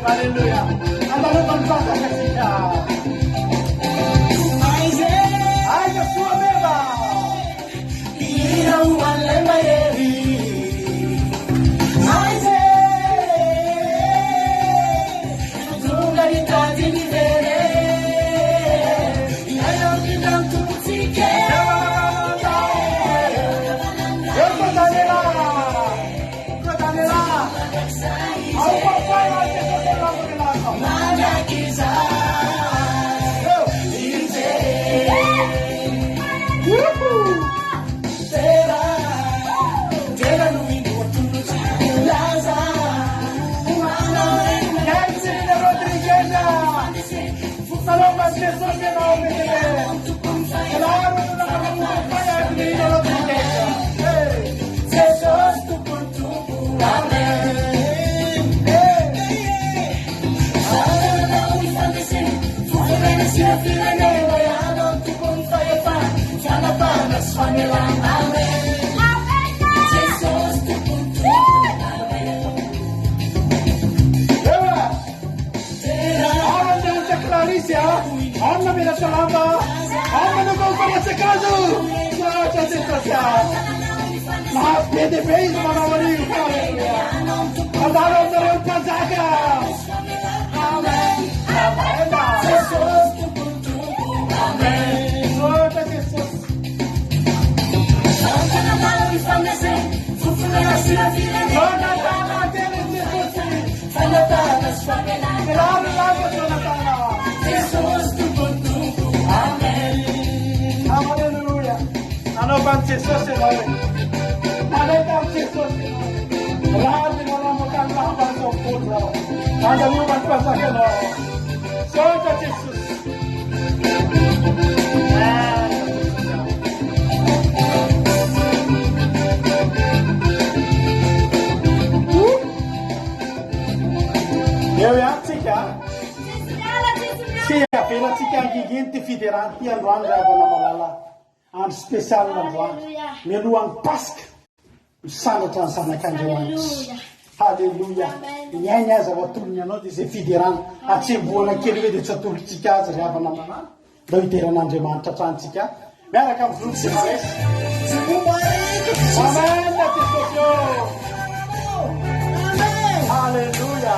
Hallelujah. Andalo panfata kasika. Ai da sua beba. Ira wale mayeri. Aize. Tunga ditati ni vere. Ayo kitam tutsike. Anna me la salama, Anna non può fare caso, sotra Jesosy. Ma piede base ma non voglio fare. Andare a fare un casaca. Amen. Amen. Amen. Sotra Jesosy. Sono Hallelujah. Ano bang Jesus sinabi? Ano bang Jesus sinabi? Marami na lang magkakabang sa puso. Ano mo magpasakyan o? So, ka Jesus. Eu e a tika. Sia pela tika gigante fideranti androany rabo na malala. Andro spesial androany. Melohan'ny Pasika. Misanatra ny zanak'Andriamanitra. Halleluja. Miainy azy ao atolony anao dia izay fiderana. Atsemboana kely hoe dia tsy atolotsika azy ry havana manana. Da hideran'Andriamanitra hatranintsika. Miaraka amin'ny voly sy maresy. Amen. Halleluja.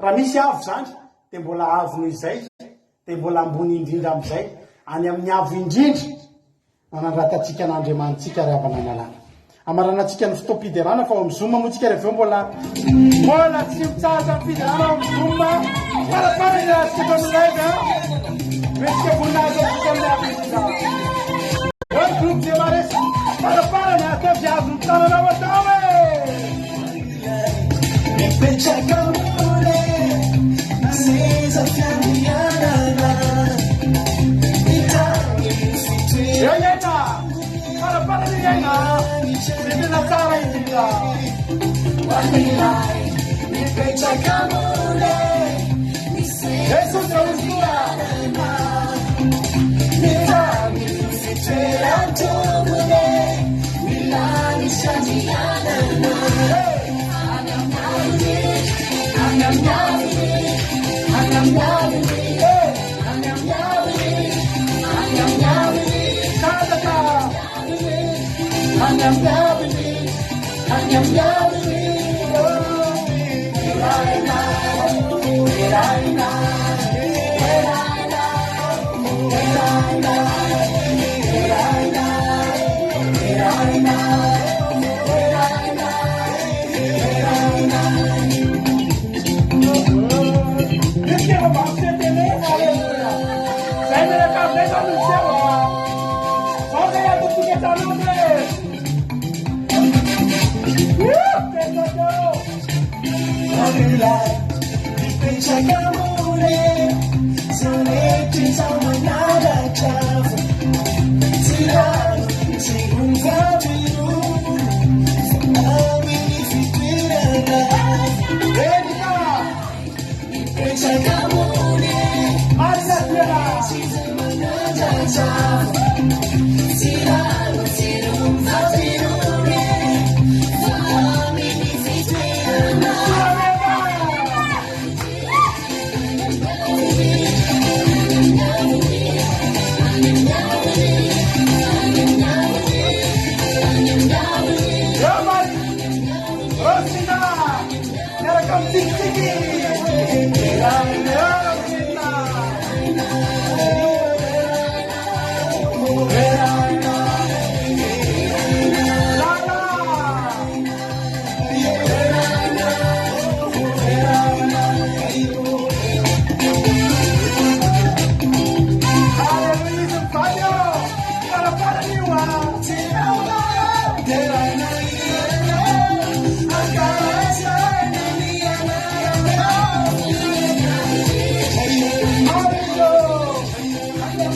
raha misy avo zany dia mbola avo noho izay dia mbola ambony indrindra amin'izay any amin'ny avo indrindra manandratatsika n'Andriamanitsika ry havana malala amaranantsika ny fotoam-piderana fa ao amin'ny zoma moa tsika rehefa mbola tsy mitsaza ny fiderana ao amin'ny zoma farafara ilatsika tamin'ilaiza mesika voninahitra tsika amin'ny avo indrindra hoe groupe dia maresa farafara ny atavy azo ny tananao atao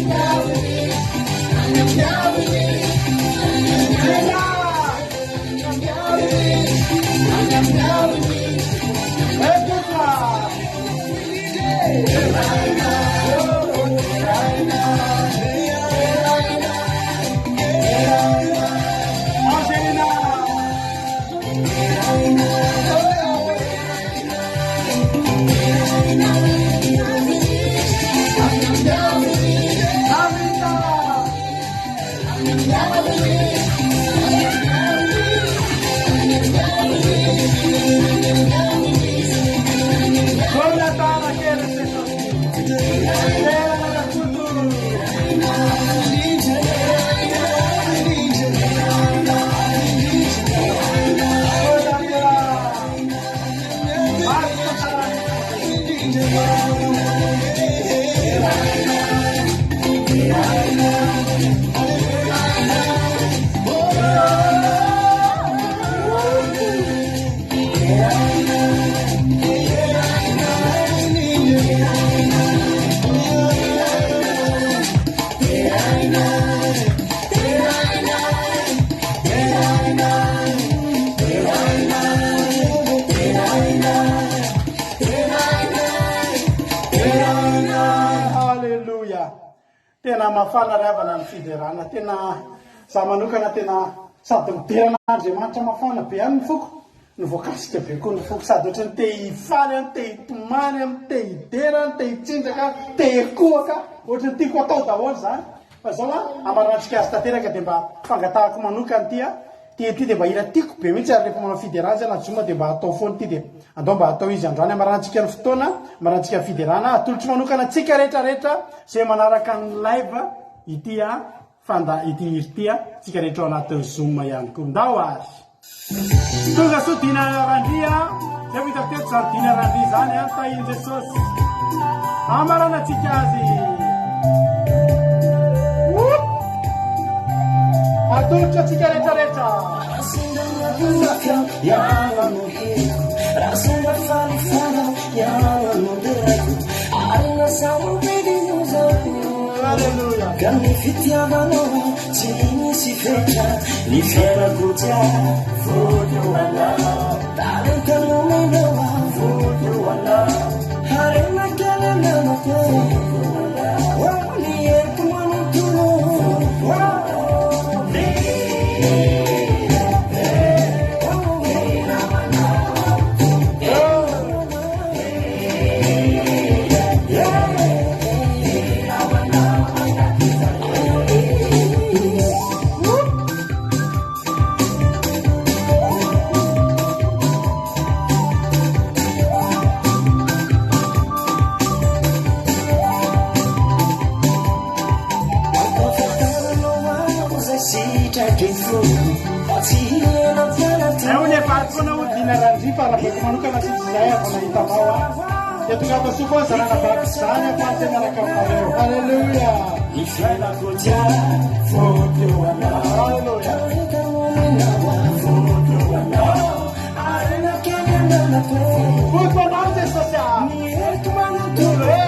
Now
Tena mafana ravana ny fiderana, tena za manokana tena sady miderana Andriamanitra mafana be any ny foko, ny voakasika be koa ny foko, sady ohatrany te hifaly any, te hitomany any, te hidera any, te hitsinjaka, te hikohaka, ohatrany tiako atao daholo zany. Fa zao amarantsika azy tanteraka dia mba fangatahako manokana ty dia mba iratiako be mihitsy ary rehefa manao fiderana zany ajoma dia mba atao foana ty dia andao mba atao izy androany amarantsika ny fotoana, amarantsika ny fiderana, atolotry manokana tsika rehetrarehetra zay manaraka ny live ity ity tsika rehetra ao anaty Zoom ihany koa ndao ary. Tonga so dina randria, zay hitako teto zany dina randria zany tahiny Jesosy. Amaranantsika azy. Atolotra tsika rehetrarehetra. Hallelujah. Kami fitiavanao tsy misy fetra ny fiainako tia voalohana talentano manoa voalohana harena kelenanako ny ento manontolo Para manukana sisaya panaita mawa yetu kapa suko sana na baksanya pate maraka mareo. Haleluya. Ifela koja foto wana. Haleluya. Arena kenya na to. Foto nante sasa. Ni etu manu tule.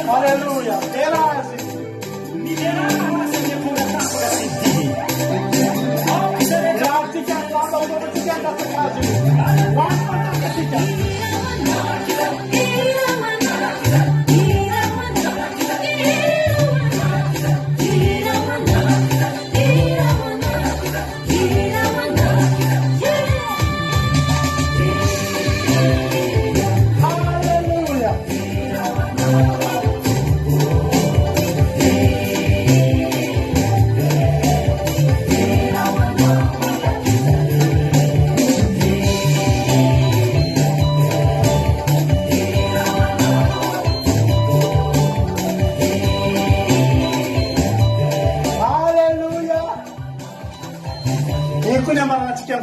Hallelujah.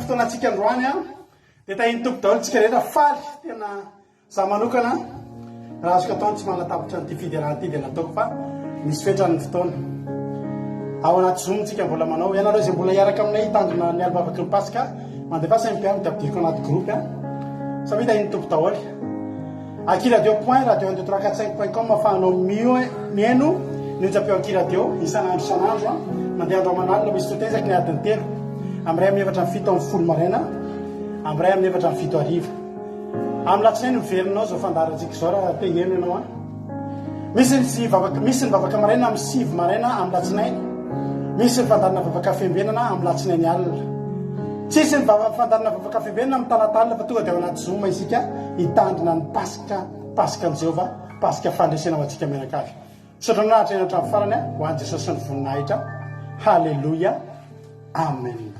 fotoanantsika androany a dia tahiny tompo daholo tsika rehetra faly tena za manokana raha azoko ataony tsy manatapitra nyity fiderana ity dia nataoko fa misy fetrany fotoana ao anaty zoomtsika mbola manao ianareo izay mbola hiaraka aminay hitandrina ny alibavaky ny pasika mandefa saimpiamo dia ampidiriko anaty groupe a satria tahiny tompo daholo aki radio point radio 12345.com afahanao mihaino nijapeo aki radio isan'andro isan'andro a mandeha andro amanalina misy totezaky ny adiny telo amiray amin'ny efatra ny fito amin'ny folo maraina amiray amin'ny efatra ny fito ariva amin'ny latsinainy miverinao zao fandarantsika zao raha te hihaino ianao a misy ny vavaka maraina amin'ny sivy maraina amin'ny latsinainy misy ny fandarina vavaka fembenana amin'ny latsinainy alina tsisy ny fandarina vavaka fembenana amin'ny talatalina fa tonga dia ao anaty zoma isika hitandrina ny pasika ny Jehova pasika fandresena ho antsika mianakavy sotranahatra eny hatramin'ny farany ho an'i Jesosy ny voninahitra halleluja amen